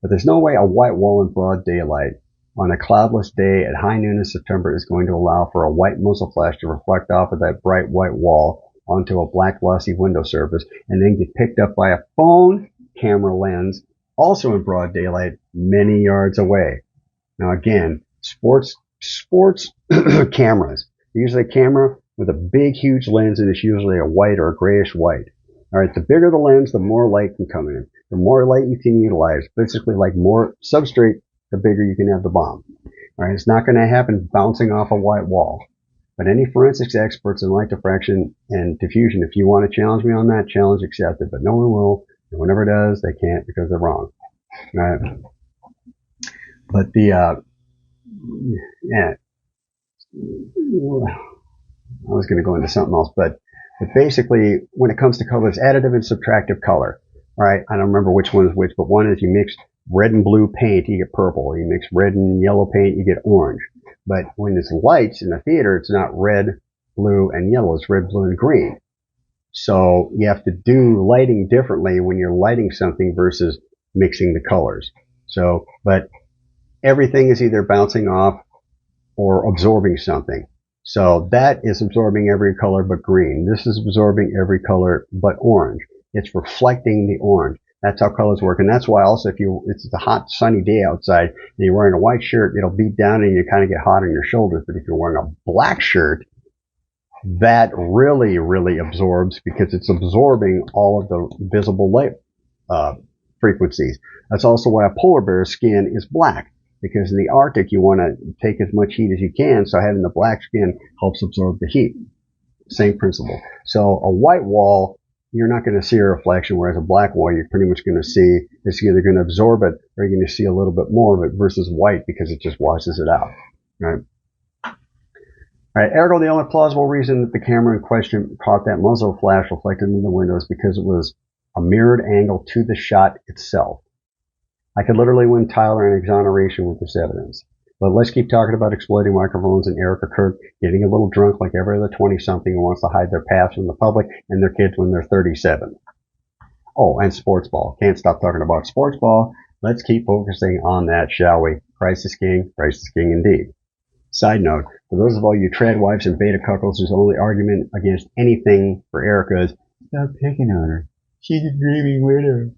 But there's no way a white wall in broad daylight on a cloudless day at high noon in September is going to allow for a white muzzle flash to reflect off of that bright white wall onto a black glossy window surface and then get picked up by a phone camera lens also in broad daylight many yards away. Now again, sports cameras, usually a camera with a big huge lens, and it's usually a white or a grayish white. Alright, the bigger the lens, the more light can come in. The more light you can utilize. Basically, like more substrate, the bigger you can have the bomb. Alright, it's not going to happen bouncing off a white wall. But any forensics experts in light diffraction and diffusion, if you want to challenge me on that, challenge accepted. But no one will. And whenever it does, they can't because they're wrong. Right? But I was going to go into something else, but basically, when it comes to colors, additive and subtractive color. All right, I don't remember which one is which, but one is you mix red and blue paint, you get purple. You mix red and yellow paint, you get orange. But when it's lights in the theater, it's not red, blue, and yellow. It's red, blue, and green. So you have to do lighting differently when you're lighting something versus mixing the colors. So, but everything is either bouncing off or absorbing something. So that is absorbing every color but green. This is absorbing every color but orange. It's reflecting the orange. That's how colors work. And that's why also if it's a hot sunny day outside and you're wearing a white shirt, it'll beat down and you kind of get hot on your shoulders. But if you're wearing a black shirt, that really, really absorbs because it's absorbing all of the visible light frequencies. That's also why a polar bear's skin is black. Because in the Arctic, you want to take as much heat as you can, so having the black skin helps absorb the heat. Same principle. So a white wall, you're not going to see a reflection, whereas a black wall, you're pretty much going to see, it's either going to absorb it, or you're going to see a little bit more of it versus white, because it just washes it out. Right? Alright, ergo, the only plausible reason that the camera in question caught that muzzle flash reflected in the window is because it was a mirrored angle to the shot itself. I could literally win Tyler an exoneration with this evidence. But let's keep talking about exploiting microphones and Eric or Kirk getting a little drunk like every other 20-something who wants to hide their past from the public and their kids when they're 37. Oh, and sports ball. Can't stop talking about sports ball. Let's keep focusing on that, shall we? Christ is king. Christ is king indeed. Side note, for those of all you trad wives and beta cuckolds whose only argument against anything for Erica is, stop picking on her. She's a grieving widow.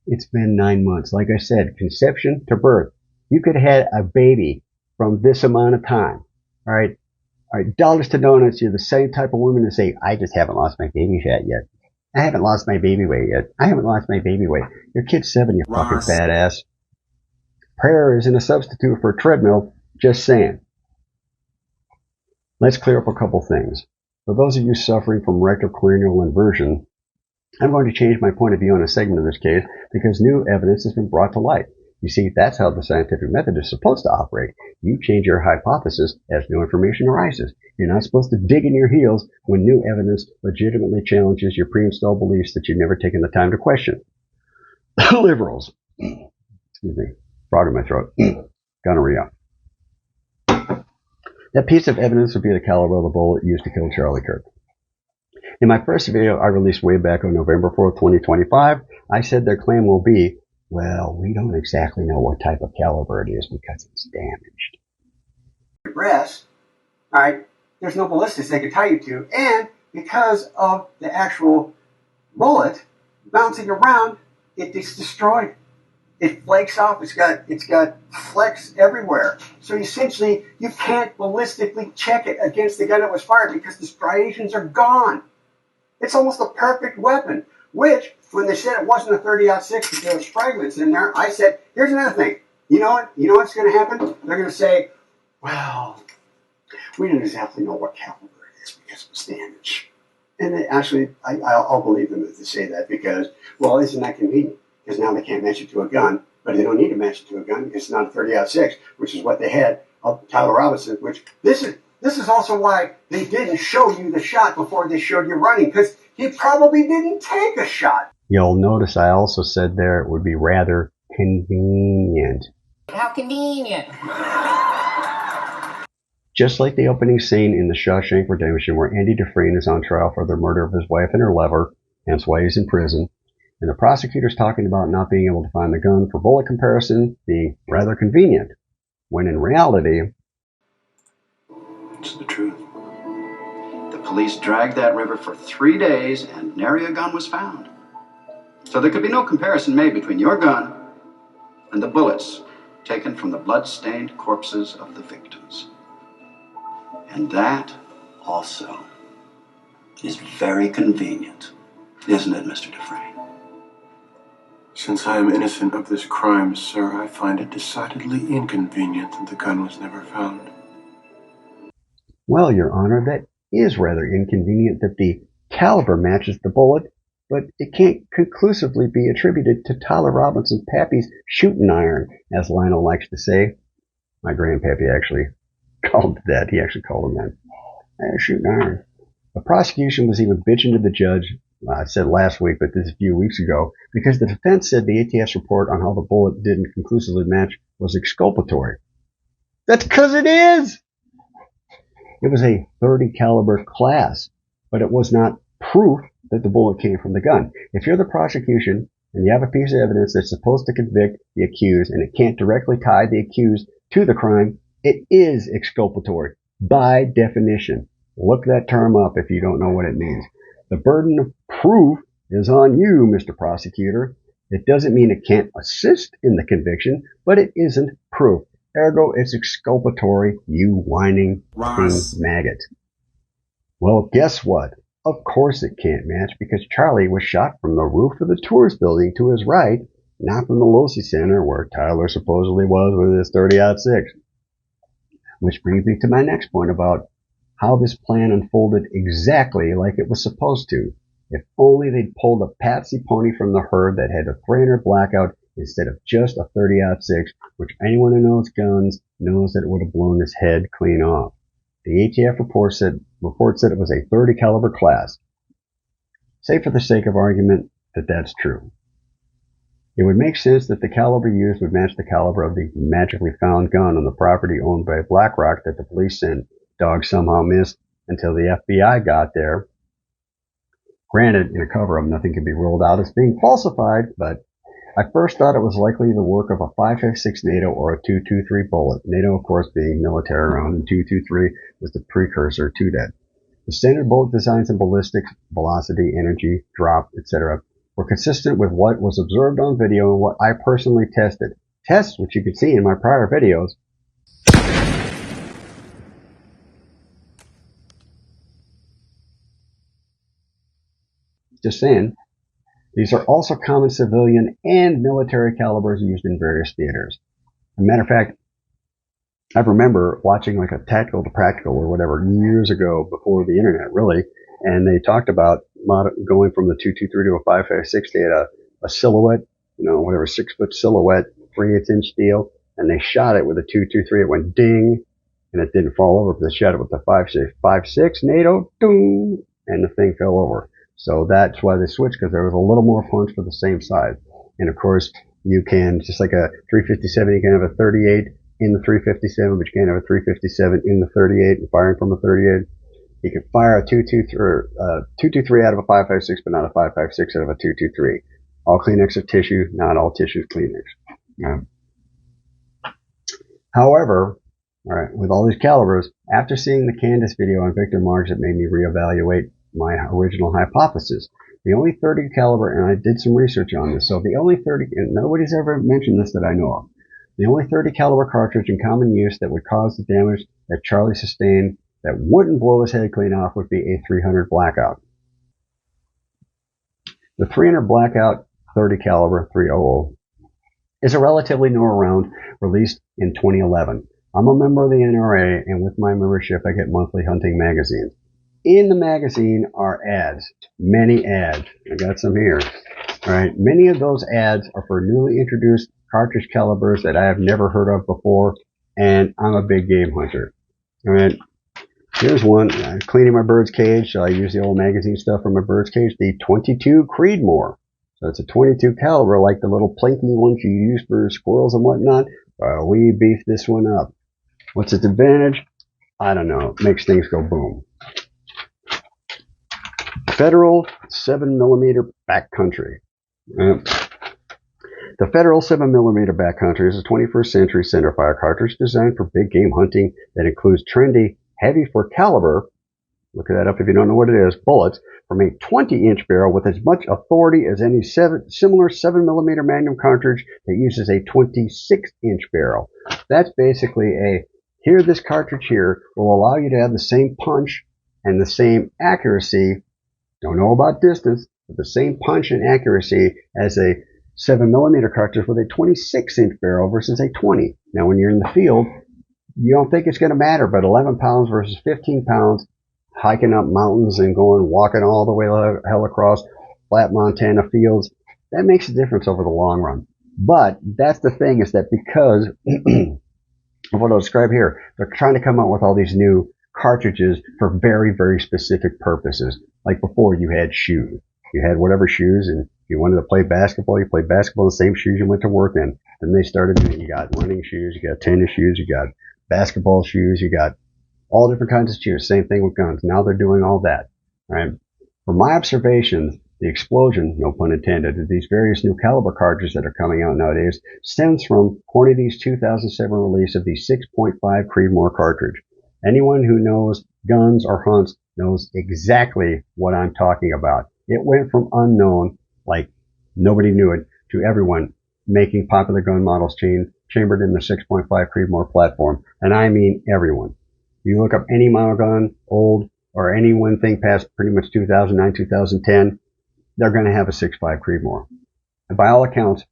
It's been 9 months. Like I said, conception to birth. You could have had a baby from this amount of time. All right. Dollars to donuts. You're the same type of woman to say, I just haven't lost my baby fat yet. I haven't lost my baby weight yet. I haven't lost my baby weight. Your kid's 7, you fucking badass. Prayer isn't a substitute for a treadmill. Just saying. Let's clear up a couple things. For those of you suffering from rectocranial inversion, I'm going to change my point of view on a segment of this case because new evidence has been brought to light. You see, that's how the scientific method is supposed to operate. You change your hypothesis as new information arises. You're not supposed to dig in your heels when new evidence legitimately challenges your pre-installed beliefs that you've never taken the time to question. Liberals. Excuse me. Frog in my throat. Gonorrhea. That piece of evidence would be the caliber of the bullet used to kill Charlie Kirk. In my first video I released way back on November 4th, 2025, I said their claim will be, well, we don't exactly know what type of caliber it is because it's damaged. Breast, alright, there's no ballistics they can tie you to, and because of the actual bullet bouncing around, it gets destroyed. It flakes off. It's got flecks everywhere. So essentially, you can't ballistically check it against the gun that was fired because the striations are gone. It's almost a perfect weapon, which, when they said it wasn't a 30-06 because there was fragments in there, I said, here's another thing. You know what? You know what's going to happen? They're going to say, well, we didn't exactly know what caliber it is because it was damaged. And actually, I'll believe them if they say that because, well, isn't that convenient? Because now they can't match it to a gun, but they don't need to match it to a gun because it's not a 30-06, which is what they had of Tyler Robinson, which this is also why they didn't show you the shot before they showed you running, because he probably didn't take a shot. You'll notice I also said there it would be rather convenient. How convenient. Just like the opening scene in The Shawshank Redemption, where Andy Dufresne is on trial for the murder of his wife and her lover, hence why he's in prison, and the prosecutor's talking about not being able to find the gun for bullet comparison being rather convenient, when in reality, it's the truth. The police dragged that river for 3 days and nary a gun was found. So there could be no comparison made between your gun and the bullets taken from the blood-stained corpses of the victims. And that, also, is very convenient, isn't it, Mr. Dufresne? Since I am innocent of this crime, sir, I find it decidedly inconvenient that the gun was never found. Well, Your Honor, that is rather inconvenient that the caliber matches the bullet, but it can't conclusively be attributed to Tyler Robinson's pappy's shooting iron, as Lionel likes to say. My grandpappy actually called it that. He actually called him that. Shooting iron. The prosecution was even bitching to the judge, I said last week, but this is a few weeks ago, because the defense said the ATF's report on how the bullet didn't conclusively match was exculpatory. That's because it is! It was a .30 caliber class, but it was not proof that the bullet came from the gun. If you're the prosecution and you have a piece of evidence that's supposed to convict the accused and it can't directly tie the accused to the crime, it is exculpatory by definition. Look that term up if you don't know what it means. The burden of proof is on you, Mr. Prosecutor. It doesn't mean it can't assist in the conviction, but it isn't proof. Ergo, it's exculpatory, you whining maggot. Well, guess what? Of course it can't match, because Charlie was shot from the roof of the tourist building to his right, not from the Losi Center where Tyler supposedly was with his .30-06. Which brings me to my next point about how this plan unfolded exactly like it was supposed to. If only they'd pulled a patsy pony from the herd that had a 300 Blackout instead of just a .30-06, which anyone who knows guns knows that it would have blown his head clean off. The ATF report said it was a .30 caliber class. Say for the sake of argument that that's true. It would make sense that the caliber used would match the caliber of the magically found gun on the property owned by BlackRock that the police sent. Dog somehow missed until the FBI got there. Granted, in a cover-up, nothing can be ruled out as being falsified, but I first thought it was likely the work of a 5.56 NATO or a .223 bullet. NATO, of course, being military round, and .223 was the precursor to that. The standard bullet designs in ballistics, velocity, energy, drop, etc., were consistent with what was observed on video and what I personally tested. Tests which you could see in my prior videos. Just saying. These are also common civilian and military calibers used in various theaters. As a matter of fact, I remember watching like a Tactical to Practical or whatever years ago before the internet, really, and they talked about going from the .223 to a 5.56. They had a silhouette, 6-foot silhouette, 3/8-inch deal, and they shot it with a .223. It went ding, and it didn't fall over, but they shot it with the 5.6 NATO, doom, and the thing fell over. So that's why they switched, because there was a little more punch for the same size. And of course, you can, just like a 357, you can have a 38 in the 357, but you can't have a 357 in the 38 and firing from a 38. You can fire a 223 out of a 5.56, but not a 5.56 out of a 223. All Kleenex are tissue, not all tissue is Kleenex. However, all right, with all these calibers, after seeing the Candace video on Victor Marks, it made me reevaluate my original hypothesis. The only .30 caliber, and I did some research on this, so the only .30, and nobody's ever mentioned this that I know of, the only .30 caliber cartridge in common use that would cause the damage that Charlie sustained that wouldn't blow his head clean off would be a 300 Blackout. The 300 Blackout .30 caliber 300 is a relatively newer round released in 2011. I'm a member of the NRA, and with my membership, I get monthly hunting magazines. In the magazine are ads, many ads. I got some here. All right, many of those ads are for newly introduced cartridge calibers that I have never heard of before, and I'm a big game hunter. All right, here's one. I'm cleaning my bird's cage, so I use the old magazine stuff from my bird's cage. The 22 Creedmoor. So it's a 22 caliber, like the little plinky ones you use for squirrels and whatnot. We beefed this one up. What's its advantage? I don't know. It makes things go boom. Federal 7mm backcountry. The Federal 7mm backcountry is a 21st century centerfire cartridge designed for big game hunting that includes trendy, heavy for caliber, look that up if you don't know what it is, bullets from a 20-inch barrel with as much authority as any similar 7mm Magnum cartridge that uses a 26-inch barrel. That's basically this cartridge here will allow you to have the same punch and the same accuracy, don't know about distance, but the same punch and accuracy as a 7mm cartridge with a 26-inch barrel versus a 20. Now, when you're in the field, you don't think it's going to matter, but 11 pounds versus 15 pounds, hiking up mountains and walking all the way hell across flat Montana fields, that makes a difference over the long run. But that's the thing, is that because of what I'll describe here, they're trying to come out with all these new cartridges for very, very specific purposes. Like before, you had shoes. You had whatever shoes, and if you wanted to play basketball, you played basketball in the same shoes you went to work in. Then they started doing, you got running shoes, you got tennis shoes, you got basketball shoes, you got all different kinds of shoes. Same thing with guns. Now they're doing all that. Right? From my observations, the explosion, no pun intended, of these various new caliber cartridges that are coming out nowadays stems from Hornady's 2007 release of the 6.5 Creedmoor cartridge. Anyone who knows guns or hunts knows exactly what I'm talking about. It went from unknown, like nobody knew it, to everyone making popular gun models chambered in the 6.5 Creedmoor platform. And I mean everyone. You look up any model gun, old, or any one thing past pretty much 2009, 2010, they're going to have a 6.5 Creedmoor. And by all accounts,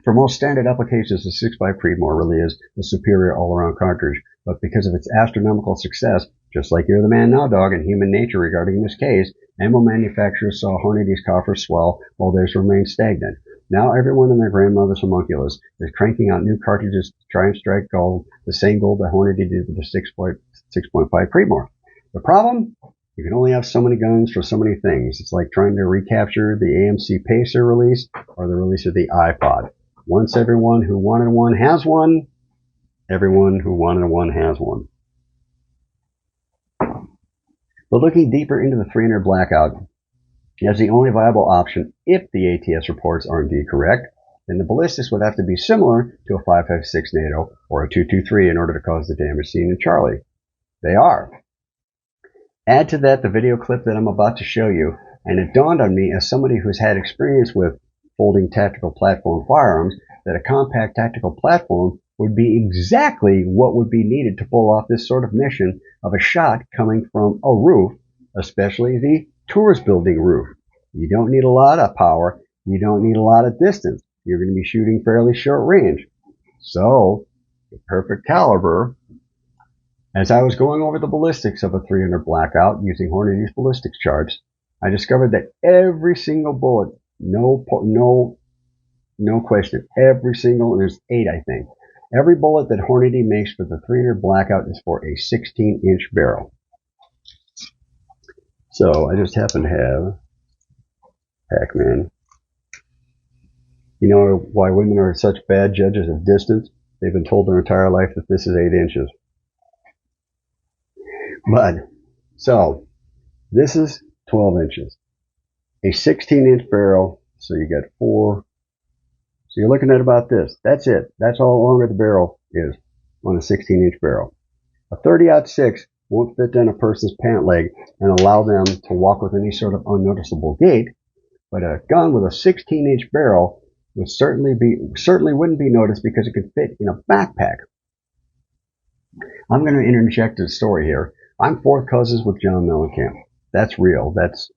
for most standard applications, the 6.5 Creedmoor really is the superior all-around cartridge. But because of its astronomical success, just like You're the Man Now, Dog, and human nature regarding this case, ammo manufacturers saw Hornady's coffers swell while theirs remained stagnant. Now everyone and their grandmother's homunculus is cranking out new cartridges to try and strike gold, the same gold that Hornady did with the 6.5 Creedmoor. The problem? You can only have so many guns for so many things. It's like trying to recapture the AMC Pacer release or the release of the iPod. Once everyone who wanted one has one, everyone who wanted one has one. But looking deeper into the 300 Blackout as the only viable option if the ATS reports are indeed correct, then the ballistics would have to be similar to a 5.56 NATO or a 223 in order to cause the damage seen in Charlie. They are. Add to that the video clip that I'm about to show you, and it dawned on me as somebody who's had experience with folding tactical platform firearms that a compact tactical platform would be exactly what would be needed to pull off this sort of mission of a shot coming from a roof, especially the tourist building roof. You don't need a lot of power. You don't need a lot of distance. You're going to be shooting fairly short range. So, the perfect caliber. As I was going over the ballistics of a 300 Blackout using Hornady's ballistics charts, I discovered that every single bullet, no question, every single, and there's 8 I think, every bullet that Hornady makes for the 300 Blackout is for a 16-inch barrel. So I just happen to have Pac-Man. You know why women are such bad judges of distance? They've been told their entire life that this is 8 inches. But, so, this is 12 inches. A 16-inch barrel, so you got 4. So you're looking at about this. That's it. That's how long the barrel is on a 16-inch barrel. A 30-06 won't fit down a person's pant leg and allow them to walk with any sort of unnoticeable gait, but a gun with a 16-inch barrel would certainly wouldn't be noticed because it could fit in a backpack. I'm going to interject a story here. I'm 4th cousins with John Mellencamp. That's real. That's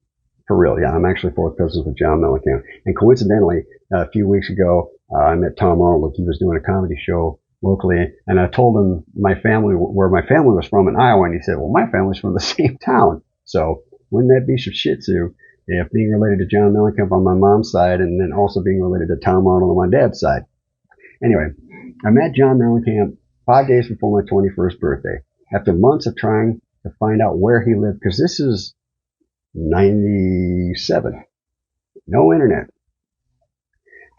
for real. Yeah, I'm actually 4th cousins with John Mellencamp. And coincidentally, a few weeks ago, I met Tom Arnold. He was doing a comedy show locally, and I told him where my family was from in Iowa, and he said, well, my family's from the same town. So wouldn't that be some shih tzu if being related to John Mellencamp on my mom's side and then also being related to Tom Arnold on my dad's side? Anyway, I met John Mellencamp 5 days before my 21st birthday. After months of trying to find out where he lived, because this is 97. No internet.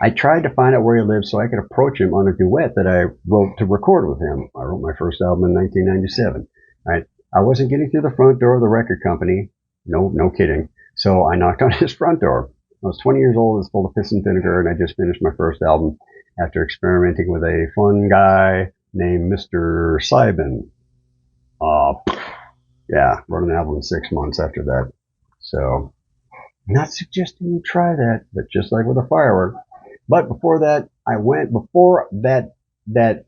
I tried to find out where he lived so I could approach him on a duet that I wrote to record with him. I wrote my first album in 1997. Right? I wasn't getting through the front door of the record company. No kidding. So I knocked on his front door. I was 20 years old, it was full of piss and vinegar, and I just finished my first album after experimenting with a fun guy named Mr. Simon. Yeah, wrote an album in 6 months after that. So, not suggesting you try that, but just like with a firework. But before that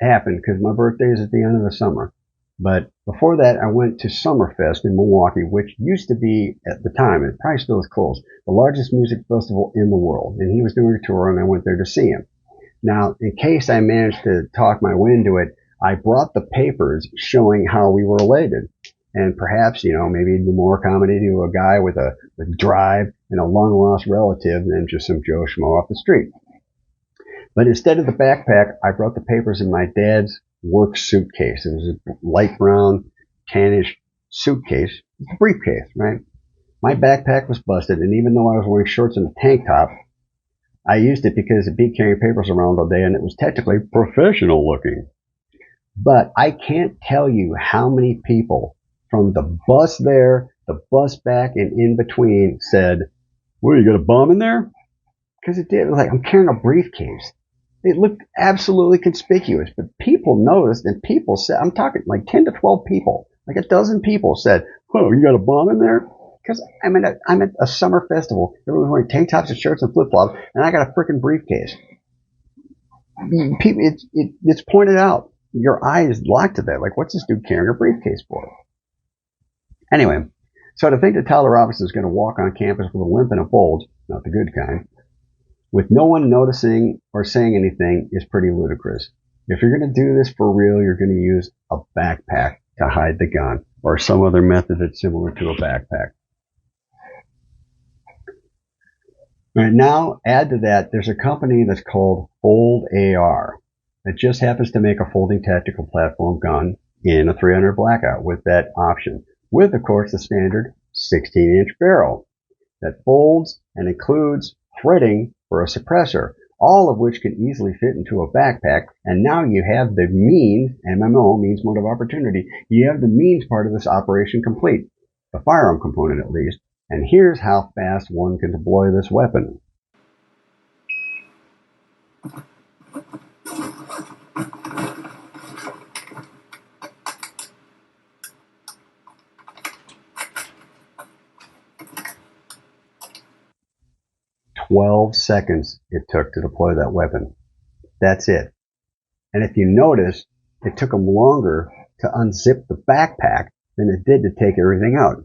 happened, because my birthday is at the end of the summer. But before that, I went to Summerfest in Milwaukee, which used to be, at the time, it probably still is close, the largest music festival in the world. And he was doing a tour, and I went there to see him. Now, in case I managed to talk my way into it, I brought the papers showing how we were related. And perhaps, maybe it'd be more accommodating to a guy with drive and a long-lost relative than just some Joe Schmo off the street. But instead of the backpack, I brought the papers in my dad's work suitcase. It was a light brown, tannish suitcase, a briefcase, right? My backpack was busted, and even though I was wearing shorts and a tank top, I used it because it beat carrying papers around all day, and it was technically professional looking. But I can't tell you how many people from the bus there, the bus back, and in between said, "What, you got a bomb in there?" Because it did. It was like, I'm carrying a briefcase. It looked absolutely conspicuous, but people noticed, and people said, I'm talking like 10 to 12 people, like a dozen people said, "Oh, you got a bomb in there?" Because I'm at a summer festival. Everyone's wearing tank tops and shirts and flip-flops, and I got a freaking briefcase. People, it's pointed out. Your eye is locked to that. Like, what's this dude carrying a briefcase for? Anyway, so to think that Tyler Robinson is going to walk on campus with a limp and a bulge, not the good kind, with no one noticing or saying anything is pretty ludicrous. If you're going to do this for real, you're going to use a backpack to hide the gun, or some other method that's similar to a backpack. All right, now, add to that, there's a company that's called FoldAR that just happens to make a folding tactical platform gun in a 300 Blackout with that option, with, of course, the standard 16-inch barrel that folds and includes threading for a suppressor, all of which can easily fit into a backpack. And now you have the means, MMO, means mode of opportunity, you have the means part of this operation complete, the firearm component at least. And here's how fast one can deploy this weapon. "12 seconds it took to deploy that weapon. That's it. And if you notice, it took them longer to unzip the backpack than it did to take everything out.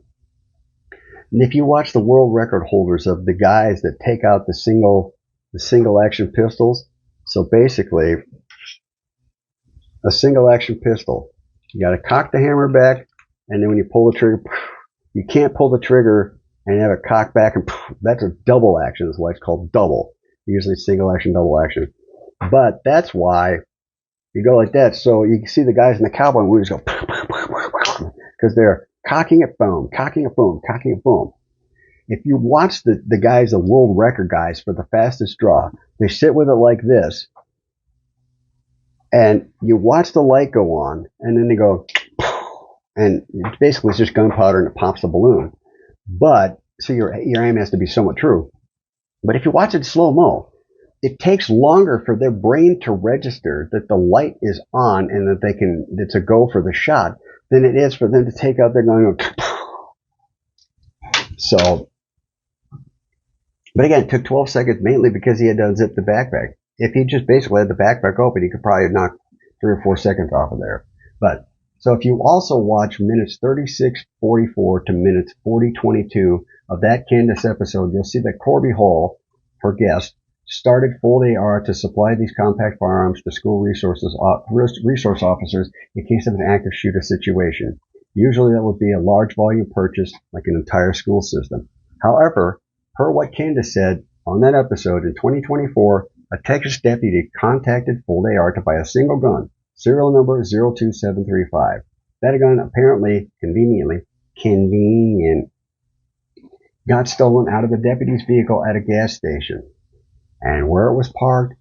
And if you watch the world record holders of the guys that take out the single action pistols, so basically a single action pistol, you got to cock the hammer back, and then when you pull the trigger, you can't pull the trigger and have it cocked back, and that's a double action. That's why it's called double. Usually single action, double action. But that's why you go like that. So you can see the guys in the cowboy movies go, because they're cocking it, boom, cocking it, boom, cocking it, boom. If you watch the guys, the world record guys for the fastest draw, they sit with it like this, and you watch the light go on, and then they go, and basically it's just gunpowder and it pops the balloon. But, so your aim has to be somewhat true. But if you watch it slow-mo, it takes longer for their brain to register that the light is on and that it's a go for the shot than it is for them to take out their gun. So, but again, it took 12 seconds mainly because he had to unzip the backpack. If he just basically had the backpack open, he could probably knock 3 or 4 seconds off of there. But, so if you also watch minutes 36:44 to minutes 40:22 of that Candace episode, you'll see that Corby Hall, her guest, started FoldAR to supply these compact firearms to school resource officers in case of an active shooter situation. Usually that would be a large volume purchase, like an entire school system. However, per what Candace said on that episode, in 2024, a Texas deputy contacted FoldAR to buy a single gun, serial number 02735. That gun apparently, convenient, got stolen out of the deputy's vehicle at a gas station. And where it was parked,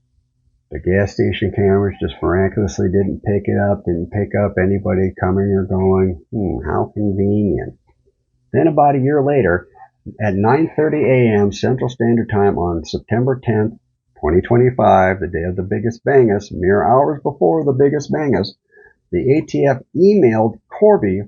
the gas station cameras just miraculously didn't pick up anybody coming or going. How convenient. Then about a year later, at 9:30 a.m. Central Standard Time on September 10th, 2025, the day of the biggest bangus, mere hours before the biggest bangus, the ATF emailed Corby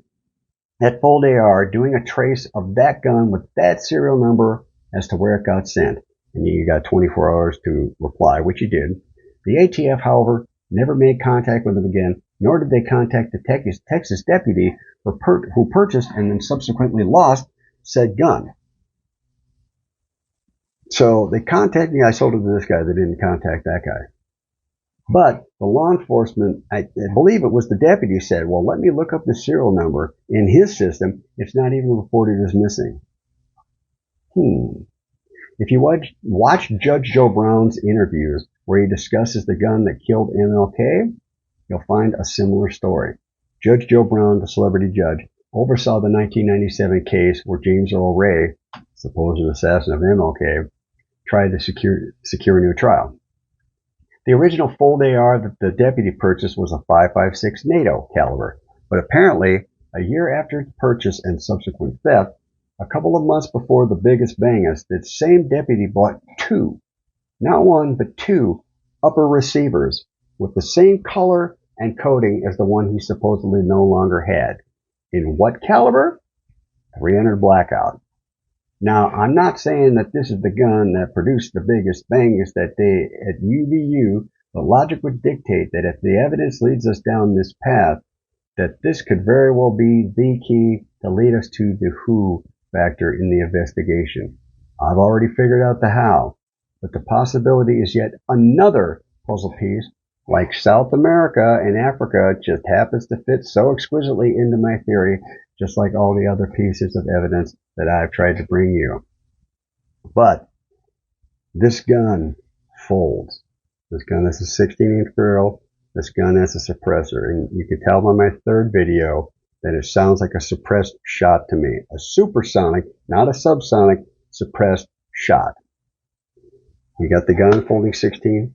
at FoldAR doing a trace of that gun with that serial number as to where it got sent. And you got 24 hours to reply, which you did. The ATF, however, never made contact with them again, nor did they contact the Texas deputy who purchased and then subsequently lost said gun. So they contacted me. I sold it to this guy. They didn't contact that guy. But the law enforcement, I believe it was the deputy, said, well, let me look up the serial number in his system. It's not even reported as missing. If you watch Judge Joe Brown's interviews where he discusses the gun that killed MLK, you'll find a similar story. Judge Joe Brown, the celebrity judge, oversaw the 1997 case where James Earl Ray, supposed assassin of MLK, tried to secure a new trial. The original FoldAR that the deputy purchased was a .556 NATO caliber, but apparently a year after its purchase and subsequent theft, a couple of months before the biggest bangus, that same deputy bought two, not one, but two upper receivers with the same color and coating as the one he supposedly no longer had. In what caliber? 300 Blackout. Now, I'm not saying that this is the gun that produced the biggest bangus that day at UVU, but logic would dictate that if the evidence leads us down this path, that this could very well be the key to lead us to the who factor in the investigation. I've already figured out the how, but the possibility is yet another puzzle piece, like South America and Africa, just happens to fit so exquisitely into my theory, just like all the other pieces of evidence that I've tried to bring you. But this gun folds. This gun is a 16-inch barrel. This gun has a suppressor. And you can tell by my third video that it sounds like a suppressed shot to me. A supersonic, not a subsonic, suppressed shot. You got the gun folding 16,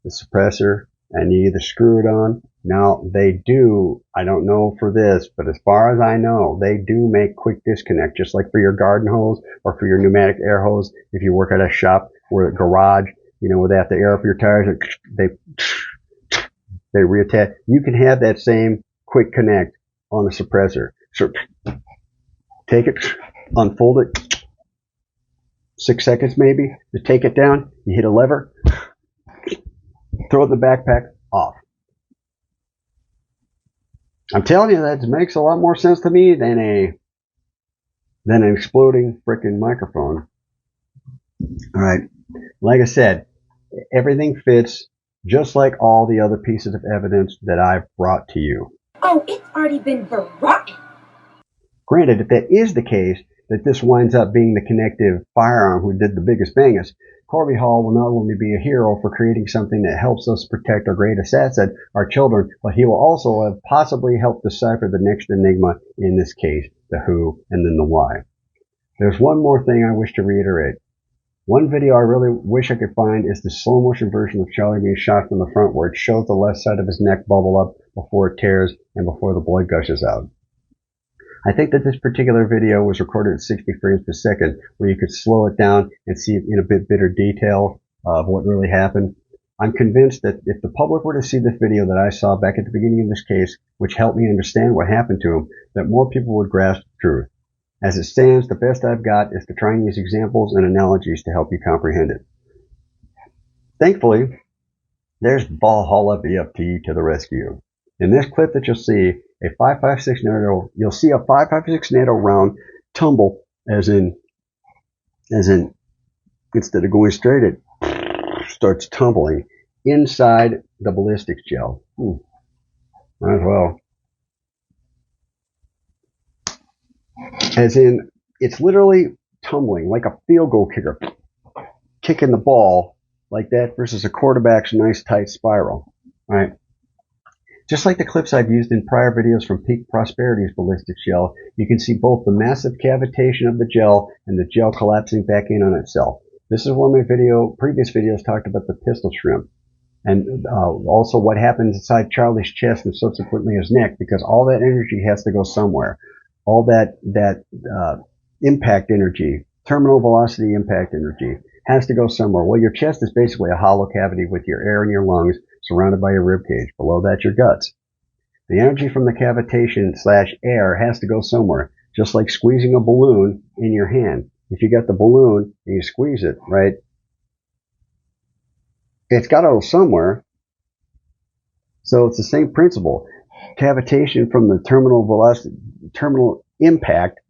the suppressor, and you either screw it on. Now, they do, I don't know for this, but as far as I know, they do make quick disconnect, just like for your garden hose or for your pneumatic air hose. If you work at a shop or a garage, where they have to air up your tires, they reattach. You can have that same quick connect on a suppressor. So, take it, unfold it, 6 seconds maybe, you take it down, you hit a lever, throw it in the backpack, off. I'm telling you, that makes a lot more sense to me than an exploding frickin' microphone. Alright, like I said, everything fits just like all the other pieces of evidence that I've brought to you. Oh, it's already been brought. Granted, if that is the case, that this winds up being the connective firearm who did the biggest bangus, Corby Hall will not only be a hero for creating something that helps us protect our greatest asset, our children, but he will also have possibly helped decipher the next enigma in this case, the who and then the why. There's one more thing I wish to reiterate. One video I really wish I could find is the slow motion version of Charlie being shot from the front, where it shows the left side of his neck bubble up before it tears and before the blood gushes out. I think that this particular video was recorded at 60 frames per second, where you could slow it down and see in a bit better detail of what really happened. I'm convinced that if the public were to see this video that I saw back at the beginning of this case, which helped me understand what happened to him, that more people would grasp the truth. As it stands, the best I've got is to try and use examples and analogies to help you comprehend it. Thankfully, there's Valhalla BFT to the rescue. In this clip that you'll see, a 5.56 NATO, you'll see a 5.56 NATO round tumble, as in, instead of going straight, it starts tumbling inside the ballistics gel. Might as well. As in, it's literally tumbling like a field goal kicker, kicking the ball like that versus a quarterback's nice tight spiral. All right. Just like the clips I've used in prior videos from Peak Prosperity's ballistics gel, you can see both the massive cavitation of the gel and the gel collapsing back in on itself. This is where my previous videos talked about the pistol shrimp. And also what happens inside Charlie's chest and subsequently his neck, because all that energy has to go somewhere. All that impact energy, terminal velocity impact energy, has to go somewhere. Well, your chest is basically a hollow cavity with your air in your lungs surrounded by your rib cage. Below that, your guts. The energy from the cavitation / air has to go somewhere, just like squeezing a balloon in your hand. If you got the balloon and you squeeze it, right, it's got to go somewhere. So it's the same principle. Cavitation from the terminal velocity, terminal impact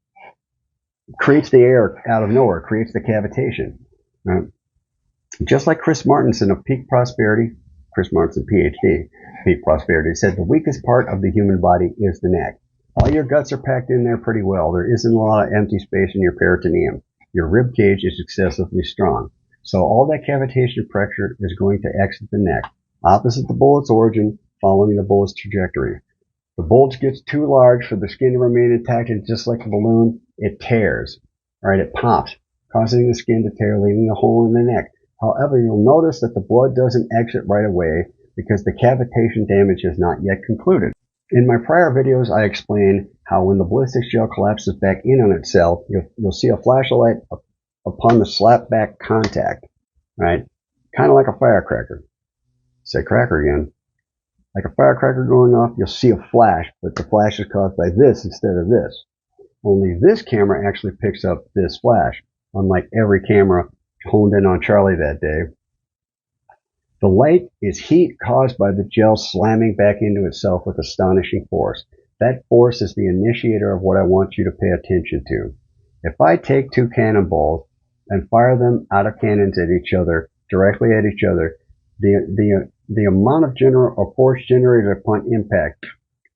creates the air out of nowhere, creates the cavitation. Right? Just like Chris Martenson of Peak Prosperity, Chris Martenson, PhD, Peak Prosperity, said the weakest part of the human body is the neck. All your guts are packed in there pretty well. There isn't a lot of empty space in your peritoneum. Your rib cage is excessively strong. So all that cavitation pressure is going to exit the neck, opposite the bullet's origin, following the bullet's trajectory. The bulge gets too large for the skin to remain intact, and just like a balloon, it tears. Right? It pops, causing the skin to tear, leaving a hole in the neck. However, you'll notice that the blood doesn't exit right away because the cavitation damage is not yet concluded. In my prior videos, I explained how when the ballistics gel collapses back in on itself, you'll see a flashlight upon the slap back contact, right? Kind of like a firecracker. Say cracker again. Like a firecracker going off, you'll see a flash, but the flash is caused by this instead of this. Only this camera actually picks up this flash, unlike every camera honed in on Charlie that day. The light is heat caused by the gel slamming back into itself with astonishing force. That force is the initiator of what I want you to pay attention to. If I take two cannonballs and fire them out of cannons at each other, directly at each other, the amount of force generated upon impact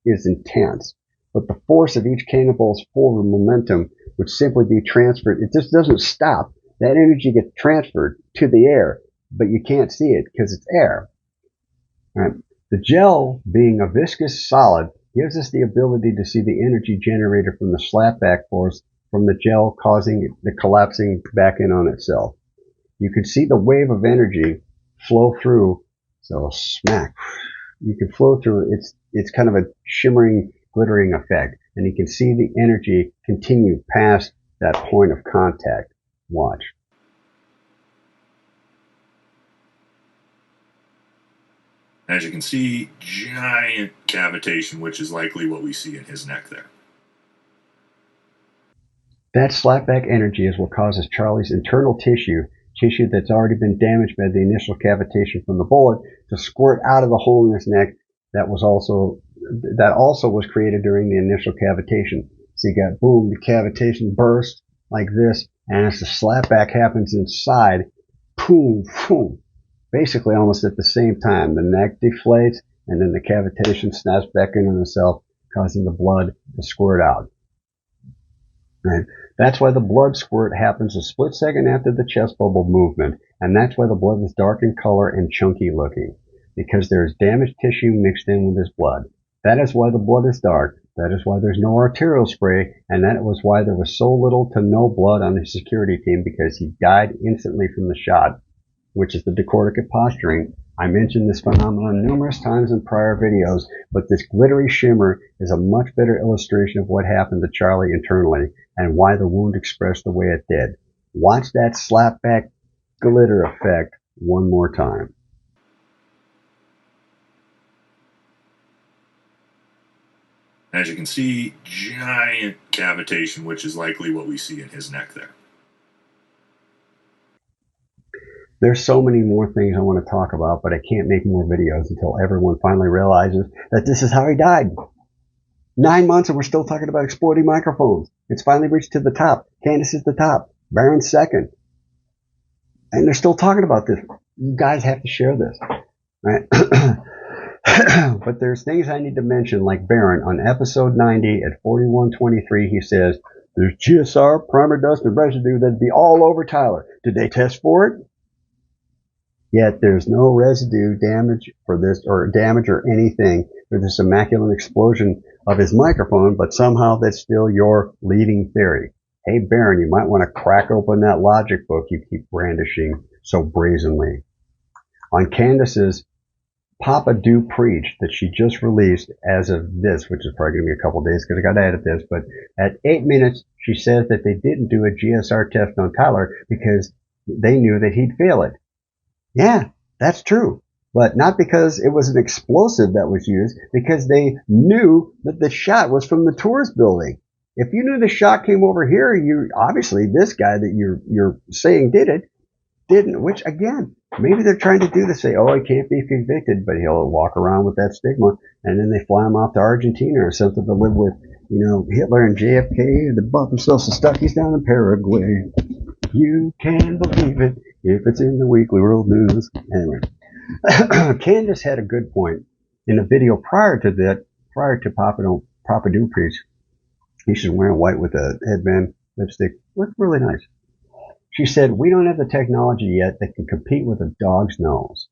is intense. But the force of each cannonball's forward momentum would simply be transferred. It just doesn't stop. That energy gets transferred to the air, but you can't see it because it's air. Right? The gel, being a viscous solid, gives us the ability to see the energy generated from the slapback force from the gel causing the collapsing back in on itself. You can see the wave of energy flow through. So smack. You can flow through. It's kind of a shimmering, glittering effect. And you can see the energy continue past that point of contact. Watch. As you can see, giant cavitation, which is likely what we see in his neck there. That slapback energy is what causes Charlie's internal tissue that's already been damaged by the initial cavitation from the bullet, to squirt out of the hole in his neck that also was created during the initial cavitation. So you got, boom, the cavitation burst like this, and as the slapback happens inside, boom, boom, basically almost at the same time, the neck deflates, and then the cavitation snaps back into itself, causing the blood to squirt out. Right? That's why the blood squirt happens a split second after the chest bubble movement, and that's why the blood is dark in color and chunky looking, because there is damaged tissue mixed in with his blood. That is why the blood is dark. That is why there's no arterial spray, and that was why there was so little to no blood on his security team, because he died instantly from the shot, which is the decorticate posturing. I mentioned this phenomenon numerous times in prior videos, but this glittery shimmer is a much better illustration of what happened to Charlie internally and why the wound expressed the way it did. Watch that slapback glitter effect one more time. As you can see, giant cavitation, which is likely what we see in his neck there. There's so many more things I want to talk about, but I can't make more videos until everyone finally realizes that this is how he died. 9 months and we're still talking about exploding microphones. It's finally reached to the top. Candace is the top. Baron's second. And they're still talking about this. You guys have to share this. Right? But there's things I need to mention, like Baron on episode 90 at 4123, he says, there's GSR, primer dust, and residue that'd be all over Tyler. Did they test for it? Yet there's no residue damage for this, or damage or anything for this immaculate explosion of his microphone, but somehow that's still your leading theory. Hey, Baron, you might want to crack open that logic book you keep brandishing so brazenly. On Candace's Papa Do Preach that she just released as of this, which is probably going to be a couple days because I got to edit this, but at 8 minutes, she says that they didn't do a GSR test on Tyler because they knew that he'd fail it. Yeah, that's true. But not because it was an explosive that was used, because they knew that the shot was from the tourist building. If you knew the shot came over here, you obviously this guy that you're saying did it, didn't, which again, maybe they're trying to do this, say, oh, he can't be convicted, but he'll walk around with that stigma, and then they fly him off to Argentina or something to live with, Hitler and JFK to bump themselves to stuff. He's down in Paraguay. You can believe it if it's in the Weekly World News. Anyway, Candace had a good point in a video prior to Papa Do Preach. She's wearing white with a headband, lipstick. Looked really nice. She said, we don't have the technology yet that can compete with a dog's nose.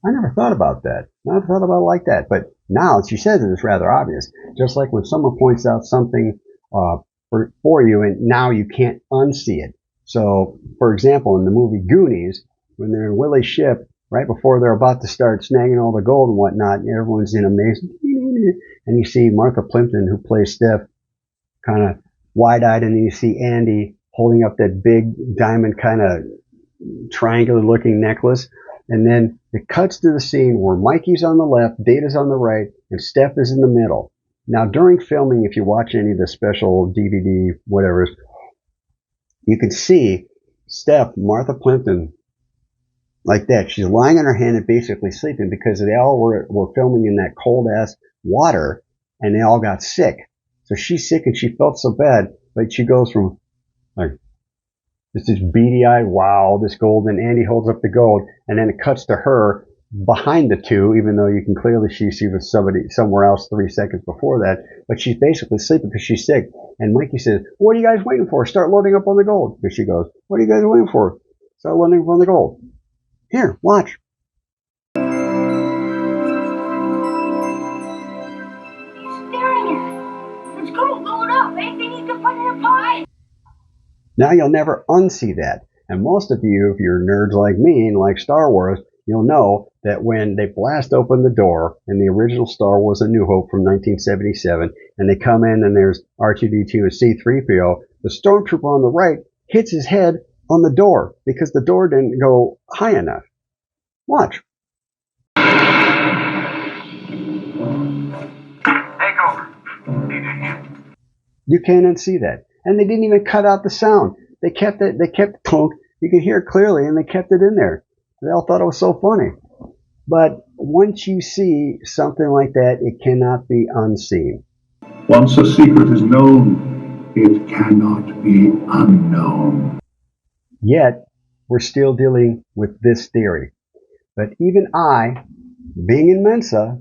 I never thought about that. Never thought about it like that. But now she says it, it's rather obvious. Just like when someone points out something for you and now you can't unsee it. So, for example, in the movie Goonies, when they're in Willie's ship, right before they're about to start snagging all the gold and whatnot, everyone's in amazement. And you see Martha Plimpton, who plays Steph, kind of wide-eyed, and then you see Andy holding up that big diamond kind of triangular looking necklace. And then it cuts to the scene where Mikey's on the left, Data's on the right, and Steph is in the middle. Now, during filming, if you watch any of the special DVD, whatever, you can see Steph, Martha Plimpton, like that. She's lying on her hand and basically sleeping because they all were filming in that cold-ass water, and they all got sick. So she's sick, and she felt so bad, but she goes from like this beady-eyed, wow, this gold, and Andy holds up the gold, and then it cuts to her behind the two, even though you can clearly see she was somebody somewhere else 3 seconds before that, but she's basically sleeping because she's sick. And Mikey says, what are you guys waiting for? Start loading up on the gold. And she goes, what are you guys waiting for? Start loading up on the gold. Here, watch. Let's go, load up. Anything you can put in a pie. Now you'll never unsee that. And most of you, if you're nerds like me and like Star Wars, you'll know that when they blast open the door in the original Star Wars A New Hope from 1977, and they come in and there's R2-D2 and C-3PO, the stormtrooper on the right hits his head on the door because the door didn't go high enough. Watch. Take over. You can't unsee that. And they didn't even cut out the sound. They kept it, clunk. You can hear it clearly, and they kept it in there. They all thought it was so funny. But once you see something like that, it cannot be unseen. Once a secret is known, it cannot be unknown. Yet, we're still dealing with this theory. But even I, being in Mensa,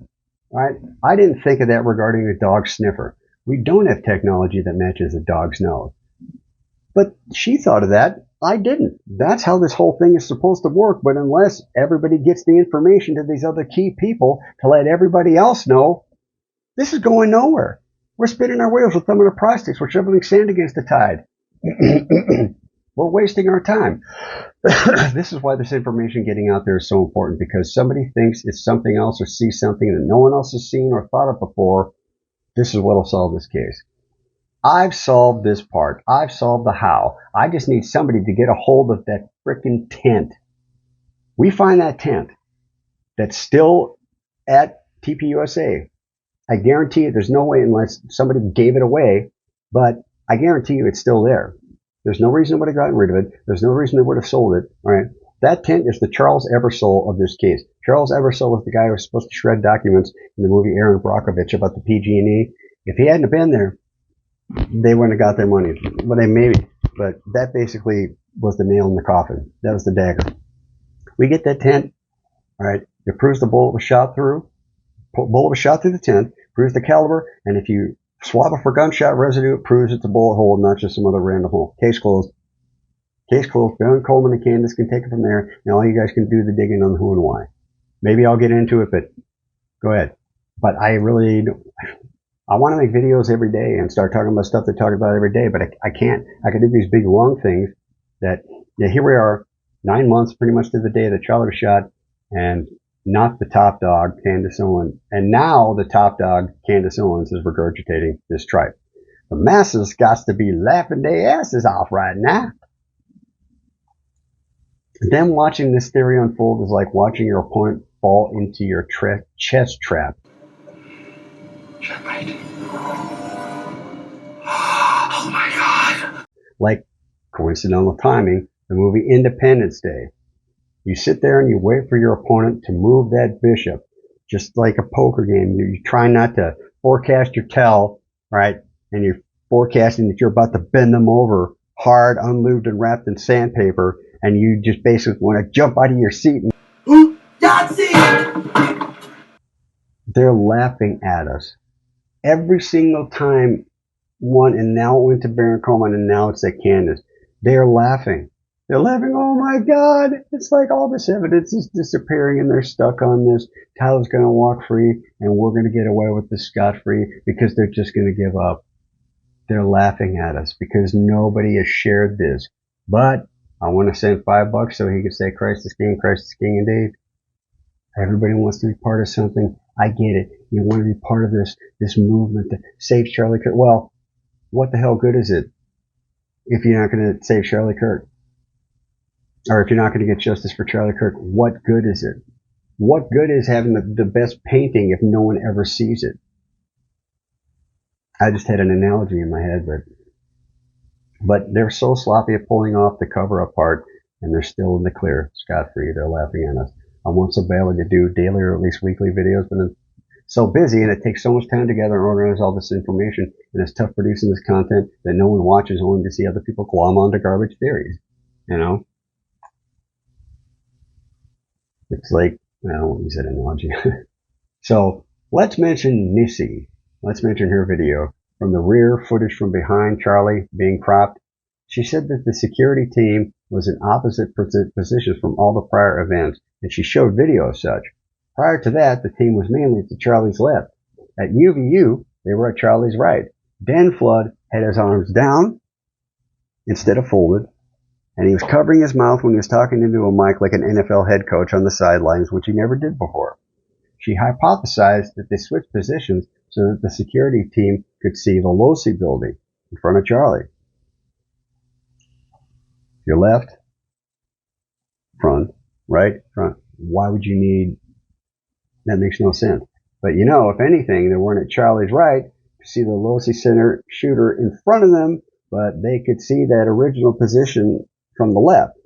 right, I didn't think of that regarding a dog sniffer. We don't have technology that matches a dog's nose. But she thought of that. I didn't. That's how this whole thing is supposed to work. But unless everybody gets the information to these other key people to let everybody else know, this is going nowhere. We're spinning our wheels with thumb and a prosticks. We're shoveling sand against the tide. We're wasting our time. This is why this information getting out there is so important, because somebody thinks it's something else or sees something that no one else has seen or thought of before. This is what will solve this case. I've solved this part. I've solved the how. I just need somebody to get a hold of that frickin' tent. We find that tent that's still at TPUSA. I guarantee you there's no way, unless somebody gave it away, but I guarantee you it's still there. There's no reason they would have gotten rid of it. There's no reason they would have sold it. All right. That tent is the Charles Eversole of this case. Charles Eversole was the guy who was supposed to shred documents in the movie Aaron Brockovich about the PG&E. If he hadn't been there, they wouldn't have got their money. But they maybe. But that basically was the nail in the coffin. That was the dagger. We get that tent. All right. It proves the bullet was shot through. Bullet was shot through the tent. Proves the caliber. And if you swab it for gunshot residue, it proves it's a bullet hole, not just some other random hole. Case closed. Case closed. Baron Coleman and Candace can take it from there, and all you guys can do the digging on the who and why. Maybe I'll get into it, but go ahead. But I really don't. I want to make videos every day and start talking about stuff they talk about every day, but I can't. I can do these big long things that, yeah, here we are, 9 months pretty much to the day that Charlie was shot, and not the top dog, Candace Owens. And now the top dog, Candace Owens, is regurgitating this tripe. The masses got to be laughing their asses off right now. Then watching this theory unfold is like watching your opponent fall into your chest trap. Checkmate. Oh my God. Like coincidental timing, the movie Independence Day. You sit there and you wait for your opponent to move that bishop, just like a poker game. You try not to forecast your tell, right? And you're forecasting that you're about to bend them over hard, unlubed, and wrapped in sandpaper, and you just basically want to jump out of your seat. And they're laughing at us every single time. One, and now it went to Baron Coleman, and now it's at Candace. They're laughing. They're laughing. Oh my God! It's like all this evidence is disappearing, and they're stuck on this. Tyler's going to walk free, and we're going to get away with this scot-free because they're just going to give up. They're laughing at us because nobody has shared this. But I want to send $5 so he can say Christ is King indeed. Everybody wants to be part of something. I get it. You want to be part of this movement that saves Charlie Kirk. Well, what the hell good is it if you're not going to save Charlie Kirk? Or if you're not going to get justice for Charlie Kirk, what good is it? What good is having the best painting if no one ever sees it? I just had an analogy in my head, but they're so sloppy at pulling off the cover up part, and they're still in the clear, scot-free. They're laughing at us. I want so badly to do daily or at least weekly videos, but I'm so busy and it takes so much time to gather and organize all this information, and it's tough producing this content that no one watches only to see other people glom onto garbage theories. You know? It's like, I won't use that analogy. So, let's mention Niscee. Let's mention her video. From the rear, footage from behind Charlie being cropped. She said that the security team was in opposite positions from all the prior events, and she showed video of such. Prior to that, the team was mainly to Charlie's left. At UVU, they were at Charlie's right. Dan Flood had his arms down instead of folded, and he was covering his mouth when he was talking into a mic like an NFL head coach on the sidelines, which he never did before. She hypothesized that they switched positions so that the security team could see the Losi building in front of Charlie. Your left, front, right, front. Why would you need? That makes no sense. But you know, if anything, they weren't at Charlie's right to see the Losi center shooter in front of them, but they could see that original position from the left.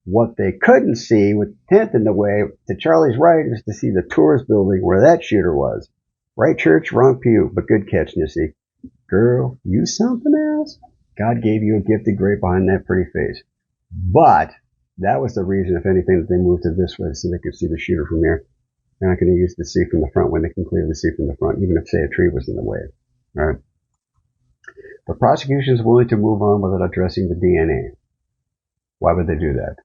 What they couldn't see with the tent in the way to Charlie's right is to see the tourist building where that shooter was. Right church, wrong pew, but good catch, Niscee. Girl, you something else? God gave you a gifted grape behind that pretty face. But that was the reason, if anything, that they moved to this way so they could see the shooter from here. They're not going to use the see from the front when they can clearly see from the front, even if, say, a tree was in the way. All right. The prosecution is willing to move on without addressing the DNA. Why would they do that?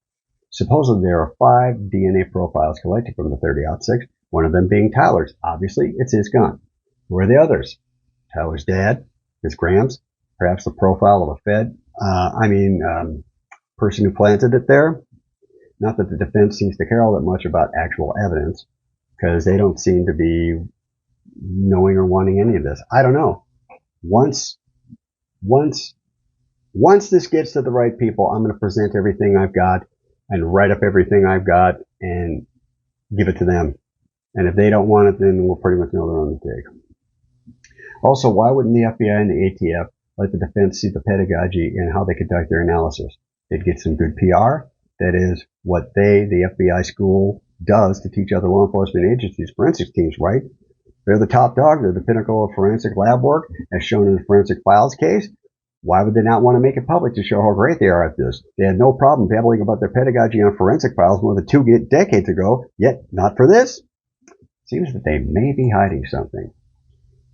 Supposedly, there are 5 DNA profiles collected from the 30-06, one of them being Tyler's. Obviously, it's his gun. Who are the others? Tyler's dad, his grams, perhaps the profile of a Fed, person who planted it there. Not that the defense seems to care all that much about actual evidence, because they don't seem to be knowing or wanting any of this. I don't know. Once this gets to the right people, I'm going to present everything I've got and write up everything I've got and give it to them. And if they don't want it, then we'll pretty much know they're on the take. Also, why wouldn't the FBI and the ATF let the defense see the pedagogy and how they conduct their analysis? They'd get some good PR. That is what the FBI school, does to teach other law enforcement agencies, forensics teams, right? They're the top dog. They're the pinnacle of forensic lab work, as shown in the forensic files case. Why would they not want to make it public to show how great they are at this? They had no problem babbling about their pedagogy on forensic files more than 2 decades ago, yet not for this. Seems that they may be hiding something.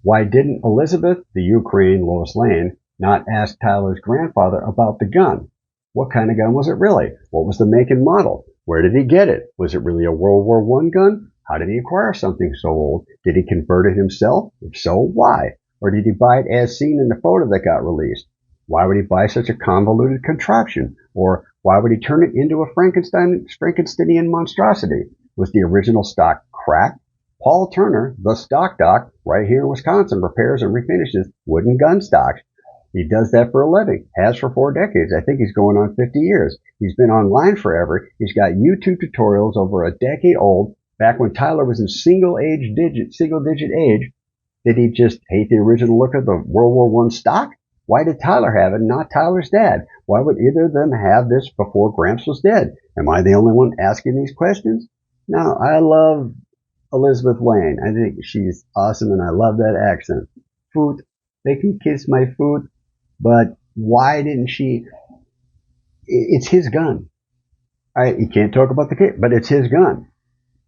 Why didn't Elizabeth, the Ukraine Lois Lane, not ask Tyler's grandfather about the gun? What kind of gun was it really? What was the make and model? Where did he get it? Was it really a World War I gun? How did he acquire something so old? Did he convert it himself? If so, why? Or did he buy it as seen in the photo that got released? Why would he buy such a convoluted contraption? Or why would he turn it into a Frankensteinian monstrosity? Was the original stock cracked? Paul Turner, the stock doc, right here in Wisconsin, repairs and refinishes wooden gun stocks. He does that for a living, has for 4 decades. I think he's going on 50 years. He's been online forever. He's got YouTube tutorials over a decade old, back when Tyler was in single digit age. Did he just hate the original look of the World War I stock? Why did Tyler have it, not Tyler's dad? Why would either of them have this before Gramps was dead? Am I the only one asking these questions? No, I love Elizabeth Lane. I think she's awesome, and I love that accent. Foot, they can kiss my foot, but why didn't she? It's his gun. All right, you can't talk about the kid, but it's his gun.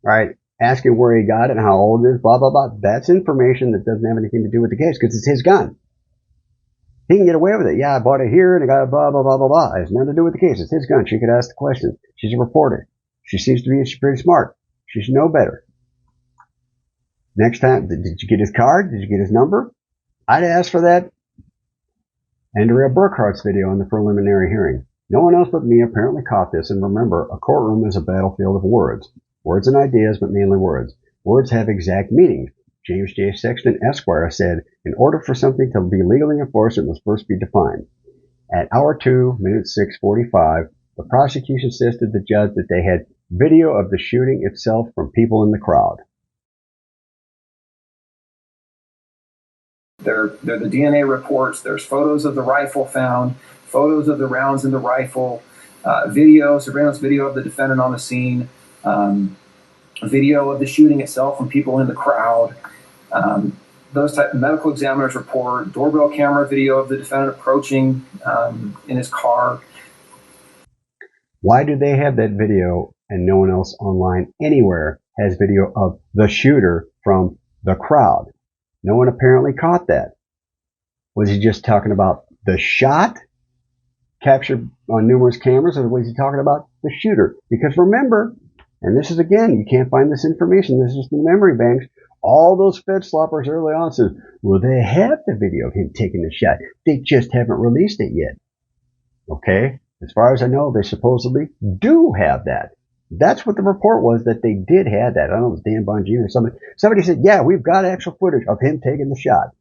All right, asking where he got it and how old it is, blah, blah, blah. That's information that doesn't have anything to do with the case because it's his gun. He can get away with it. Yeah, I bought it here and I got it, blah, blah, blah, blah, blah. It has nothing to do with the case. It's his gun. She could ask the questions. She's a reporter. She seems to be pretty smart. She should know better. Next time, did you get his card? Did you get his number? I'd ask for that. Andrea Burkhart's video in the preliminary hearing. No one else but me apparently caught this, and remember, a courtroom is a battlefield of words. Words and ideas, but mainly words. Words have exact meanings. James J. Sexton, Esquire, said, in order for something to be legally enforced, it must first be defined. At hour 2, minute 6:45, the prosecution says to the judge that they had video of the shooting itself from people in the crowd. They're the DNA reports. There's photos of the rifle found, photos of the rounds in the rifle, surveillance video of the defendant on the scene, video of the shooting itself from people in the crowd. Those type of medical examiner's report, doorbell camera video of the defendant approaching in his car. Why do they have that video and no one else online anywhere has video of the shooter from the crowd? No one apparently caught that. Was he just talking about the shot captured on numerous cameras, or was he talking about the shooter? Because remember, and this is again, you can't find this information, this is the memory banks, all those Fed sloppers early on said, well, they have the video of him taking the shot. They just haven't released it yet. Okay? As far as I know, they supposedly do have that. That's what the report was, that they did have that. I don't know, it was Dan Bongino or somebody. Somebody said, yeah, we've got actual footage of him taking the shot.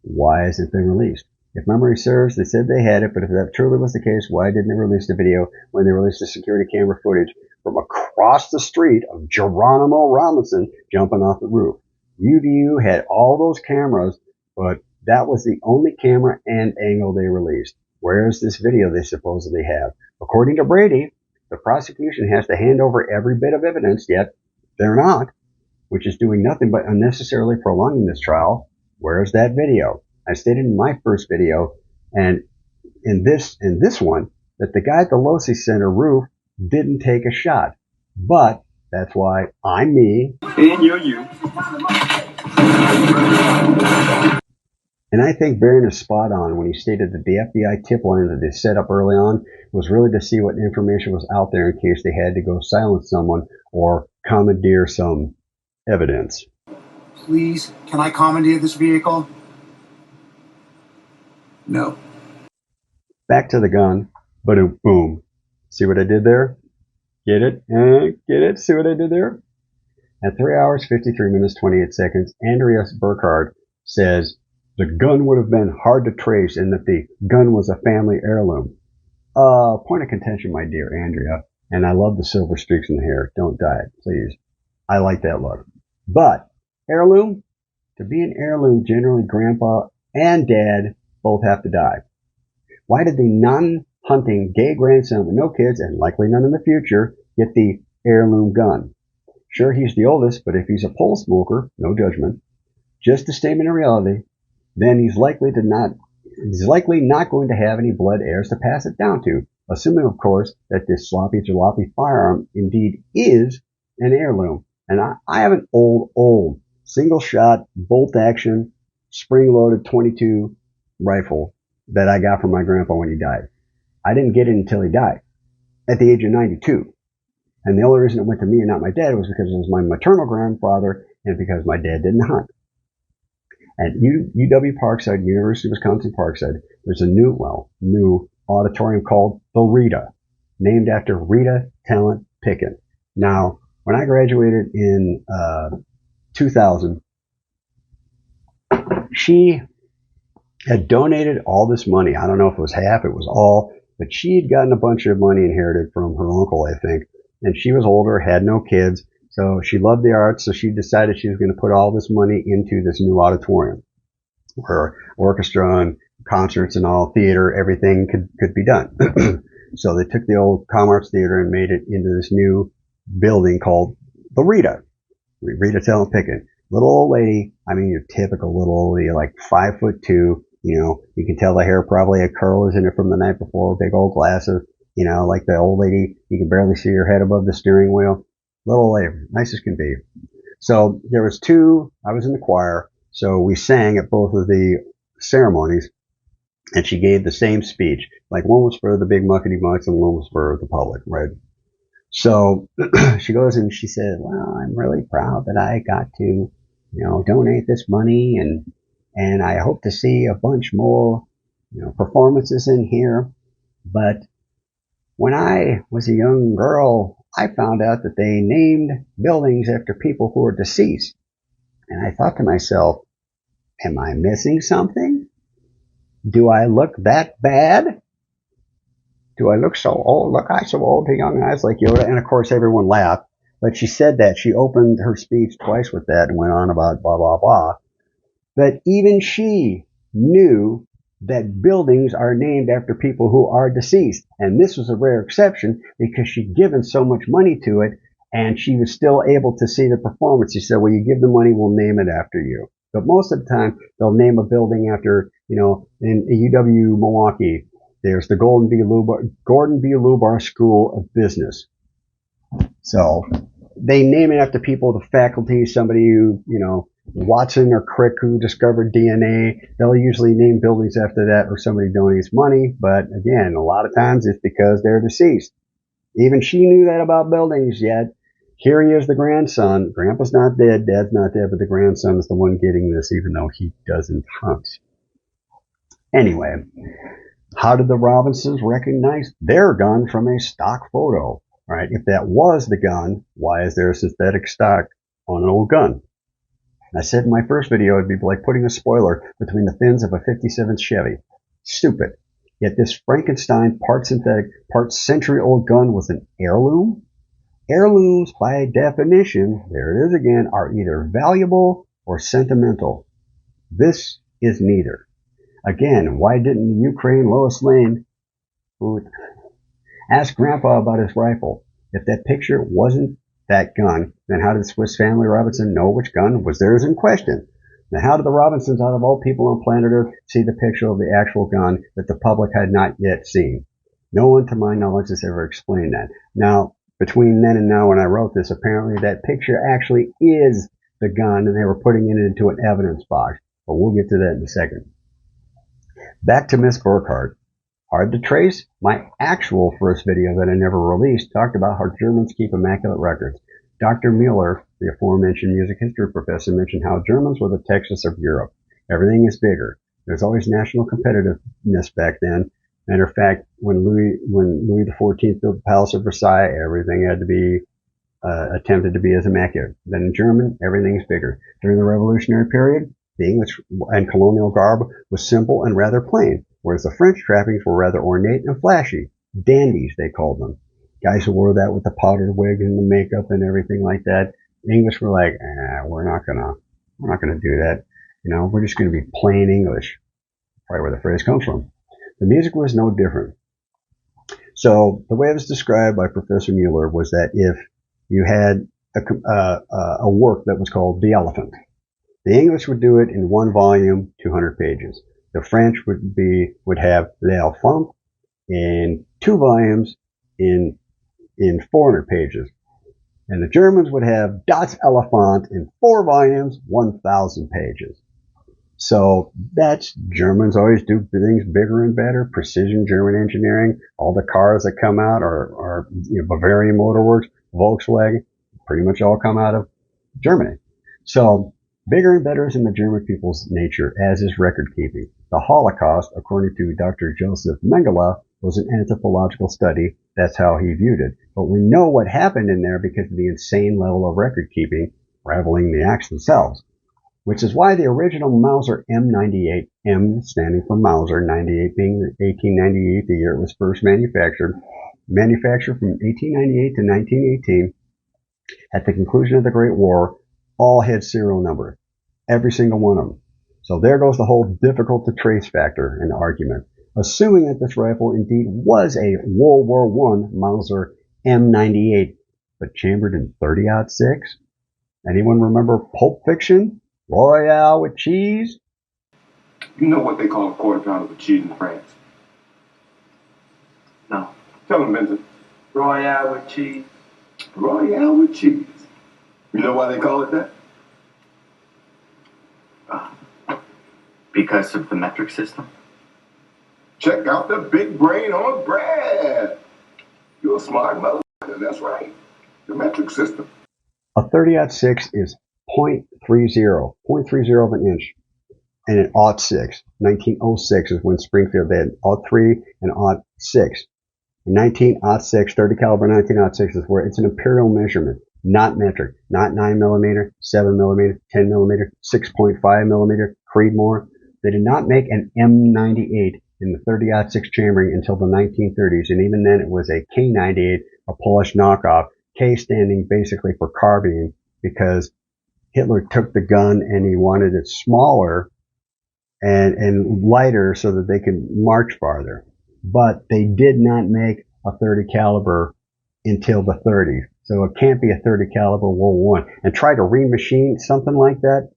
Why hasn't it been released? If memory serves, they said they had it, but if that truly was the case, why didn't they release the video when they released the security camera footage from across the street of Geronimo Robinson jumping off the roof? UVU had all those cameras, but that was the only camera and angle they released. Where's this video they supposedly have? According to Brady, the prosecution has to hand over every bit of evidence, yet they're not, which is doing nothing but unnecessarily prolonging this trial. Where's that video? I stated in my first video, and in this one, that the guy at the Losi Center roof didn't take a shot. But that's why I'm me. And you're you. And I think Barron is spot on when he stated that the FBI tip line that they set up early on was really to see what information was out there in case they had to go silence someone or commandeer some evidence. Please, can I commandeer this vehicle? No. Back to the gun. Boom. See what I did there? Get it? Get it? See what I did there? At 3 hours, 53 minutes, 28 seconds, Andrea Burkhart says the gun would have been hard to trace and that the gun was a family heirloom. Point of contention, my dear Andrea. And I love the silver streaks in the hair. Don't dye it, please. I like that look. But heirloom? To be an heirloom, generally grandpa and dad both have to die. Why did the non-hunting gay grandson with no kids, and likely none in the future, get the heirloom gun? Sure, he's the oldest, but if he's a pole smoker, no judgment, just a statement of reality, then he's likely not going to have any blood heirs to pass it down to, assuming, of course, that this sloppy jalopy firearm indeed is an heirloom. And I have an old single-shot, bolt-action, spring-loaded .22 rifle that I got from my grandpa when he died. I didn't get it until he died, at the age of 92. And the only reason it went to me and not my dad was because it was my maternal grandfather and because my dad didn't hunt. At UW Parkside, University of Wisconsin Parkside, there's a new auditorium called the Rita, named after Rita Talent Pickett. Now, when I graduated in 2000, she had donated all this money. I don't know if it was half, it was all, but she had gotten a bunch of money inherited from her uncle, I think. And she was older, had no kids, so she loved the arts, so she decided she was going to put all this money into this new auditorium where orchestra and concerts and all, theater, everything could be done. So they took the old ComArts Theater and made it into this new building called the Rita Talent Pickett. Little old lady, I mean your typical little old lady, like 5'2", you know, you can tell the hair probably had curlers in it from the night before, big old glasses, you know, like the old lady, you can barely see her head above the steering wheel. Little lady, nice as can be. So there was I was in the choir, so we sang at both of the ceremonies, and she gave the same speech. Like one was for the big muckety mucks and one was for the public, right? So she goes and she said, well, I'm really proud that I got to, you know, donate this money and I hope to see a bunch more, you know, performances in here. But when I was a young girl, I found out that they named buildings after people who were deceased. And I thought to myself, am I missing something? Do I look that bad? Do I look so old? Look, I so old to young eyes like Yoda. And of course, everyone laughed. But she said that. She opened her speech twice with that and went on about blah, blah, blah. But even she knew that buildings are named after people who are deceased. And this was a rare exception because she'd given so much money to it and she was still able to see the performance. She said, well, you give the money, we'll name it after you. But most of the time, they'll name a building after, you know, in UW Milwaukee, there's the Gordon B. Lubar School of Business. So they name it after people, the faculty, somebody who, you know, Watson or Crick who discovered DNA. They'll usually name buildings after that or somebody donates money. But again, a lot of times it's because they're deceased. Even she knew that about buildings, yet here he is, the grandson. Grandpa's not dead, Dad's not dead, but the grandson is the one getting this, even though he doesn't hunt. Anyway, how did the Robinsons recognize their gun from a stock photo? Right? If that was the gun, why is there a synthetic stock on an old gun? I said in my first video, it'd be like putting a spoiler between the fins of a 57 Chevy. Stupid. Yet this Frankenstein, part synthetic, part century-old gun was an heirloom? Heirlooms, by definition, there it is again, are either valuable or sentimental. This is neither. Again, why didn't the Ukraine Lois Lane ask Grandpa about his rifle? If that picture wasn't that gun, then how did Swiss Family Robinson know which gun was theirs in question? Now, how did the Robinsons, out of all people on planet Earth, see the picture of the actual gun that the public had not yet seen? No one, to my knowledge, has ever explained that. Now, between then and now when I wrote this, apparently that picture actually is the gun, and they were putting it into an evidence box. But we'll get to that in a second. Back to Miss Burkhart. Hard to trace? My actual first video that I never released talked about how Germans keep immaculate records. Dr. Mueller, the aforementioned music history professor, mentioned how Germans were the Texas of Europe. Everything is bigger. There's always national competitiveness back then. Matter of fact, when Louis XIV built the Palace of Versailles, everything had to be attempted to be as immaculate. Then in German, everything's bigger. During the Revolutionary period, the English and colonial garb was simple and rather plain, whereas the French trappings were rather ornate and flashy. Dandies, they called them. Guys who wore that with the powdered wig and the makeup and everything like that. The English were like, we're not gonna do that. You know, we're just gonna be plain English. Probably where the phrase comes from. The music was no different. So the way it was described by Professor Mueller was that if you had a work that was called The Elephant, the English would do it in one volume, 200 pages. The French would have L'Elefant in 2 volumes in 400 pages. And the Germans would have Das Elefant in 4 volumes, 1,000 pages. So that's, Germans always do things bigger and better, precision German engineering. All the cars that come out are Bavarian Motor Works, Volkswagen, pretty much all come out of Germany. So Bigger and better is in the German people's nature, as is record keeping. The Holocaust, according to Dr. Joseph Mengele, was an anthropological study. That's how he viewed it. But we know what happened in there because of the insane level of record keeping, rivaling the acts themselves. Which is why the original Mauser M98, M standing for Mauser, 98 being 1898, the year it was first manufactured from 1898 to 1918, at the conclusion of the Great War, all had serial numbers. Every single one of them. So there goes the whole difficult to trace factor in the argument. Assuming that this rifle indeed was a World War I Mauser M98, but chambered in .30-06? Anyone remember Pulp Fiction? Royale with cheese? You know what they call a quarter pounder with cheese in France? No. Tell them, Bendu. Royale with cheese. Royale with cheese. You know why they call it that? Because of the metric system? Check out the big brain on Brad. You're a smart motherfucker. That's right. The metric system. A 30-06 is 0.30 of an inch. And an .06. 1906 is when Springfield had .3 and .6. 1906, 30 caliber 1906 is where it's an imperial measurement, not metric, not 9mm, 7mm, 10mm, 6.5mm, Creedmoor. They did not make an M98 in the 30-06 chambering until the 1930s, and even then it was a K98, a Polish knockoff, K standing basically for carbine, because Hitler took the gun and he wanted it smaller and lighter so that they could march farther. But they did not make a 30 caliber until the 30s. So it can't be a 30 caliber World War I. And try to remachine something like that,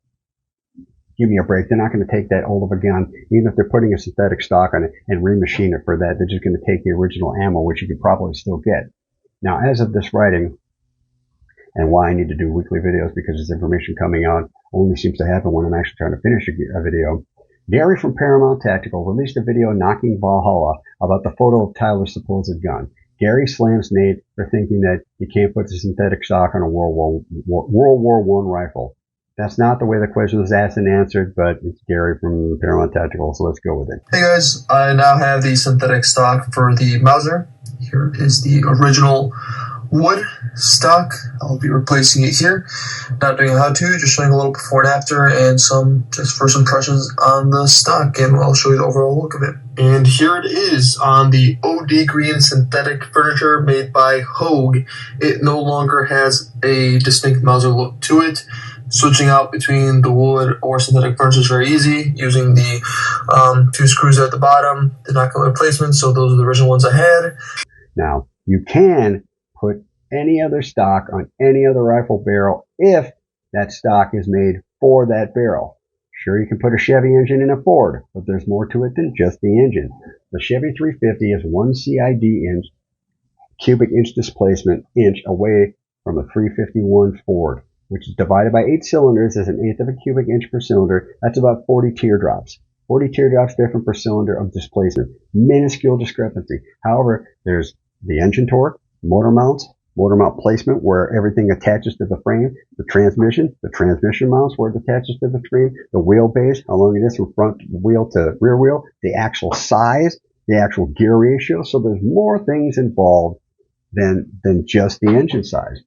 give me a break. They're not going to take that old of a gun, even if they're putting a synthetic stock on it, and remachine it for that. They're just going to take the original ammo, which you could probably still get. Now, as of this writing, and why I need to do weekly videos, because this information coming out only seems to happen when I'm actually trying to finish a video. Gary from Paramount Tactical released a video knocking Valhalla about the photo of Tyler's supposed gun. Gary slams Nate for thinking that you can't put the synthetic stock on a World War I rifle. That's not the way the question was asked and answered, but it's Gary from Paramount Tactical, so let's go with it. Hey guys, I now have the synthetic stock for the Mauser. Here is the original wood stock. I'll be replacing it here. Not doing a how-to, just showing a little before and after and some just first impressions on the stock, and I'll show you the overall look of it. And here it is on the OD green synthetic furniture made by Hogue. It no longer has a distinct Mauser look to it. Switching out between the wood or synthetic furniture is very easy, using the 2 screws at the bottom. They're not going to replacement, so those are the original ones I had. Now, you can put any other stock on any other rifle barrel if that stock is made for that barrel. Sure, you can put a Chevy engine in a Ford, but there's more to it than just the engine. The Chevy 350 is 1 CID inch, cubic inch displacement inch away from a 351 Ford, which is divided by 8 cylinders as 1/8 of a cubic inch per cylinder. That's about 40 teardrops. 40 teardrops different per cylinder of displacement. Minuscule discrepancy. However, there's the engine torque, motor mounts, motor mount placement where everything attaches to the frame, the transmission mounts where it attaches to the frame, the wheelbase, how long it is from front wheel to rear wheel, the actual size, the actual gear ratio. So there's more things involved than just the engine size.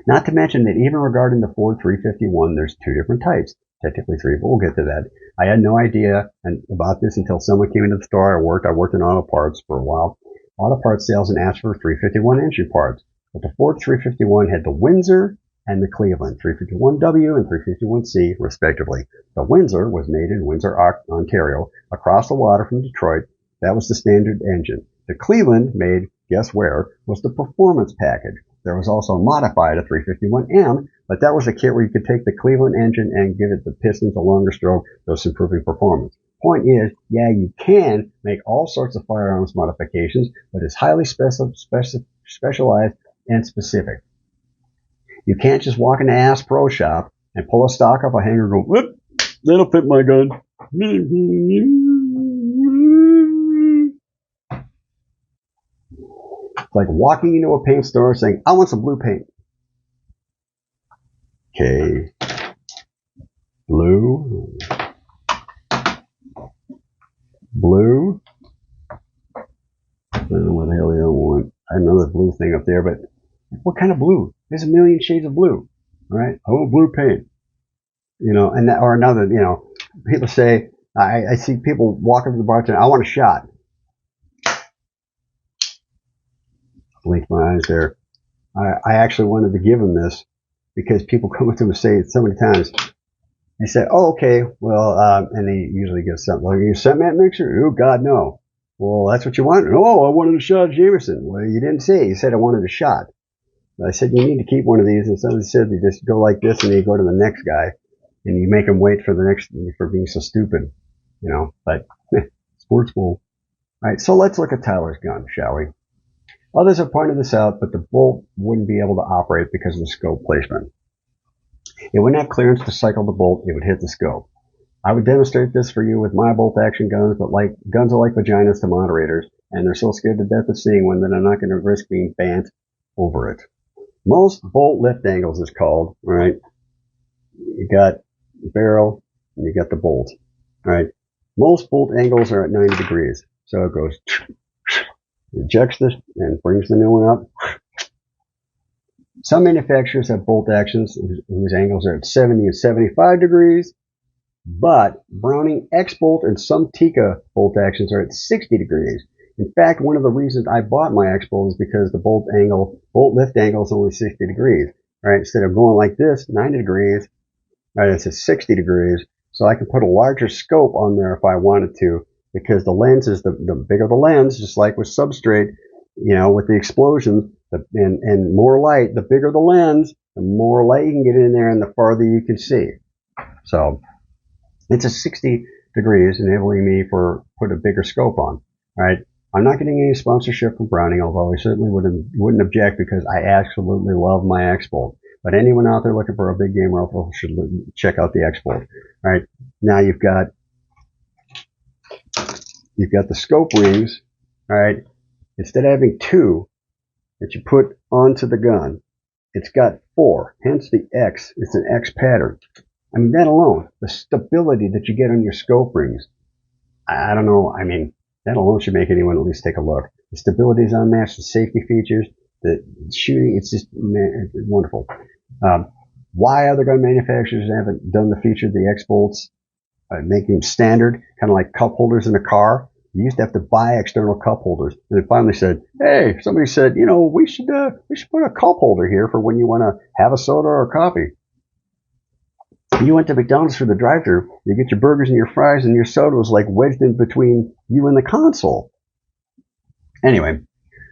Not to mention that even regarding the Ford 351, there's 2 different types. Technically 3, but we'll get to that. I had no idea about this until someone came into the store I worked in auto parts for a while. Auto parts sales and asked for 351 engine parts. But the Ford 351 had the Windsor and the Cleveland, 351W and 351C, respectively. The Windsor was made in Windsor, Ontario, across the water from Detroit. That was the standard engine. The Cleveland, made, guess where, was the performance package. There was also modified a 351M, but that was a kit where you could take the Cleveland engine and give it the pistons a longer stroke, thus improving performance. Point is, yeah, you can make all sorts of firearms modifications, but it's highly specialized and specific. You can't just walk in the Ass Pro shop and pull a stock off a hanger and go, whoop, that'll fit my gun. It's like walking into a paint store saying, I want some blue paint. Okay. Blue. Blue. I don't know what the hell the other one. I have another blue thing up there, but what kind of blue? There's a million shades of blue, right? Oh, blue paint. You know, and that, or another, you know, people say, I see people walk up to the bartender, I want a shot. Blinked my eyes there. I actually wanted to give him this because people come up to him and say it so many times. They say, oh, okay, well, and they usually get something like, you sent that mixer? Oh, God, no. Well, that's what you want? Oh, I wanted a shot of Jameson. Well, you didn't say. You said I wanted a shot. I said, you need to keep one of these. And somebody said, you just go like this and you go to the next guy and you make him wait for the next, for being so stupid, you know, but sports bull. All right. So let's look at Tyler's gun, shall we? Others have pointed this out, but the bolt wouldn't be able to operate because of the scope placement. It wouldn't have clearance to cycle the bolt. It would hit the scope. I would demonstrate this for you with my bolt action guns, but like guns are like vaginas to moderators, and they're so scared to death of seeing one that I'm not going to risk being banned over it. Most bolt lift angles is called, right? You got the barrel and you got the bolt, right? Most bolt angles are at 90 degrees. So it goes, ejects this and brings the new one up. Some manufacturers have bolt actions whose angles are at 70 and 75 degrees, but Browning X-Bolt and some Tikka bolt actions are at 60 degrees. In fact, one of the reasons I bought my X-Bolt is because the bolt lift angle is only 60 degrees. Right? Instead of going like this, 90 degrees, right, it's at 60 degrees. So I can put a larger scope on there if I wanted to, because the lens is the bigger the lens, just like with substrate, you know, with the explosion, and more light, the bigger the lens, the more light you can get in there and the farther you can see. So it's a 60 degrees, enabling me for put a bigger scope on, right? I'm not getting any sponsorship from Browning, although I certainly wouldn't object because I absolutely love my X-Bolt. But anyone out there looking for a big game rifle should check out the X-Bolt. All right, now you've got the scope rings. All right, instead of having 2 that you put onto the gun, it's got 4. Hence the X. It's an X pattern. I mean, that alone, the stability that you get on your scope rings, I don't know. I mean, that alone should make anyone at least take a look. The stability is unmatched, the safety features, the shooting, it's just, man, it's wonderful. Why other gun manufacturers haven't done the feature of the X-Bolts, making them standard, kind of like cup holders in a car? You used to have to buy external cup holders. And they finally said, hey, somebody said, you know, we should put a cup holder here for when you want to have a soda or coffee. You went to McDonald's for the drive-thru, you get your burgers and your fries, and your soda was like wedged in between you and the console. Anyway,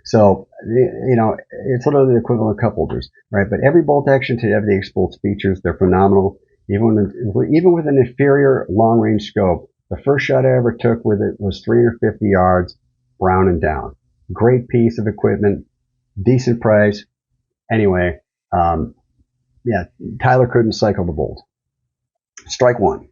so, you know, it's literally the equivalent of cup holders, right? But every bolt action to have the X-Bolt's features, they're phenomenal. Even with an inferior long-range scope, the first shot I ever took with it was 350 yards, brown and down. Great piece of equipment, decent price. Anyway, yeah, Tyler couldn't cycle the bolt. Strike one.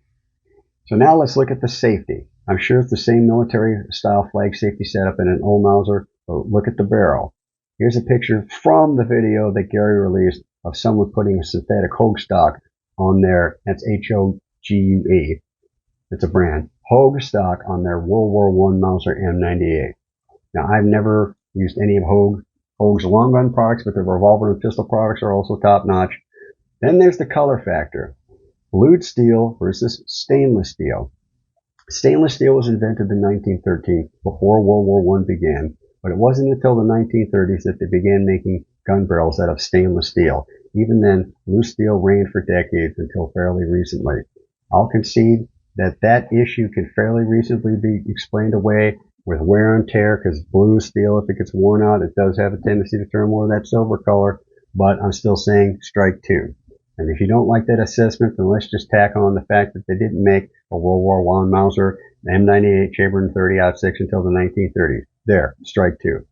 So now let's look at the safety. I'm sure it's the same military-style flag safety setup in an old Mauser, but look at the barrel. Here's a picture from the video that Gary released of someone putting a synthetic Hogue stock on their, that's H-O-G-U-E, it's a brand, Hogue stock on their World War I Mauser M98. Now, I've never used any of Hogue's long gun products, but their revolver and pistol products are also top-notch. Then there's the color factor. Blued steel versus stainless steel. Stainless steel was invented in 1913, before World War I began, but it wasn't until the 1930s that they began making gun barrels out of stainless steel. Even then, blue steel reigned for decades until fairly recently. I'll concede that that issue can fairly reasonably be explained away with wear and tear, because blue steel, if it gets worn out, it does have a tendency to turn more of that silver color, but I'm still saying strike two. And if you don't like that assessment, then let's just tack on the fact that they didn't make a World War I Mauser, an M98 chambered in 30-06 until the 1930s. There, strike two.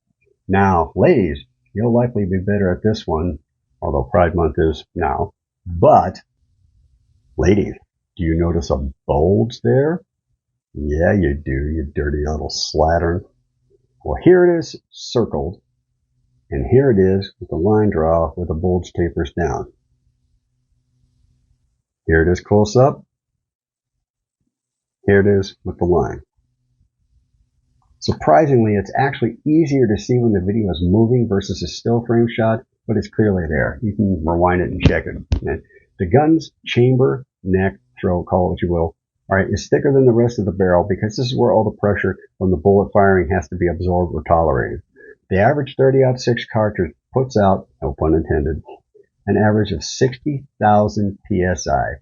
Now, ladies, you'll likely be better at this one, although Pride Month is now. But, ladies, do you notice a bulge there? Yeah, you do, you dirty little slattern. Well, here it is circled, and here it is with the line draw where the bulge tapers down. Here it is close up. Here it is with the line. Surprisingly, it's actually easier to see when the video is moving versus a still frame shot, but it's clearly there. You can rewind it and check it. And the gun's chamber, neck, throat, call it what you will, alright, is thicker than the rest of the barrel because this is where all the pressure from the bullet firing has to be absorbed or tolerated. The average 30-06 cartridge puts out, no pun intended, an average of 60,000 psi.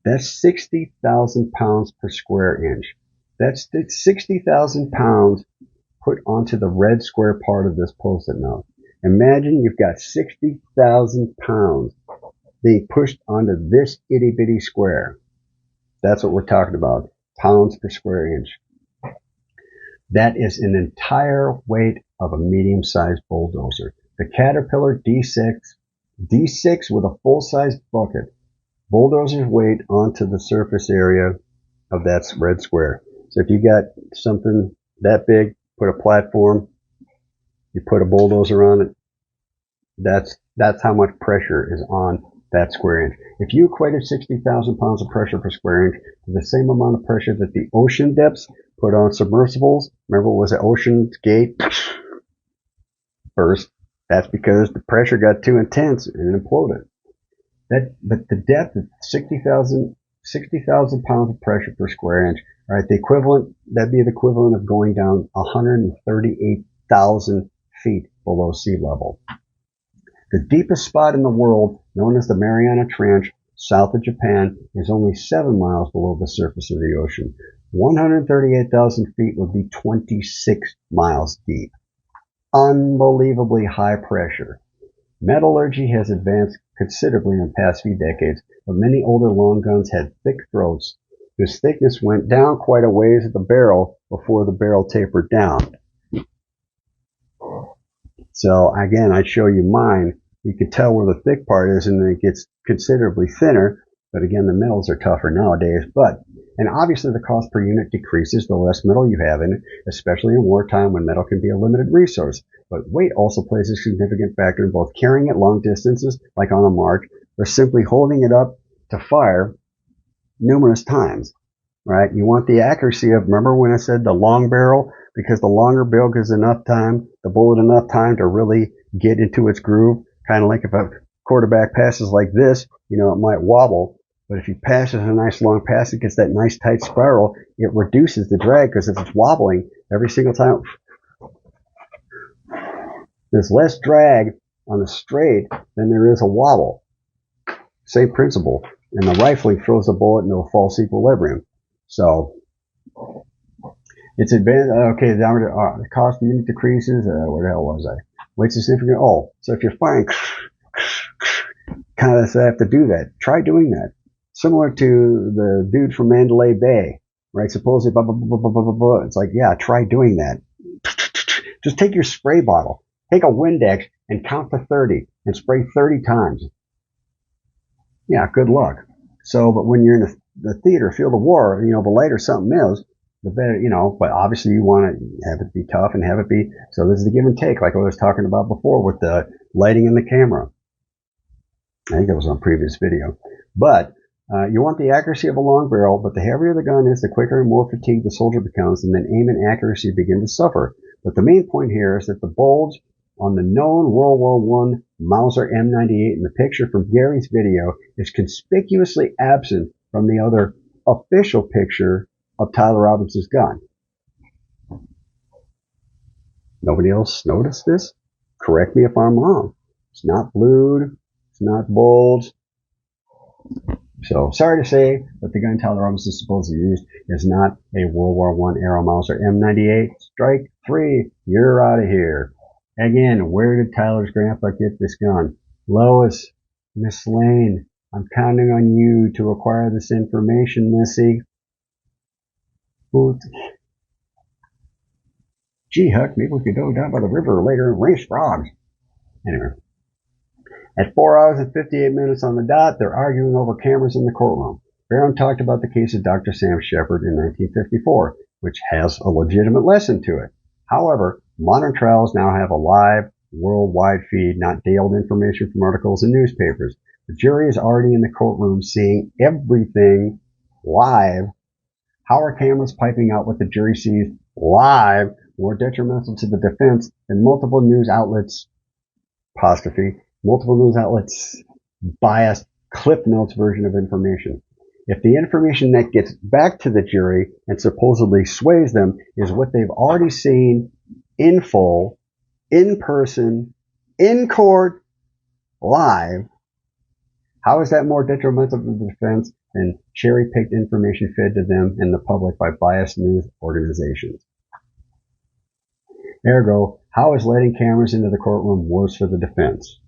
That's 60,000 pounds per square inch. That's 60,000 pounds put onto the red square part of this post-it note. Imagine you've got 60,000 pounds being pushed onto this itty-bitty square. That's what we're talking about, pounds per square inch. That is an entire weight of a medium-sized bulldozer. The Caterpillar D6 with a full-size bucket, bulldozer's weight onto the surface area of that red square. So if you got something that big, put a platform, you put a bulldozer on it, that's how much pressure is on that square inch. If you equated 60,000 pounds of pressure per square inch to the same amount of pressure that the ocean depths put on submersibles, remember what was the Ocean's Gate burst? That's because the pressure got too intense and it imploded. But the depth of 60,000 pounds of pressure per square inch, all right, that'd be the equivalent of going down 138,000 feet below sea level. The deepest spot in the world, known as the Mariana Trench, south of Japan, is only 7 miles below the surface of the ocean. 138,000 feet would be 26 miles deep. Unbelievably high pressure. Metallurgy has advanced considerably in the past few decades, but many older long guns had thick throats whose thickness went down quite a ways at the barrel before the barrel tapered down. So again, I'd show you mine. You can tell where the thick part is and then it gets considerably thinner, but again, the metals are tougher nowadays. And obviously the cost per unit decreases the less metal you have in it, especially in wartime when metal can be a limited resource. But weight also plays a significant factor in both carrying it long distances, like on a march, or simply holding it up to fire numerous times, right? You want the accuracy of, remember when I said the long barrel? Because the longer barrel gives the bullet enough time to really get into its groove. Kind of like if a quarterback passes like this, it might wobble. But if he passes a nice long pass, it gets that nice tight spiral. It reduces the drag because if it's wobbling every single time, there's less drag on the straight than there is a wobble. Same principle. And the rifling throws the bullet into a false equilibrium. So it's advanced. Okay, the cost per unit decreases. Where the hell was I? Weight's significant. Oh, so if you're firing, kind of have to do that. Try doing that. Similar to the dude from Mandalay Bay, right? Supposedly, blah, blah, blah, blah, blah, blah, blah. It's like, yeah, try doing that. Just take your spray bottle, take a Windex, and count to 30, and spray 30 times. Yeah, good luck. So, but when you're in the theater, field of war, the lighter something is, the better, but obviously you want to have it be tough and have it be, so this is the give and take, like I was talking about before with the lighting in the camera. I think that was on a previous video. But you want the accuracy of a long barrel, but the heavier the gun is, the quicker and more fatigued the soldier becomes, and then aim and accuracy begin to suffer. But the main point here is that the bulge on the known World War I Mauser M98 in the picture from Gary's video is conspicuously absent from the other official picture of Tyler Robinson's gun. Nobody else noticed this? Correct me if I'm wrong. It's not blued. It's not bulged. So, sorry to say, but the gun Tyler Robinson supposedly used is not a World War I era Mauser M98. Strike 3. You're out of here. Again, where did Tyler's grandpa get this gun? Lois, Miss Lane, I'm counting on you to acquire this information, Niscee. Gee, Huck, maybe we could go down by the river later and race frogs. Anyway. At 4 hours and 58 minutes on the dot, they're arguing over cameras in the courtroom. Barron talked about the case of Dr. Sam Shepard in 1954, which has a legitimate lesson to it. However, modern trials now have a live, worldwide feed, not day-old information from articles and newspapers. The jury is already in the courtroom seeing everything live How are cameras piping out what the jury sees live more detrimental to the defense than multiple news outlets, biased clip notes version of information? If the information that gets back to the jury and supposedly sways them is what they've already seen in full, in person, in court, live, how is that more detrimental to the defense than cherry-picked information fed to them and the public by biased news organizations? Ergo, how is letting cameras into the courtroom worse for the defense?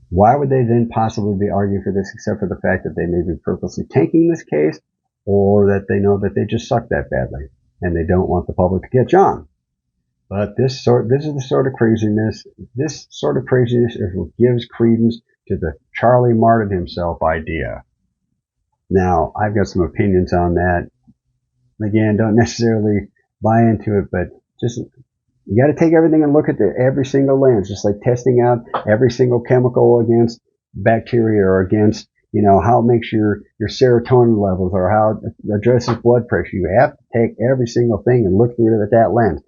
Why would they then possibly be arguing for this except for the fact that they may be purposely tanking this case, or that they know that they just suck that badly and they don't want the public to catch on? But this is the sort of craziness. This sort of craziness is what gives credence to the Charlie martyred himself idea. Now, I've got some opinions on that. Again, don't necessarily buy into it, but just you got to take everything and look at every single lens, just like testing out every single chemical against bacteria or against, how it makes your serotonin levels or how it addresses blood pressure. You have to take every single thing and look through it at that lens.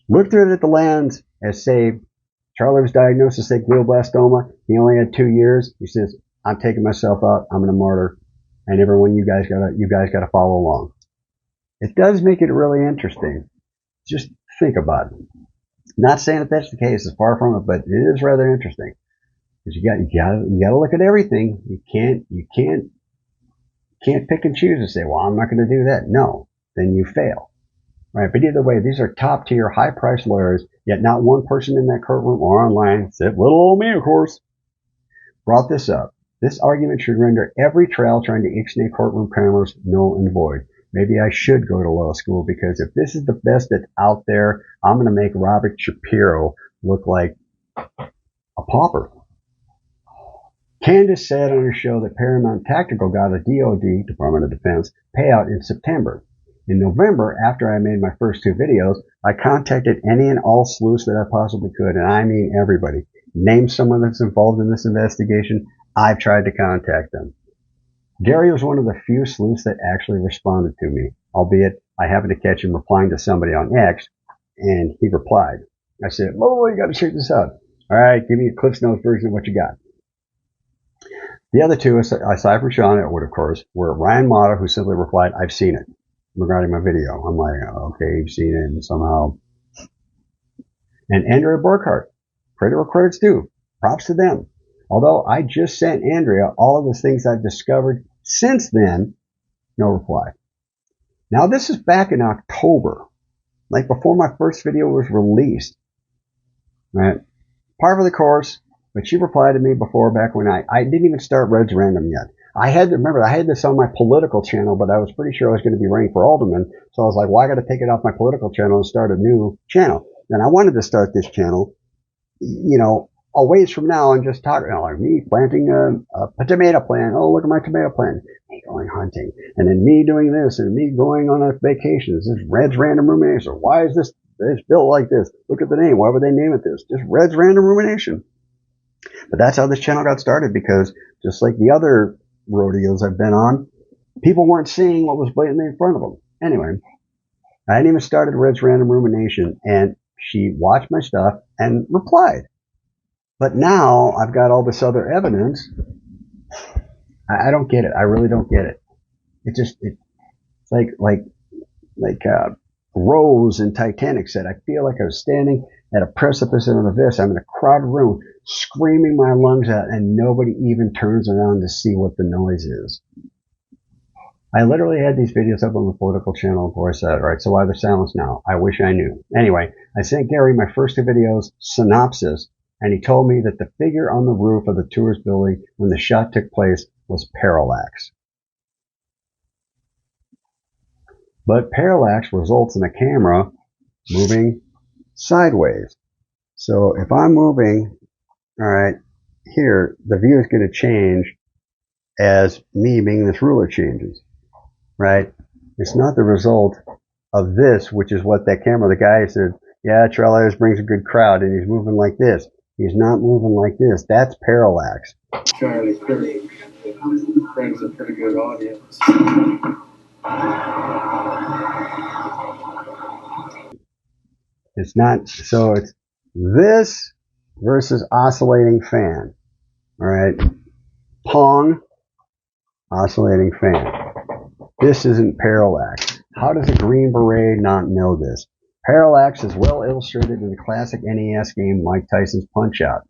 Look through it at the lens as, say, Charlie was diagnosed with, say, glioblastoma. He only had 2 years. He says, I'm taking myself out. I'm going to martyr. And everyone, you guys gotta follow along. It does make it really interesting. Just think about it. Not saying that that's the case, it's far from it, but it is rather interesting. Because you gotta look at everything. You can't pick and choose and say, well, I'm not gonna do that. No. Then you fail. Right? But either way, these are top tier, high priced lawyers, yet not one person in that courtroom or online, except little old me, of course, brought this up. This argument should render every trial trying to ixnay courtroom cameras null and void. Maybe I should go to law school, because if this is the best that's out there, I'm going to make Robert Shapiro look like a pauper. Candace said on her show that Paramount Tactical got a DOD, Department of Defense, payout in September. In November, after I made my first 2 videos, I contacted any and all sleuths that I possibly could, and I mean everybody. Name someone that's involved in this investigation, I've tried to contact them. Gary was one of the few sleuths that actually responded to me, albeit I happened to catch him replying to somebody on X, and he replied. I said, oh, you got to check this out. All right, give me a Cliff's Notes version of what you got. The other 2, aside from Sean Atwood, of course, were Ryan Motta, who simply replied, I've seen it, regarding my video. I'm like, okay, you've seen it, and somehow. And Andrea Burkhart. Credit where credit's due. Props to them. Although I just sent Andrea all of the things I've discovered since then, no reply. Now this is back in October, like before my first video was released. Right? Par for the course, but she replied to me before, back when I didn't even start Red's Random yet. I had this on my political channel, but I was pretty sure I was going to be running for alderman, so I was like, well, I got to take it off my political channel and start a new channel. And I wanted to start this channel, a ways from now and just talk, like me planting a tomato plant. Oh, look at my tomato plant. Me going hunting. And then me doing this and me going on a vacation. This is Red's Random Rumination. Why is this built like this? Look at the name. Why would they name it this? Just Red's Random Rumination. But that's how this channel got started, because just like the other rodeos I've been on, people weren't seeing what was blatantly in front of them. Anyway, I hadn't even started Red's Random Rumination, and she watched my stuff and replied. But now I've got all this other evidence. I don't get it. I really don't get it. It's like Rose in Titanic said, I feel like I was standing at a precipice of an abyss. I'm in a crowded room screaming my lungs out, and nobody even turns around to see what the noise is. I literally had these videos up on the political channel before I said it, right? So why they're silenced now? I wish I knew. Anyway, I sent Gary my first 2 videos, synopsis, and he told me that the figure on the roof of the tourist building when the shot took place was parallax. But parallax results in a camera moving sideways. So if I'm moving, all right, here, the view is going to change as me being this ruler changes, right? It's not the result of this, which is what that camera, the guy said, yeah, Charlie brings a good crowd, and he's moving like this. He's not moving like this. That's parallax. Charlie Kirk brings a pretty good audience. It's not, so it's this versus oscillating fan. Alright? Pong, oscillating fan. This isn't parallax. How does a Green Beret not know this? Parallax is well illustrated in the classic NES game Mike Tyson's Punch-Out.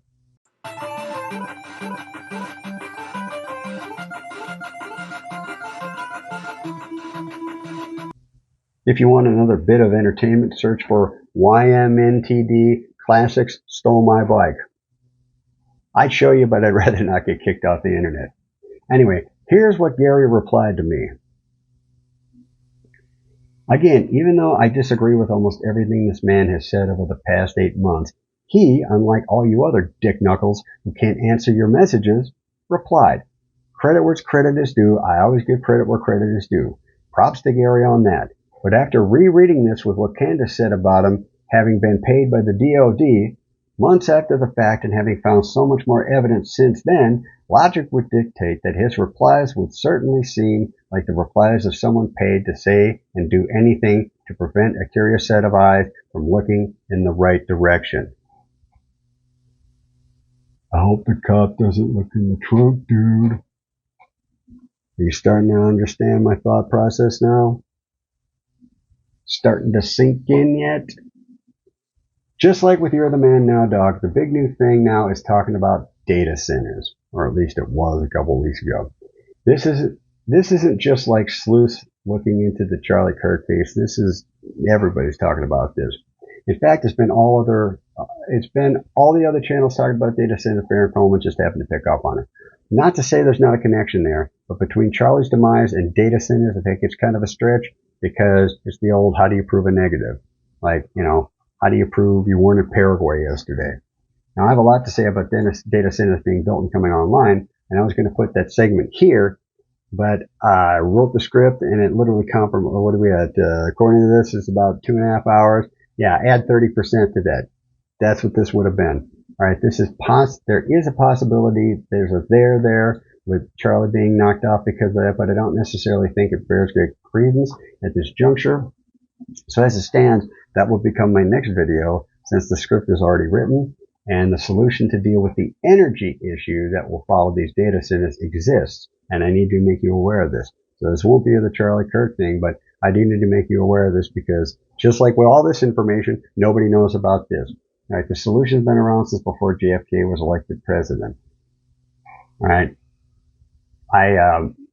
If you want another bit of entertainment, search for YMNTD Classics Stole My Bike. I'd show you, but I'd rather not get kicked off the internet. Anyway, here's what Gary replied to me. Again, even though I disagree with almost everything this man has said over the past 8 months, he, unlike all you other dick knuckles who can't answer your messages, replied, "Credit where credit is due. I always give credit where credit is due. Props to Gary on that. But after rereading this with what Candace said about him having been paid by the DOD, months after the fact and having found so much more evidence since then, logic would dictate that his replies would certainly seem like the replies of someone paid to say and do anything to prevent a curious set of eyes from looking in the right direction." I hope the cop doesn't look in the trunk, dude. Are you starting to understand my thought process now? Starting to sink in yet? Just like with You're the Man Now, Dog, the big new thing now is talking about data centers, or at least it was a couple of weeks ago. This isn't just like sleuths looking into the Charlie Kirk case. Everybody's talking about this. In fact, it's been all the other channels talking about data center. Farron Coleman just happened to pick up on it. Not to say there's not a connection there, but between Charlie's demise and data centers, I think it's kind of a stretch, because it's the old, how do you prove a negative? Like, how do you prove you weren't in Paraguay yesterday? Now, I have a lot to say about data centers being built and coming online, and I was going to put that segment here, but I wrote the script, and it literally compromised. What are we at? According to this, it's about 2.5 hours. Yeah, add 30% to that. That's what this would have been. All right, there is a possibility. There's a there with Charlie being knocked off because of that, but I don't necessarily think it bears great credence at this juncture. So as it stands, that will become my next video, since the script is already written, and the solution to deal with the energy issue that will follow these data centers exists, and I need to make you aware of this. So this won't be the Charlie Kirk thing, but I do need to make you aware of this, because just like with all this information, nobody knows about this. All right, the solution's been around since before JFK was elected president. All right, and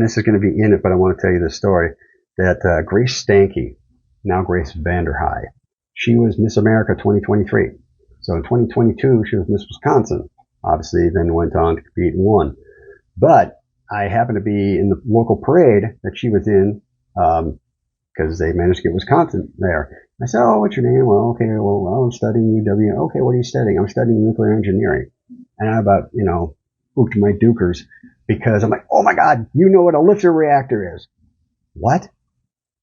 this is going to be in it, but I want to tell you this story, that Grace Stanke, now Grace Vanderhei, she was Miss America 2023. So in 2022, she was Miss Wisconsin. Obviously, then went on to compete and won. But I happened to be in the local parade that she was in, because they managed to get Wisconsin there. I said, "Oh, what's your name?" "Well, okay, well, I'm studying UW. "Okay, what are you studying?" "I'm studying nuclear engineering." And I about, ooked my dukers, because I'm like, "Oh my God, you know what a lifter reactor is." "What?"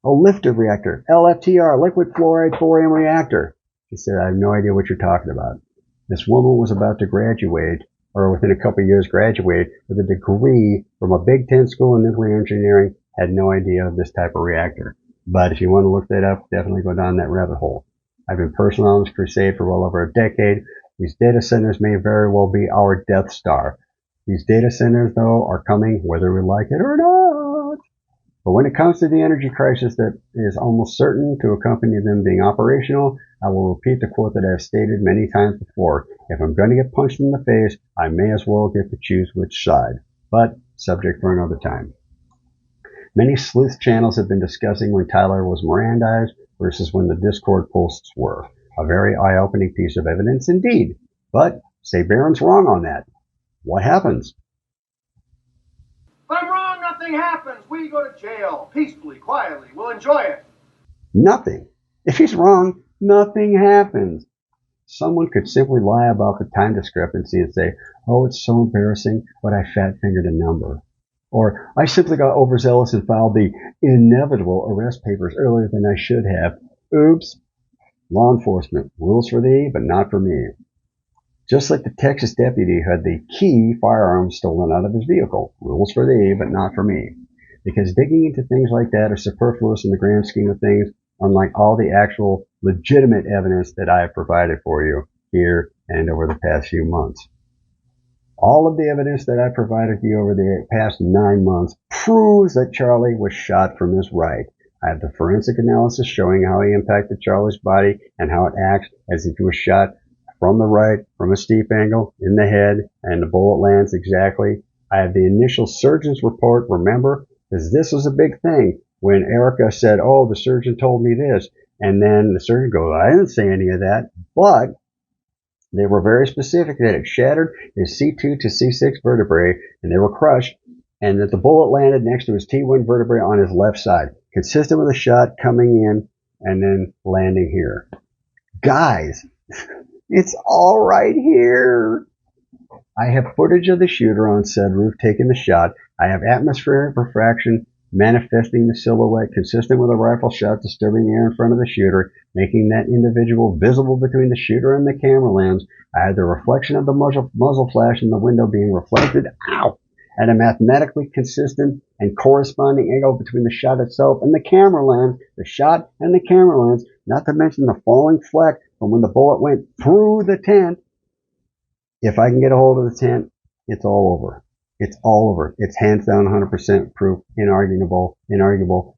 "A lifter reactor. LFTR, liquid fluoride thorium reactor." She said, "I have no idea what you're talking about." This woman was about to graduate, or within a couple of years graduate, with a degree from a Big Ten school in nuclear engineering, had no idea of this type of reactor. But if you want to look that up, definitely go down that rabbit hole. I've been personally on this crusade for well over a decade. These data centers may very well be our Death Star. These data centers, though, are coming whether we like it or not. But when it comes to the energy crisis that is almost certain to accompany them being operational, I will repeat the quote that I have stated many times before. If I'm going to get punched in the face, I may as well get to choose which side. But subject for another time. Many sleuth channels have been discussing when Tyler was Mirandized versus when the Discord posts were. A very eye-opening piece of evidence indeed. But say Barron's wrong on that. What happens? If I'm wrong, nothing happens. We go to jail. Peacefully, quietly. We'll enjoy it. Nothing. If he's wrong, nothing happens. Someone could simply lie about the time discrepancy and say, "Oh, it's so embarrassing, but I fat-fingered a number." Or, "I simply got overzealous and filed the inevitable arrest papers earlier than I should have. Oops. Law enforcement. Rules for thee, but not for me. Just like the Texas deputy who had the key firearm stolen out of his vehicle. Rules for thee, but not for me. because digging into things like that are superfluous in the grand scheme of things, unlike all the actual legitimate evidence that I have provided for you here and over the past few months. All of the evidence that I provided you over the past 9 months proves that Charlie was shot from his right. I have the forensic analysis showing how he impacted Charlie's body and how it acts as if he was shot from the right, from a steep angle, in the head, and the bullet lands exactly. I have the initial surgeon's report, remember, because this was a big thing when Erica said, oh, the surgeon told me this. And then the surgeon goes, I didn't say any of that, but they were very specific that it shattered his C2 to C6 vertebrae, and they were crushed, and that the bullet landed next to his T1 vertebrae on his left side, consistent with a shot coming in and then landing here. Guys, it's all right here. I have footage of the shooter on said roof taking the shot. I have atmospheric refraction manifesting the silhouette consistent with a rifle shot disturbing the air in front of the shooter, making that individual visible between the shooter and the camera lens. I had the reflection of the muzzle flash in the window being reflected at a mathematically consistent and corresponding angle between the shot itself and the camera lens, the shot and the camera lens, not to mention the falling fleck from when the bullet went through the tent. If I can get a hold of the tent, it's all over. It's all over. It's hands down 100% proof, inarguable.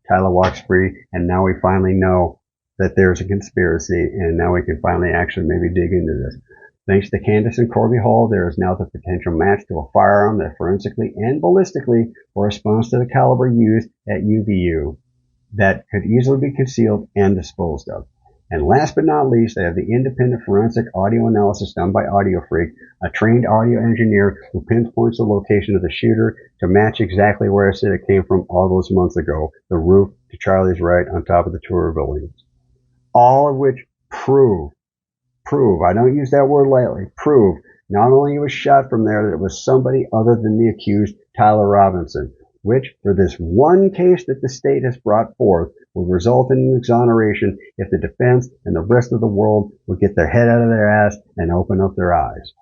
Tyler walks free, and now we finally know that there's a conspiracy, and now we can finally actually maybe dig into this. Thanks to Candace and Corby Hall, there is now the potential match to a firearm that forensically and ballistically corresponds to the caliber used at UVU that could easily be concealed and disposed of. And last but not least, I have the independent forensic audio analysis done by Audio-Freq, a trained audio engineer who pinpoints the location of the shooter to match exactly where I said it came from all those months ago, the roof to Charlie's right on top of the tour buildings. All of which prove, I don't use that word lightly, prove not only he was shot from there, that it was somebody other than the accused Tyler Robinson, which, for this one case that the state has brought forth, would result in an exoneration if the defense and the rest of the world would get their head out of their ass and open up their eyes.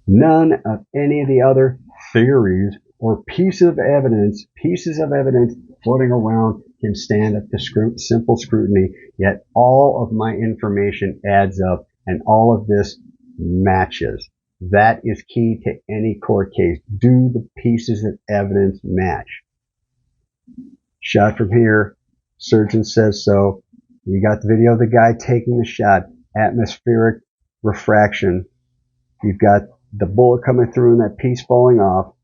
None of any of the other theories or pieces of evidence floating around can stand up to simple scrutiny, yet all of my information adds up and all of this matches. That is key to any court case. Do the pieces of evidence match? Shot from here, surgeon says so. You got the video of the guy taking the shot, atmospheric refraction. You've got the bullet coming through and that piece falling off.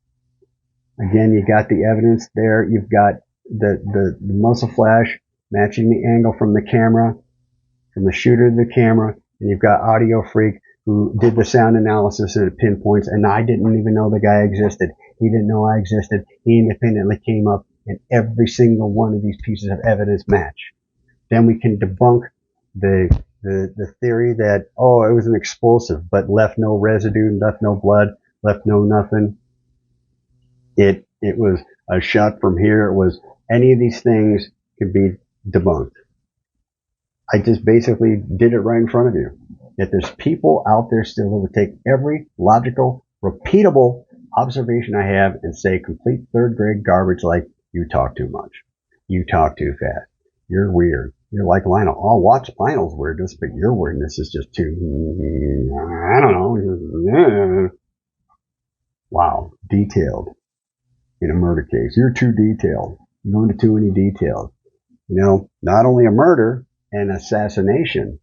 Again, you got the evidence there. You've got the muzzle flash matching the angle from the camera, from the shooter to the camera, and you've got Audio-Freq who did the sound analysis and it pinpoints, and I didn't even know the guy existed. He didn't know I existed. He independently came up, and every single one of these pieces of evidence match. Then we can debunk the theory that, oh, it was an explosive, but left no residue, left no blood, left no nothing. It was a shot from here. It was any of these things could be debunked. I just basically did it right in front of you. Yet there's people out there still who would take every logical, repeatable observation I have and say complete third grade garbage like, you talk too much. You talk too fast. You're weird. You're like Lionel. I'll watch Lionel's weirdness, but your weirdness is just too, I don't know. Wow. Detailed. In a murder case. You're too detailed. You're going into too many details. You know, not only a murder, an assassination.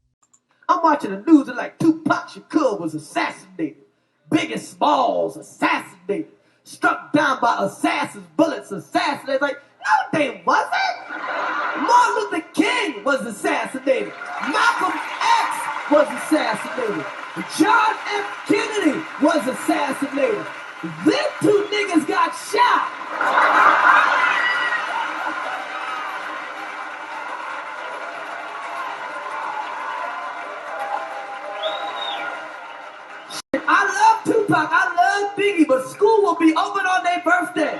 I'm watching the news and like Tupac Shakur was assassinated. Biggie Smalls assassinated. Struck down by assassins, bullets assassinated. Like, no, they wasn't. Martin Luther King was assassinated. Malcolm X was assassinated. John F. Kennedy was assassinated. Them two niggas got shot. I love Tupac, I love Biggie, but school will be open on their birthday.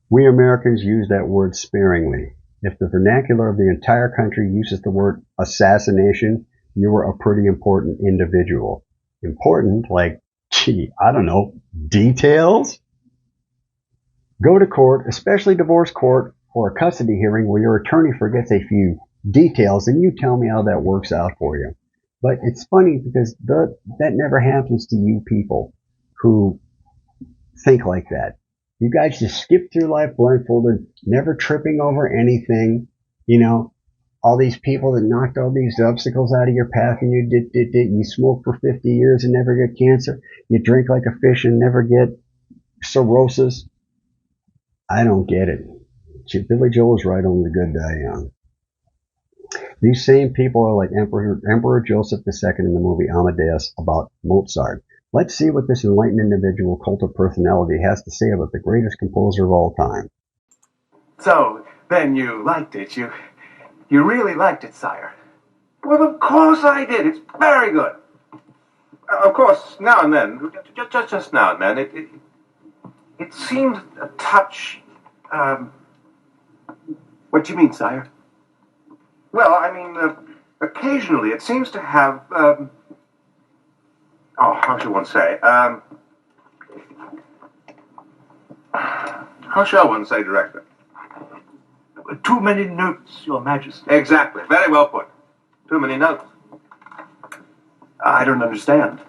We Americans use that word sparingly. If the vernacular of the entire country uses the word assassination, you are a pretty important individual. Important, like, gee, I don't know, details? Go to court, especially divorce court or a custody hearing where your attorney forgets a few details, and you tell me how that works out for you. But it's funny because that never happens to you people who think like that. You guys just skip through life blindfolded, never tripping over anything. You know, all these people that knocked all these obstacles out of your path, and you smoke for 50 years and never get cancer. You drink like a fish and never get cirrhosis. I don't get it. Billy Joel is right, only the good die young. These same people are like Emperor Joseph II in the movie Amadeus about Mozart. Let's see what this enlightened individual cult of personality has to say about the greatest composer of all time. So, then you liked it. You really liked it, sire. Well, of course I did. It's very good. Of course, now and then, just now and then, it seemed a touch, what do you mean, sire? Well, I mean, occasionally it seems to have, how should one say? How shall one say, Director? Too many notes, Your Majesty. Exactly. Very well put. Too many notes. I don't understand.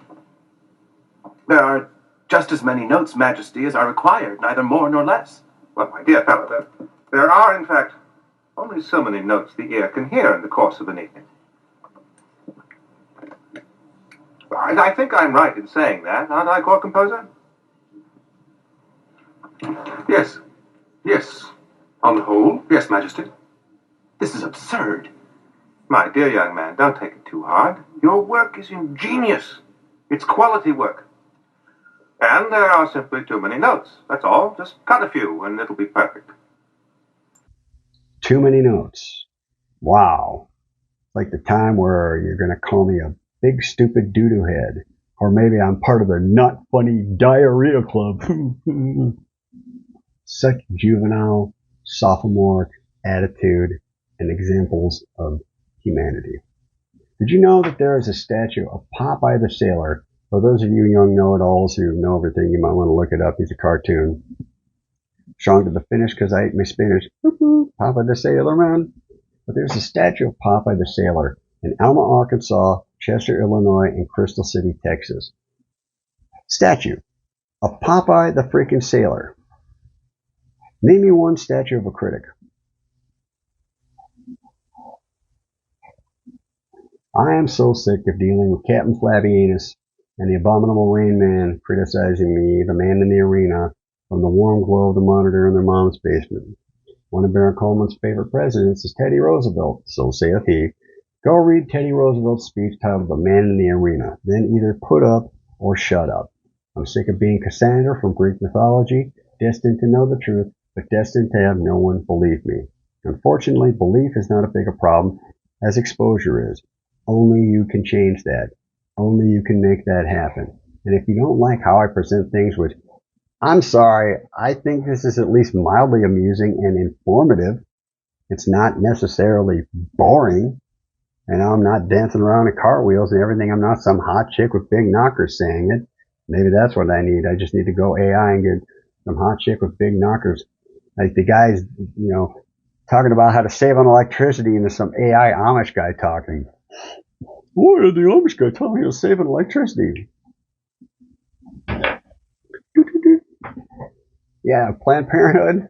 There are just as many notes, Majesty, as are required, neither more nor less. Well, my dear fellow, there are, in fact, only so many notes the ear can hear in the course of an evening. I think I'm right in saying that, aren't I, court composer? Yes. Yes. On the whole, yes, Majesty. This is absurd. My dear young man, don't take it too hard. Your work is ingenious. It's quality work. And there are simply too many notes. That's all. Just cut a few and it'll be perfect. Too many notes. Wow. Like the time where you're going to call me a big stupid doo-doo head. Or maybe I'm part of the not funny diarrhea club. Such juvenile, sophomoric attitude and examples of humanity. Did you know that there is a statue of Popeye the Sailor? For those of you young know-it-alls who know everything, you might want to look it up. He's a cartoon. Strong to the finish because I ate my spinach. Popeye the Sailor, man. But there's a statue of Popeye the Sailor in Alma, Arkansas, Chester, Illinois, and Crystal City, Texas. Statue of Popeye the freaking Sailor. Name me one statue of a critic. I am so sick of dealing with Captain Flabby Anus and the abominable Rain Man criticizing me, the man in the arena, from the warm glow of the monitor in their mom's basement. One of Baron Coleman's favorite presidents is Teddy Roosevelt, so saith he. Go read Teddy Roosevelt's speech titled The Man in the Arena, then either put up or shut up. I'm sick of being Cassandra from Greek mythology, destined to know the truth, but destined to have no one believe me. Unfortunately, belief is not as big a problem as exposure is. Only you can change that. Only you can make that happen. And if you don't like how I present things, which, I'm sorry, I think this is at least mildly amusing and informative. It's not necessarily boring. And I'm not dancing around in cartwheels and everything. I'm not some hot chick with big knockers saying it. Maybe that's what I need. I just need to go AI and get some hot chick with big knockers. Like the guys, talking about how to save on electricity, and there's some AI Amish guy talking. Why are the Amish guy telling me to save on electricity? Yeah, Planned Parenthood.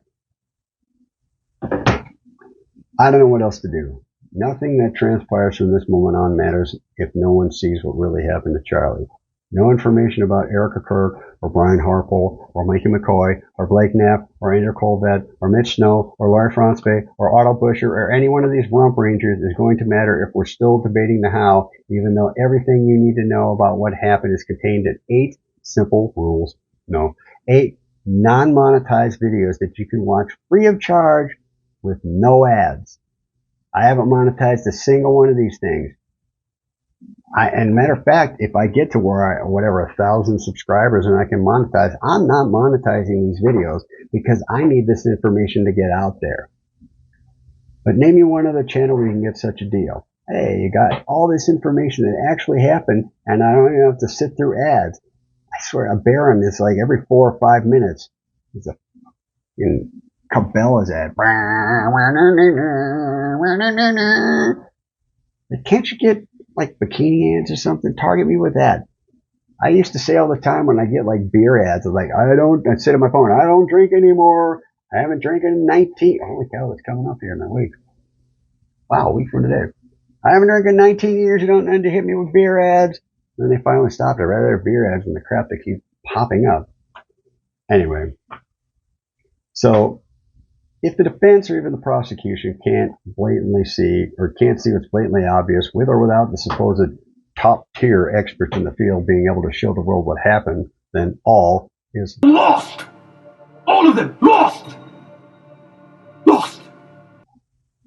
I don't know what else to do. Nothing that transpires from this moment on matters if no one sees what really happened to Charlie. No information about Erica Kirk, or Brian Harpole, or Mikey McCoy, or Blake Knapp, or Andrew Colvett, or Mitch Snow, or Larry Franzbay, or Otto Buscher, or any one of these rump rangers is going to matter if we're still debating the how, even though everything you need to know about what happened is contained in 8 simple rules. No, 8 non-monetized videos that you can watch free of charge with no ads. I haven't monetized a single one of these things. And matter of fact, if I get to where 1,000 subscribers and I can monetize, I'm not monetizing these videos because I need this information to get out there. But name me one other channel where you can get such a deal. Hey, you got all this information that actually happened, and I don't even have to sit through ads. I swear, a Baron is like every 4 or 5 minutes. He's a in Cabela's ad. Can't you get like bikini ads or something? Target me with that. I used to say all the time when I get like beer ads, I'm like, I'd say to my phone, I don't drink anymore. I haven't drank in 19. Holy cow, it's coming up here in a week. Wow, a week from today. I haven't drank in 19 years. You don't need to hit me with beer ads. And then they finally stopped it. Rather beer ads than the crap that keep popping up. Anyway, so if the defense or even the prosecution can't blatantly see or can't see what's blatantly obvious with or without the supposed top tier experts in the field being able to show the world what happened, then all is lost. All of them lost. Lost.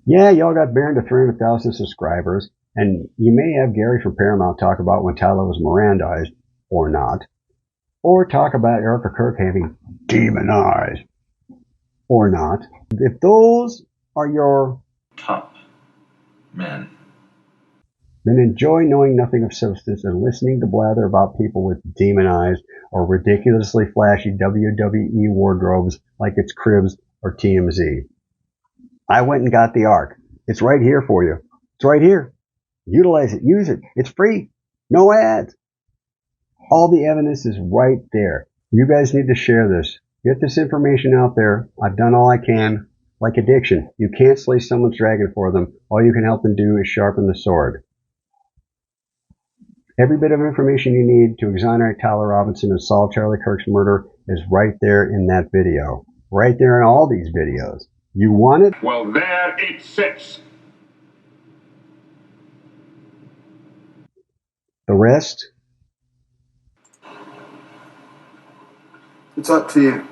Yeah, y'all got Baron to 300,000 subscribers, and you may have Gary from Paramount talk about when Tyler was Mirandized, or not, or talk about Erica Kirk having demon eyes, or not. If those are your top men, then enjoy knowing nothing of substance and listening to blather about people with demon eyes or ridiculously flashy WWE wardrobes like it's Cribs or TMZ. I went and got the ARC. It's right here for you. It's right here. Utilize it. Use it. It's free. No ads. All the evidence is right there. You guys need to share this. Get this information out there. I've done all I can. Like addiction. You can't slay someone's dragon for them. All you can help them do is sharpen the sword. Every bit of information you need to exonerate Tyler Robinson and solve Charlie Kirk's murder is right there in that video. Right there in all these videos. You want it? Well, there it sits. The rest? It's up to you.